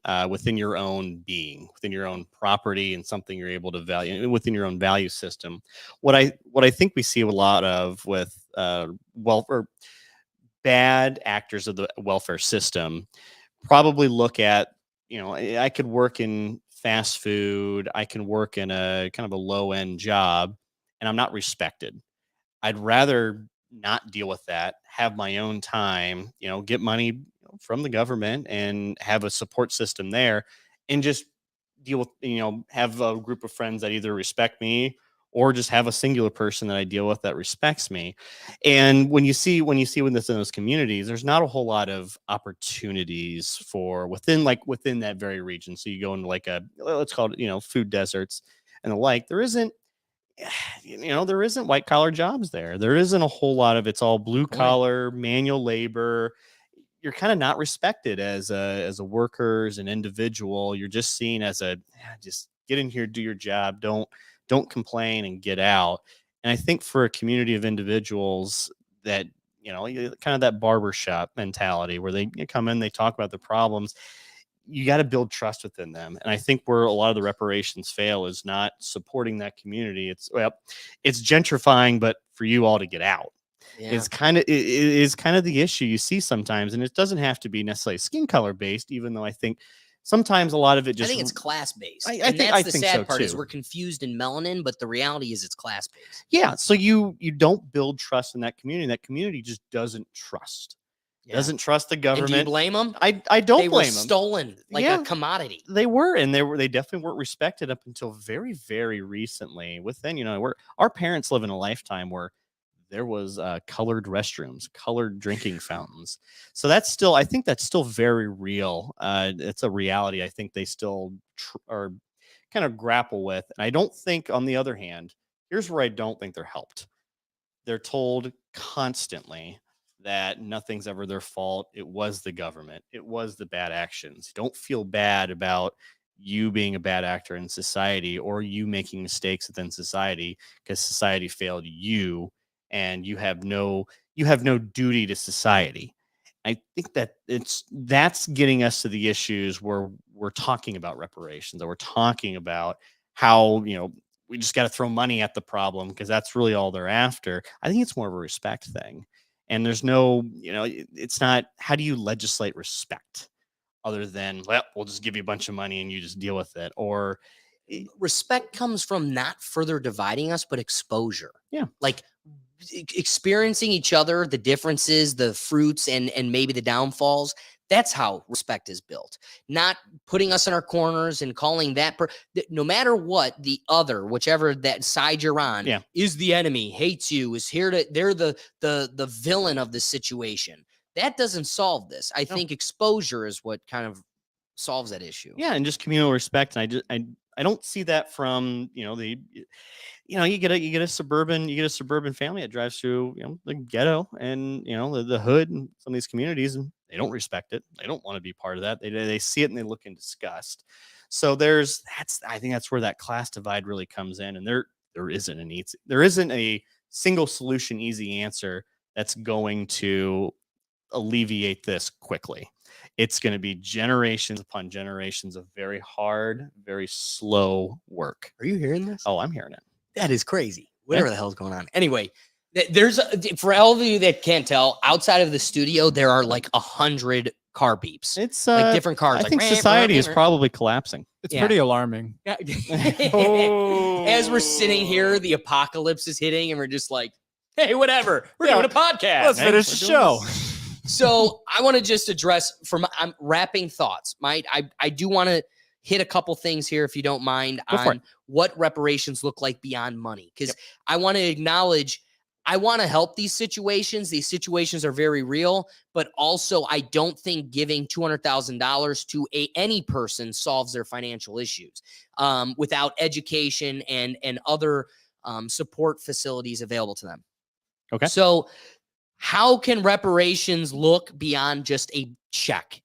being, within your own property, and something you're able to value within your own value system. What I think we see a lot of with welfare, bad actors of the welfare system probably look at, I could work in fast food, I can work in a kind of a low end job, and I'm not respected. I'd rather not deal with that, have my own time, get money from the government and have a support system there, and just deal with, have a group of friends that either respect me or just have a singular person that I deal with that respects me. And when you see in those communities, there's not a whole lot of opportunities for within that very region. So you go into like let's call it, food deserts and the like, there isn't white collar jobs there. There isn't a whole lot of, it's all blue collar, manual labor. You're kind of not respected as a worker, as an individual. You're just seen as get in here, do your job, don't complain and get out. And I think for a community of individuals that, kind of that barbershop mentality where they come in, they talk about the problems, you got to build trust within them. And I think where a lot of the reparations fail is not supporting that community. It's gentrifying, but for you all to get out. Yeah. Is kind of the issue you see sometimes. And it doesn't have to be necessarily skin color based, even though I think sometimes a lot of it I think it's class based. I think that's the so sad part too. is we're confused in melanin, but the reality is it's class based. Yeah. So you don't build trust in that community. That community just doesn't trust. Doesn't trust the And government. do you blame them? I don't They were blame them. stolen like Yeah. a commodity. They were, and they definitely weren't respected up until very, very recently. Within, our parents live in a lifetime where there was colored restrooms, colored drinking fountains. So I think that's still very real. It's a reality I think they still are kind of grapple with. And I don't think, on the other hand, here's where I don't think they're helped. They're told constantly that nothing's ever their fault. It was the government. It was the bad actions. Don't feel bad about you being a bad actor in society or you making mistakes within society because society failed you and you have no duty to society. I think that's getting us to the issues where we're talking about reparations, or we're talking about how, we just got to throw money at the problem because that's really all they're after. I think it's more of a respect thing. And there's no, it's not, how do you legislate respect other than, well, we'll just give you a bunch of money and you just deal with it? Or Respect comes from not further dividing us, but exposure. Yeah. Like experiencing each other, the differences, the fruits, and maybe the downfalls. That's how respect is built. Not putting us in our corners and calling no matter what, the other, whichever that side you're on, is the enemy, hates you, is here they're the villain of the situation. That doesn't solve this. I think exposure is what kind of solves that issue. Yeah, and just communal respect. And I don't see that from, you get a suburban family that drives through, the ghetto and, the hood and some of these communities, and they don't respect it. They don't want to be part of that. They see it and they look in disgust. So I think that's where that class divide really comes in. And there isn't a single solution, easy answer that's going to alleviate this quickly. It's going to be generations upon generations of very hard, very slow work. Are you hearing this? Oh, I'm hearing it. That is crazy. Whatever the hell's going on. Anyway, for all of you that can't tell, outside of the studio, there are like 100 car beeps. It's like different cars. I think society is probably collapsing. It's pretty alarming. As we're sitting here, the apocalypse is hitting, and we're just like, hey, whatever. We're doing a podcast. Let's finish the show. So I want to just address I'm wrapping thoughts. I do want to hit a couple things here, if you don't mind, on what reparations look like beyond money. Because I want to acknowledge, I want to help these situations. These situations are very real, but also I don't think giving $200,000 to any person solves their financial issues without education and other support facilities available to them. Okay. So how can reparations look beyond just a check?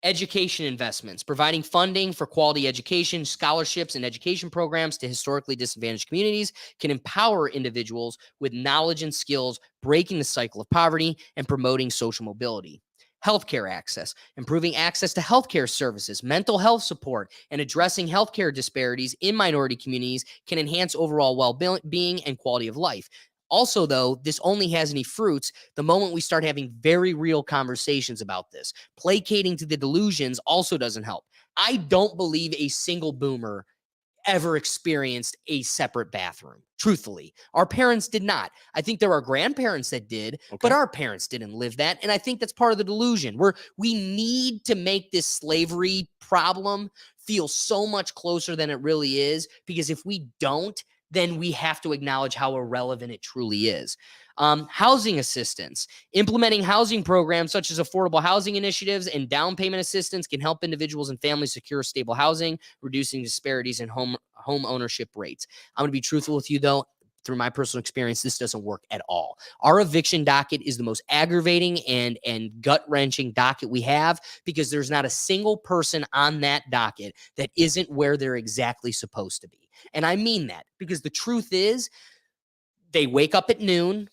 Education investments, providing funding for quality education, scholarships, and education programs to historically disadvantaged communities can empower individuals with knowledge and skills, breaking the cycle of poverty and promoting social mobility. Healthcare access, improving access to healthcare services, mental health support, and addressing healthcare disparities in minority communities can enhance overall well-being and quality of life. Also, though, this only has any fruits the moment we start having very real conversations about this. Placating to the delusions also doesn't help. I don't believe a single boomer ever experienced a separate bathroom. Truthfully, our parents did not. I think there are grandparents that did, but our parents didn't live that. And I think that's part of the delusion. We need to make this slavery problem feel so much closer than it really is, because if we don't, then we have to acknowledge how irrelevant it truly is. Housing assistance. Implementing housing programs such as affordable housing initiatives and down payment assistance can help individuals and families secure stable housing, reducing disparities in home ownership rates. I'm going to be truthful with you, though. through my personal experience, this doesn't work at all. Our eviction docket is the most aggravating and gut-wrenching docket we have, because there's not a single person on that docket that isn't where they're exactly supposed to be. And I mean that, because the truth is, they wake up at noon,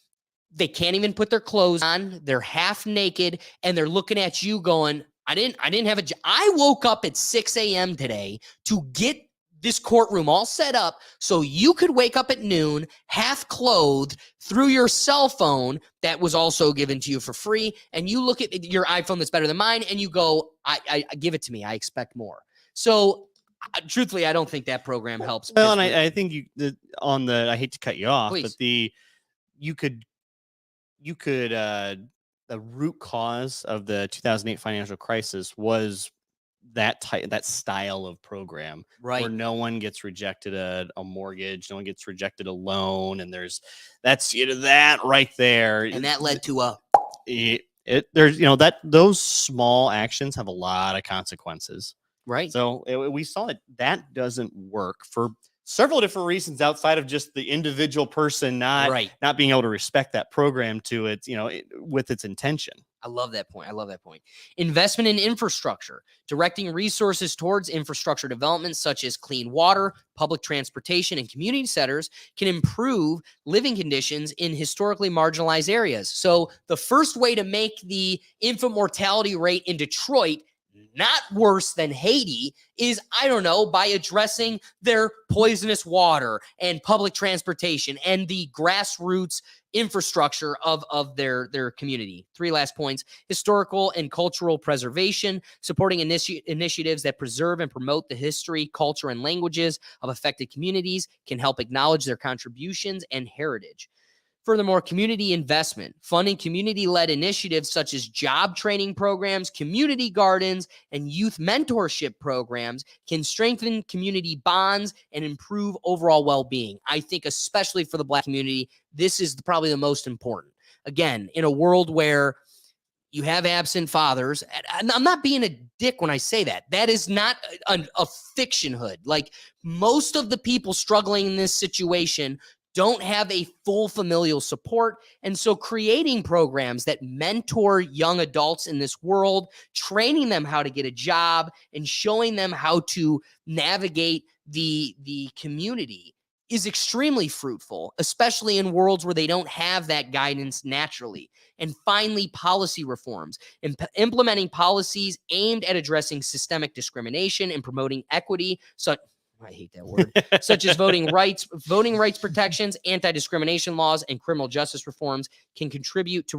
they can't even put their clothes on, they're half naked, and they're looking at you going, I didn't have a job. I woke up at 6 a.m. today to get this courtroom all set up so you could wake up at noon, half clothed, through your cell phone that was also given to you for free, and you look at your iPhone that's better than mine, and you go, I give it to me. I expect more. So truthfully, I don't think that program helps. Well, and I think I hate to cut you off, Please. but you could the root cause of the 2008 financial crisis was that style of program, where Right. no one gets rejected a mortgage, no one gets rejected a loan, and that right there, And that led to there's that those small actions have a lot of consequences. right. So we saw that doesn't work for several different reasons outside of just the individual person not being able to respect that program to its, with its intention. I love that point. Investment in infrastructure, directing resources towards infrastructure development such as clean water, public transportation, and community centers can improve living conditions in historically marginalized areas. So the first way to make the infant mortality rate in Detroit not worse than Haiti is, I don't know, by addressing their poisonous water and public transportation and the grassroots infrastructure of their community. 3 last points: historical and cultural preservation, supporting initiatives that preserve and promote the history, culture, and languages of affected communities can help acknowledge their contributions and heritage. Furthermore, community investment, funding community-led initiatives such as job training programs, community gardens, and youth mentorship programs can strengthen community bonds and improve overall well-being. I think especially for the Black community, this is probably the most important. Again, in a world where you have absent fathers, and I'm not being a dick when I say that. That is not a fictionhood. Like, most of the people struggling in this situation don't have a full familial support. And so creating programs that mentor young adults in this world, training them how to get a job, and showing them how to navigate the community is extremely fruitful, especially in worlds where they don't have that guidance naturally. And finally, policy reforms, implementing policies aimed at addressing systemic discrimination and promoting equity. So I hate that word, such as voting rights protections, anti-discrimination laws, and criminal justice reforms can contribute to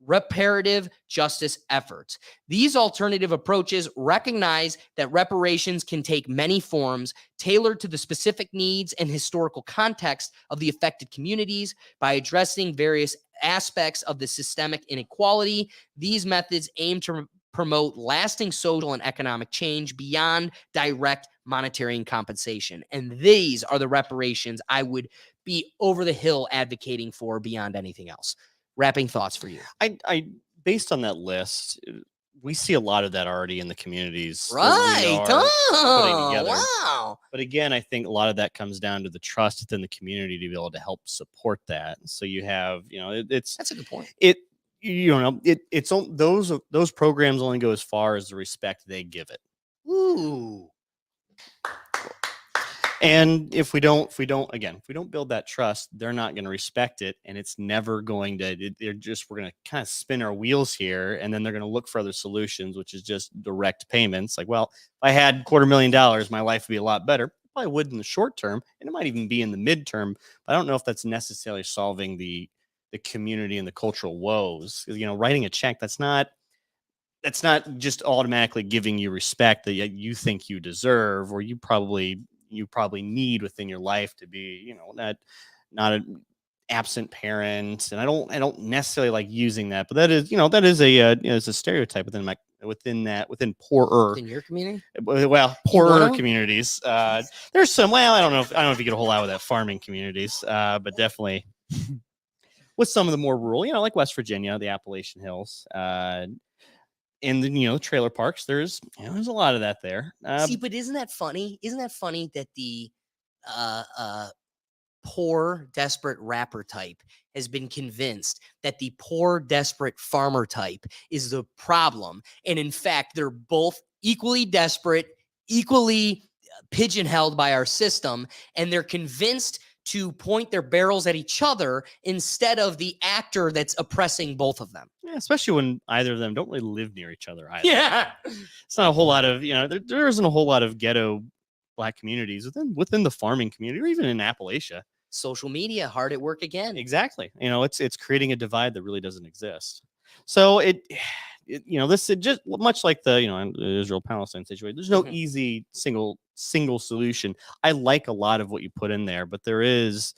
reparative justice efforts. These alternative approaches recognize that reparations can take many forms, tailored to the specific needs and historical context of the affected communities. By addressing various aspects of the systemic inequality, these methods aim to promote lasting social and economic change beyond direct monetary compensation. And these are the reparations I would be over the hill advocating for beyond anything else. Wrapping thoughts for you. I based on that list, we see a lot of that already in the communities. Right. Putting together. Wow. But again, I think a lot of that comes down to the trust within the community to be able to help support that. So you have, That's a good point. It's those programs only go as far as the respect they give it. Ooh. And if we don't build that trust, they're not going to respect it, and it's never going to. We're going to kind of spin our wheels here, and then they're going to look for other solutions, which is just direct payments. Like, well, if I had $250,000, my life would be a lot better. Probably would in the short term, and it might even be in the midterm. But I don't know if that's necessarily solving the community and the cultural woes. Writing a check, that's not just automatically giving you respect that you think you deserve, or you probably need within your life to be, not an absent parent. And I don't necessarily like using that, but that is it's a stereotype within poorer, In your community? well, poorer communities. There's some, I don't know if you get a whole lot with that farming communities, but definitely with some of the more rural, like West Virginia, the Appalachian Hills, in the trailer parks, there's a lot of that there. See, but isn't that funny? Isn't that funny that the poor, desperate rapper type has been convinced that the poor, desperate farmer type is the problem. And in fact, they're both equally desperate, equally pigeonholed by our system, and they're convinced to point their barrels at each other instead of the actor that's oppressing both of them. Yeah, especially when either of them don't really live near each other either. Yeah. It's not a whole lot of, there isn't a whole lot of ghetto Black communities within the farming community or even in Appalachia. Social media hard at work again. Exactly. It's creating a divide that really doesn't exist. So this is just much like the Israel-Palestine situation. There's no easy single solution. I like a lot of what you put in there, but there is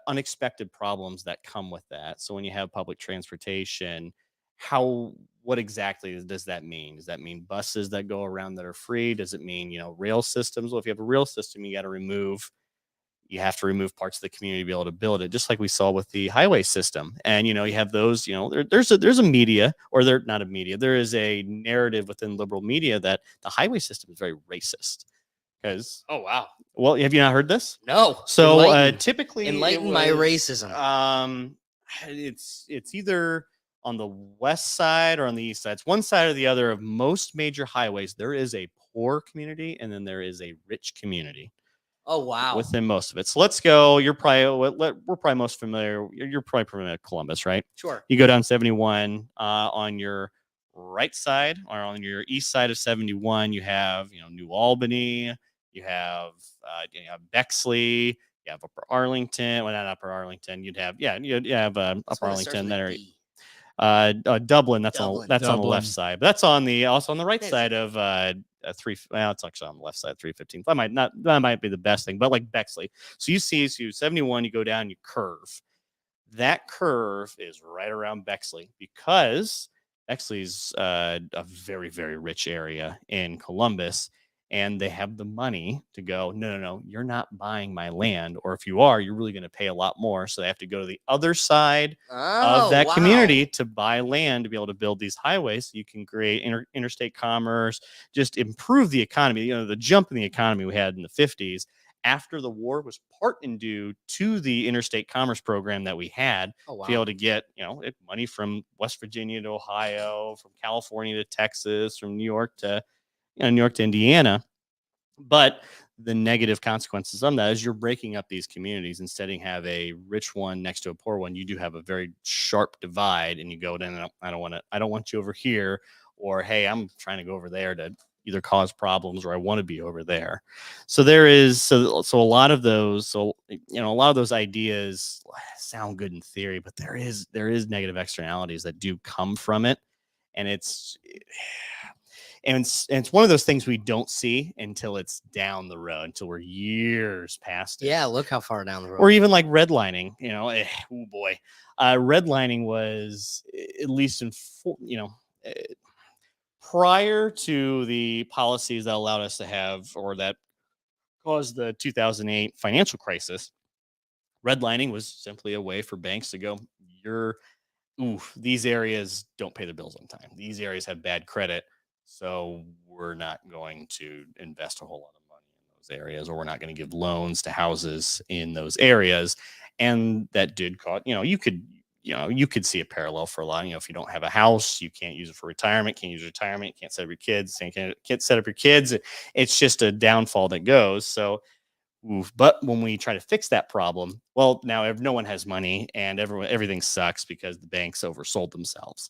unexpected problems that come with that. So when you have public transportation, what exactly does that mean? Does that mean buses that go around that are free? Does it mean rail systems? Well, if you have a rail system, you have to remove parts of the community to be able to build it, just like we saw with the highway system. And you have those, there's a media, or they're not a media. There is a narrative within liberal media that the highway system is very racist. Because oh wow, well, have you not heard this? No. So typically, enlighten my racism. It's either on the west side or on the east side. It's one side or the other of most major highways. There is a poor community, and then there is a rich community. Oh wow! Within most of it. So let's go. We're probably most familiar. You're probably familiar with Columbus, right? Sure. You go down 71 on your right side, or on your east side of 71. You have New Albany. You have Bexley. You have Upper Arlington. Well, not Upper Arlington. You'd have Upper Arlington that are Dublin. That's on the left side. But that's also on the right side of it's actually on the left side, 315. That might be the best thing, but like Bexley. So you see 71, you go down, you curve. That curve is right around Bexley because Bexley's a very, very rich area in Columbus. And they have the money to go, no, you're not buying my land. Or if you are, you're really going to pay a lot more. So they have to go to the other side of that community to buy land to be able to build these highways. So you can create interstate commerce, just improve the economy. The jump in the economy we had in the 50s after the war was partly due to the interstate commerce program that we had to be able to get, money from West Virginia to Ohio, from California to Texas, from New York to Indiana. But the negative consequences of that is you're breaking up these communities. Instead of have a rich one next to a poor one, you do have a very sharp divide, and you go down, I don't want you over here, or hey, I'm trying to go over there to either cause problems, or I want to be over there. So there is so a lot of those ideas sound good in theory, but there is negative externalities that do come from it, and it's one of those things we don't see until it's down the road, until we're years past it. Yeah, look how far down the road. Or even like redlining, redlining was, at least prior to the policies that allowed us to have, or that caused the 2008 financial crisis, redlining was simply a way for banks to go, these areas don't pay their bills on time. These areas have bad credit. So we're not going to invest a whole lot of money in those areas, or we're not going to give loans to houses in those areas. And that did cause, you could see a parallel for a lot. If you don't have a house, you can't use it for retirement, can't use retirement, can't set up your kids, can't set up your kids. It's just a downfall that goes. So, but when we try to fix that problem, well, now no one has money and everything sucks because the banks oversold themselves.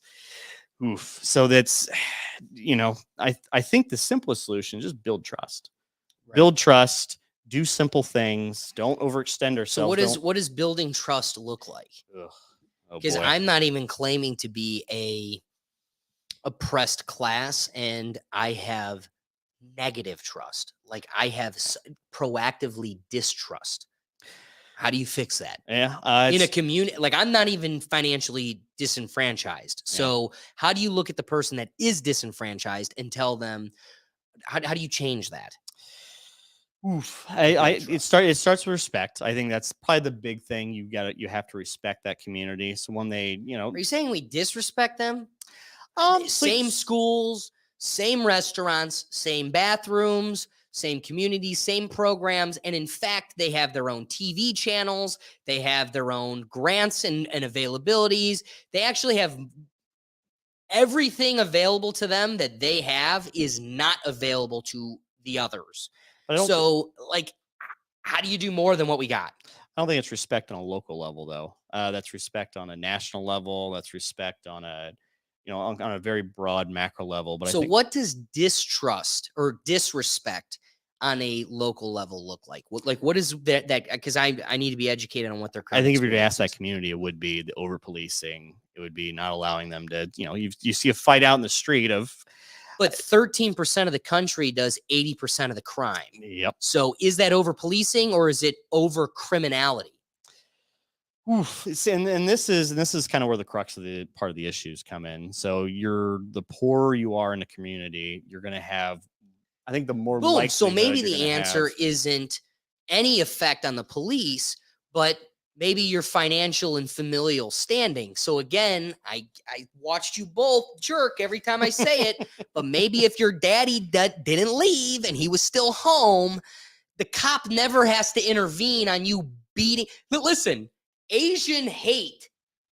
So that's, I think the simplest solution is just build trust. Right. Build trust, do simple things, don't overextend ourselves. So what does building trust look like? Because I'm not even claiming to be a oppressed class, and I have negative trust. Like I have proactively distrust. How do you fix that? Yeah. In a community, like I'm not even financially disenfranchised. So how do you look at the person that is disenfranchised and tell them, how do you change that? It starts with respect. I think that's probably the big thing. You have to respect that community. So when they, Are you saying we disrespect them? Same schools, same restaurants, same bathrooms, same communities, same programs. And in fact, they have their own TV channels. They have their own grants and availabilities. They actually have everything available to them that they have is not available to the others. But I don't, So, like, how do you do more than what we got? I don't think it's respect on a local level, though. That's respect on a national level. That's respect on a, on a very broad macro level. But So, I think what does distrust or disrespect on a local level look like? What is that? Because I need to be educated on what their I current think if you were to ask experience that is. community, it would be the over policing. It would be not allowing them to, you see a fight out in the street of, But 13% of the country does 80% of the crime. yep. So, is that over policing or is it over criminality? And this is kind of where the crux of the part of the issues come in. So the poorer you are in a community, you're going to have, I think, the more Boom. So likelihood maybe you're the gonna answer have- isn't any effect on the police, but maybe your financial and familial standing. So again, I watched you both jerk every time I say it, but maybe if your daddy didn't leave and he was still home, the cop never has to intervene on you beating. But listen, Asian hate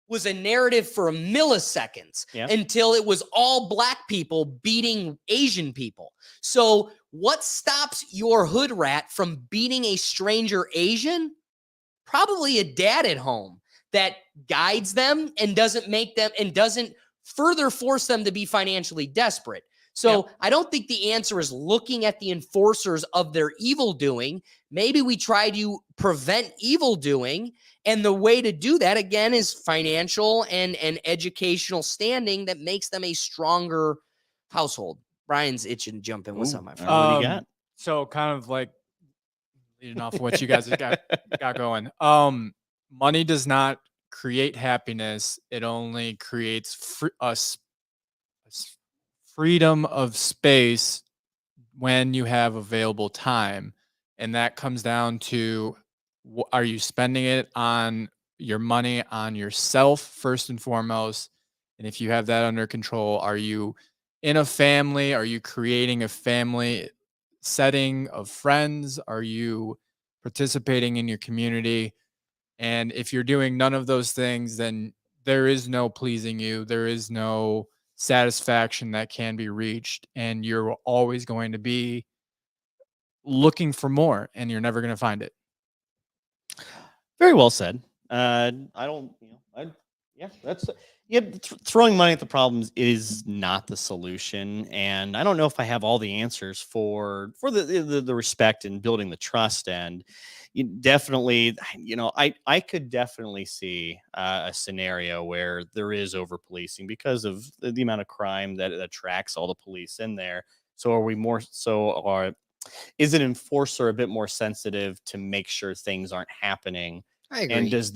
was a narrative for milliseconds Yeah. until it was all black people beating Asian people. So what stops your hood rat from beating a stranger Asian? Probably a dad at home that guides them and doesn't further force them to be financially desperate. So I don't think the answer is looking at the enforcers of their evil doing. Maybe we try to prevent evil doing. And the way to do that, again, is financial and educational standing that makes them a stronger household. Brian's itching to jump in. What's up, my friend? What do you got? So kind of like leading off of what you guys got going. Money does not create happiness. It only creates freedom of space when you have available time. And that comes down to, are you spending it on your money on yourself first and foremost? And if you have that under control, are you in a family? Are you creating a family setting of friends? Are you participating in your community? And if you're doing none of those things, then there is no pleasing you. There is no satisfaction that can be reached. And you're always going to be looking for more and you're never going to find it. Very well said. I don't, throwing money at the problems is not the solution, and I don't know if I have all the answers for the respect and building the trust. And definitely, I could definitely see a scenario where there is over policing because of the amount of crime that attracts all the police in there. So is an enforcer a bit more sensitive to make sure things aren't happening? I agree. And does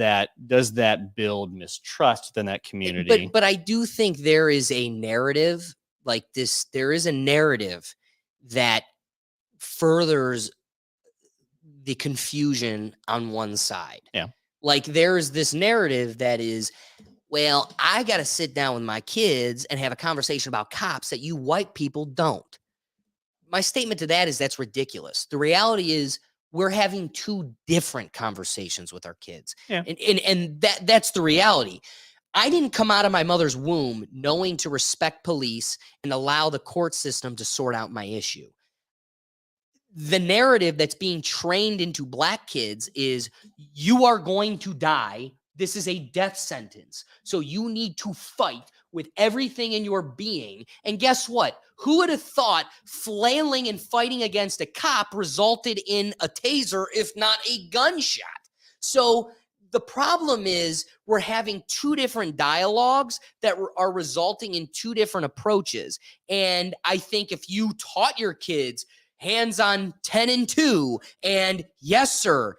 that build mistrust within that community? But I do think there is a narrative like this. There is a narrative that furthers the confusion on one side. Yeah. Like there's this narrative that is, well, I got to sit down with my kids and have a conversation about cops that you white people don't. My statement to that is that's ridiculous. The reality is we're having two different conversations with our kids. Yeah. And that's the reality. I didn't come out of my mother's womb knowing to respect police and allow the court system to sort out my issue. The narrative that's being trained into black kids is you are going to die. This is a death sentence. So you need to fight with everything in your being. And guess what? Who would have thought flailing and fighting against a cop resulted in a taser, if not a gunshot? So the problem is we're having two different dialogues that are resulting in two different approaches. And I think if you taught your kids hands on 10 and 2 and yes, sir,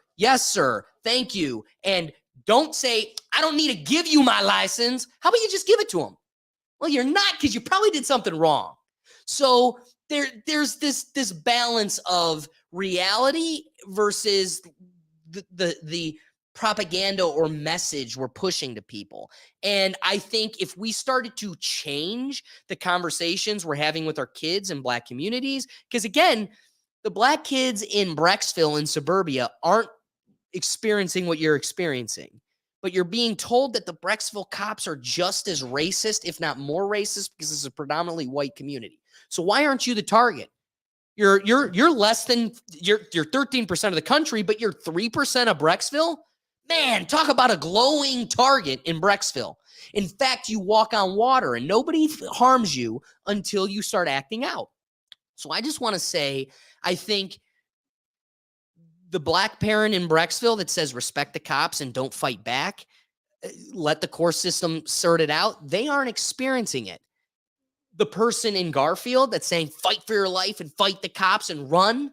thank you, and don't say, I don't need to give you my license. How about you just give it to them? Well, you're not, because you probably did something wrong. So there's this balance of reality versus the propaganda or message we're pushing to people. And I think if we started to change the conversations we're having with our kids in black communities, because again, The black kids in Brecksville and suburbia aren't experiencing what you're experiencing, but you're being told that the Brecksville cops are just as racist, if not more racist, because it's a predominantly white community. So why aren't you the target? You're less than you're 13% of the country, but you're 3% of Brecksville. Man, talk about a glowing target in Brecksville. In fact, you walk on water and nobody harms you until you start acting out. So I just want to say, I think the black parent in Brecksville that says respect the cops and don't fight back, let the court system sort it out, they aren't experiencing it. The person in Garfield that's saying fight for your life and fight the cops and run,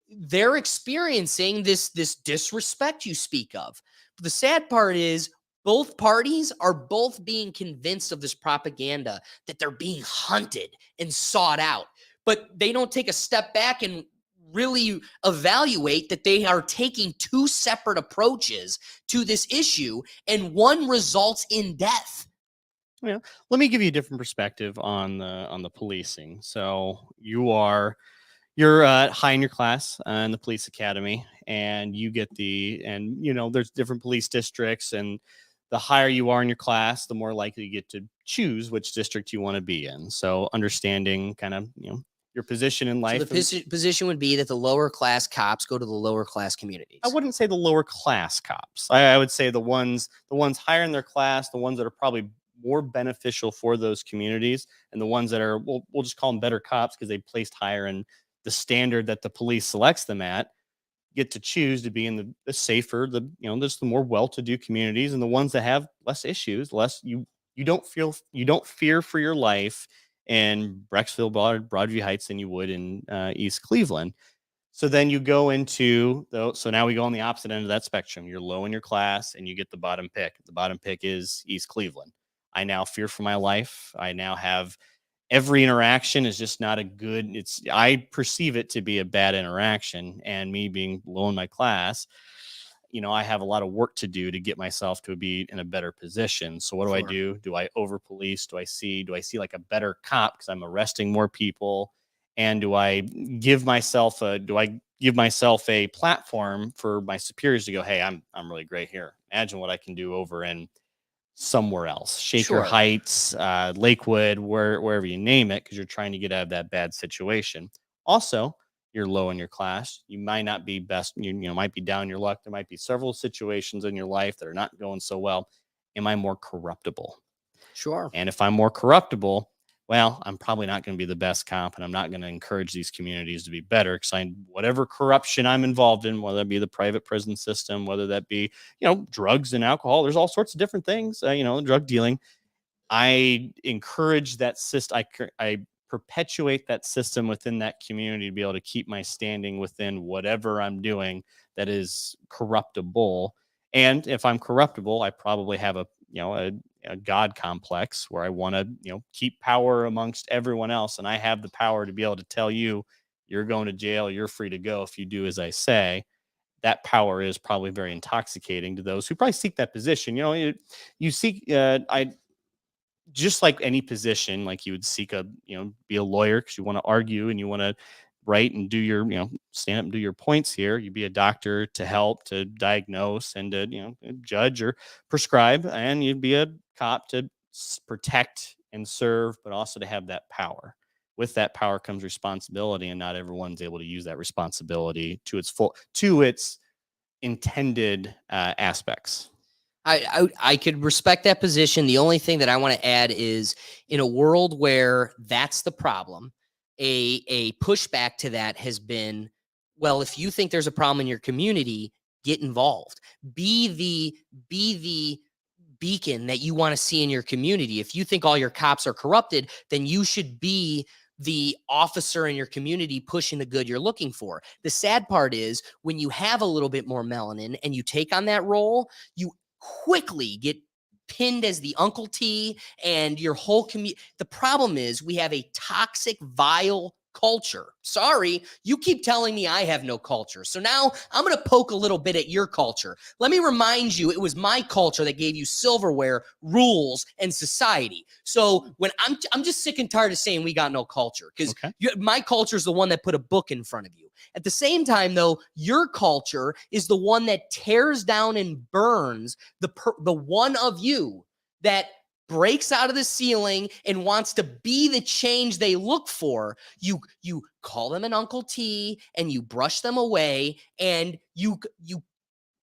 they're experiencing this disrespect you speak of. But the sad part is both parties are both being convinced of this propaganda that they're being hunted and sought out, but they don't take a step back and really evaluate that they are taking two separate approaches to this issue, and one results in death. Yeah, let me give you a different perspective on the policing. So you're high in your class in the police academy, and you get there's different police districts, and the higher you are in your class, the more likely you get to choose which district you want to be in. So understanding kind of your position in life. So the position would be that the lower class cops go to the lower class communities. I wouldn't say the lower class cops. I would say the ones higher in their class, the ones that are probably more beneficial for those communities, and the ones that are, we'll just call them better cops because they placed higher in the standard that the police selects them at, get to choose to be in the safer, just the more well-to-do communities, and the ones that have less issues, less you don't fear for your life in Brecksville, Broadview Heights than you would in East Cleveland. So then you go into so now we go on the opposite end of that spectrum. You're low in your class and you get the bottom pick. The bottom pick is East Cleveland. I now fear for my life. I now have every interaction is just not a good, I perceive it to be a bad interaction, and me being low in my class, I have a lot of work to do to get myself to be in a better position. So what do I do? Do I over police? Do I see like a better cop because I'm arresting more people? And do I give myself a platform for my superiors to go, hey, I'm really great here. Imagine what I can do over in somewhere else, Shaker Heights, Lakewood, wherever you name it, because you're trying to get out of that bad situation. Also, you're low in your class. You might not be best. You might be down your luck. There might be several situations in your life that are not going so well. Am I more corruptible? Sure. And if I'm more corruptible, well, I'm probably not going to be the best cop, and I'm not going to encourage these communities to be better, because whatever corruption I'm involved in, whether that be the private prison system, whether that be, drugs and alcohol, there's all sorts of different things, drug dealing. I encourage that system. I perpetuate that system within that community to be able to keep my standing within whatever I'm doing that is corruptible. And if I'm corruptible, I probably have a God complex where I want to, keep power amongst everyone else. And I have the power to be able to tell you, you're going to jail, you're free to go if you do as I say. That power is probably very intoxicating to those who probably seek that position. You seek, just like any position, like you would seek be a lawyer because you want to argue and you want to write and do your, stand up and do your points here. You'd be a doctor to help, to diagnose, and to, judge or prescribe. And you'd be a cop to protect and serve, but also to have that power. With that power comes responsibility, and not everyone's able to use that responsibility to its intended aspects. I could respect that position. The only thing that I want to add is, in a world where that's the problem, a pushback to that has been, well, if you think there's a problem in your community, get involved. Be the beacon that you want to see in your community. If you think all your cops are corrupted, then you should be the officer in your community pushing the good you're looking for. The sad part is, when you have a little bit more melanin and you take on that role, you quickly get pinned as the Uncle T, and your whole community. The problem is, we have a toxic, vile culture. Sorry, you keep telling me I have no culture. So now I'm going to poke a little bit at your culture. Let me remind you, it was my culture that gave you silverware, rules, and society. So when I'm just sick and tired of saying we got no culture, because my culture is the one that put a book in front of you. At the same time, though, your culture is the one that tears down and burns the one of you that breaks out of the ceiling and wants to be the change they look for. You call them an Uncle T and you brush them away, and you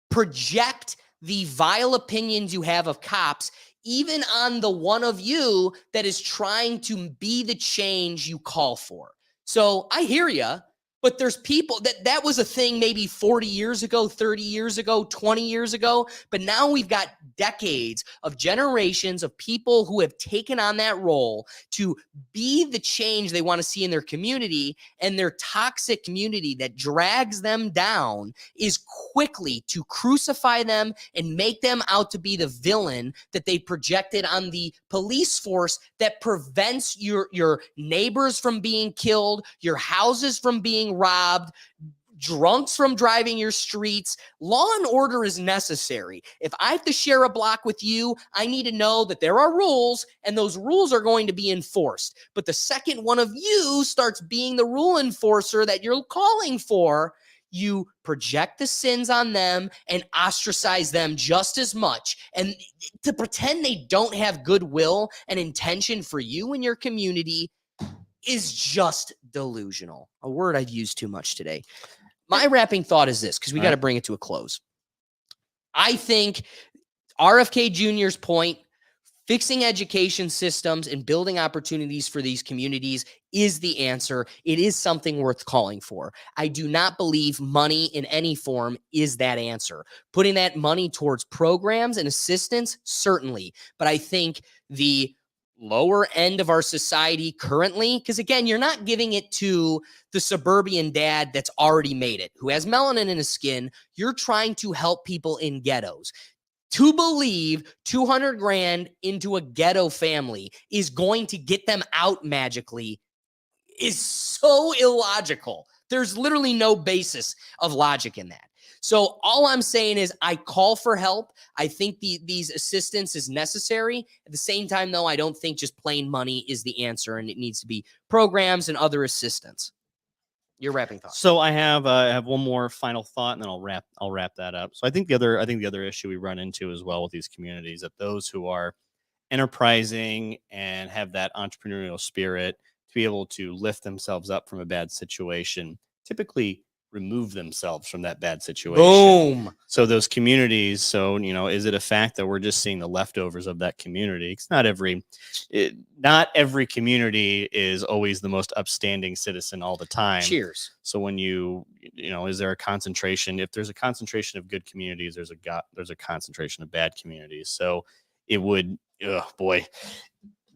project the vile opinions you have of cops even on the one of you that is trying to be the change you call for. So I hear you, but there's people that was a thing maybe 40 years ago, 30 years ago, 20 years ago. But now we've got decades of generations of people who have taken on that role to be the change they want to see in their community, and their toxic community that drags them down is quickly to crucify them and make them out to be the villain that they projected on the police force that prevents your neighbors from being killed, your houses from being robbed, drunks from driving your streets. Law and order is necessary. If I have to share a block with you, I need to know that there are rules, and those rules are going to be enforced. But the second one of you starts being the rule enforcer that you're calling for, you project the sins on them and ostracize them just as much. And to pretend they don't have goodwill and intention for you and your community is just delusional. A word I've used too much today. My wrapping thought is this, because we got to bring it to a close. I think RFK Jr.'s point, fixing education systems and building opportunities for these communities is the answer. It is something worth calling for. I do not believe money in any form is that answer. Putting that money towards programs and assistance, certainly. But I think the lower end of our society currently, because again, you're not giving it to the suburban dad that's already made it, who has melanin in his skin. You're trying to help people in ghettos. To believe 200 grand into a ghetto family is going to get them out magically is so illogical. There's literally no basis of logic in that. So all I'm saying is I call for help. I think these assistance is necessary. At the same time, though, I don't think just plain money is the answer, and it needs to be programs and other assistance. Your wrapping thought. So I have one more final thought, and then I'll wrap that up. So I think the other issue we run into as well with these communities, that those who are enterprising and have that entrepreneurial spirit to be able to lift themselves up from a bad situation, typically remove themselves from that bad situation. Boom. So those communities, is it a fact that we're just seeing the leftovers of that community? It's not every community is always the most upstanding citizen all the time. Cheers. So when is there a concentration? If there's a concentration of good communities, there's a concentration of bad communities. So it would,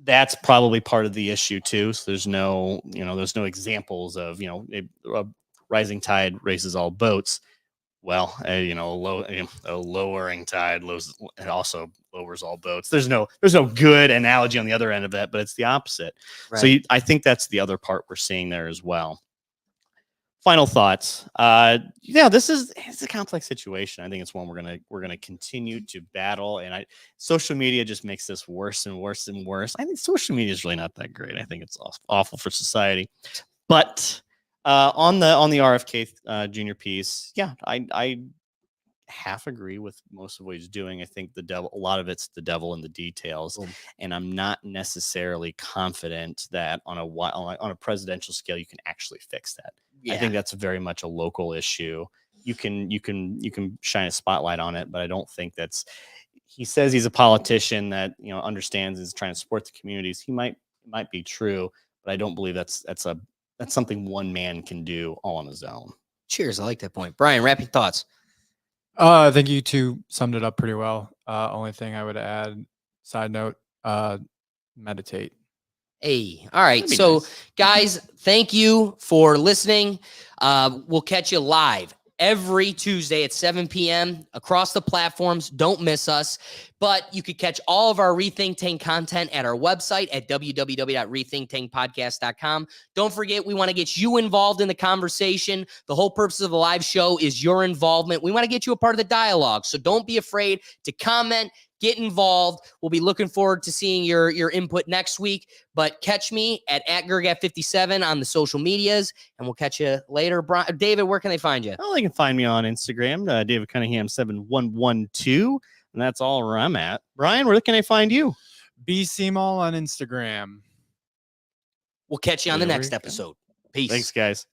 that's probably part of the issue too. So there's no examples of, a rising tide raises all boats. Well, a lowering tide also lowers all boats. There's no good analogy on the other end of that, but it's the opposite. Right. So I think that's the other part we're seeing there as well. Final thoughts. It's a complex situation. I think it's one we're gonna continue to battle, and social media just makes this worse and worse and worse. I think social media is really not that great. I think it's awful for society. But on the RFK Jr. piece, I half agree with most of what he's doing. I think a lot of it's the devil in the details, and I'm not necessarily confident that on a presidential scale you can actually fix that. Yeah. I think that's very much a local issue. You can shine a spotlight on it, but I don't think that's. He says he's a politician that understands, is trying to support the communities. He might be true, but I don't believe that's something one man can do all on his own. Cheers. I like that point. Brian, wrapping thoughts. I think you two summed it up pretty well. Only thing I would add, side note, meditate. Hey, all right. So, nice. Guys, thank you for listening. We'll catch you live every Tuesday at 7 p.m. across the platforms. Don't miss us. But you could catch all of our Rethink Tank content at our website at www.rethinktankpodcast.com. Don't forget, we want to get you involved in the conversation. The whole purpose of the live show is your involvement. We want to get you a part of the dialogue. So don't be afraid to comment, Get involved. We'll be looking forward to seeing your input next week. But catch me at Gergat57 on the social medias, and we'll catch you later. David, where can they find you? Well, they can find me on Instagram, David Cunningham 7112, and that's all where I'm at. Brian, where can I find you? BC Mall on Instagram. We'll catch you on the There next we go. episode. Peace. Thanks, guys.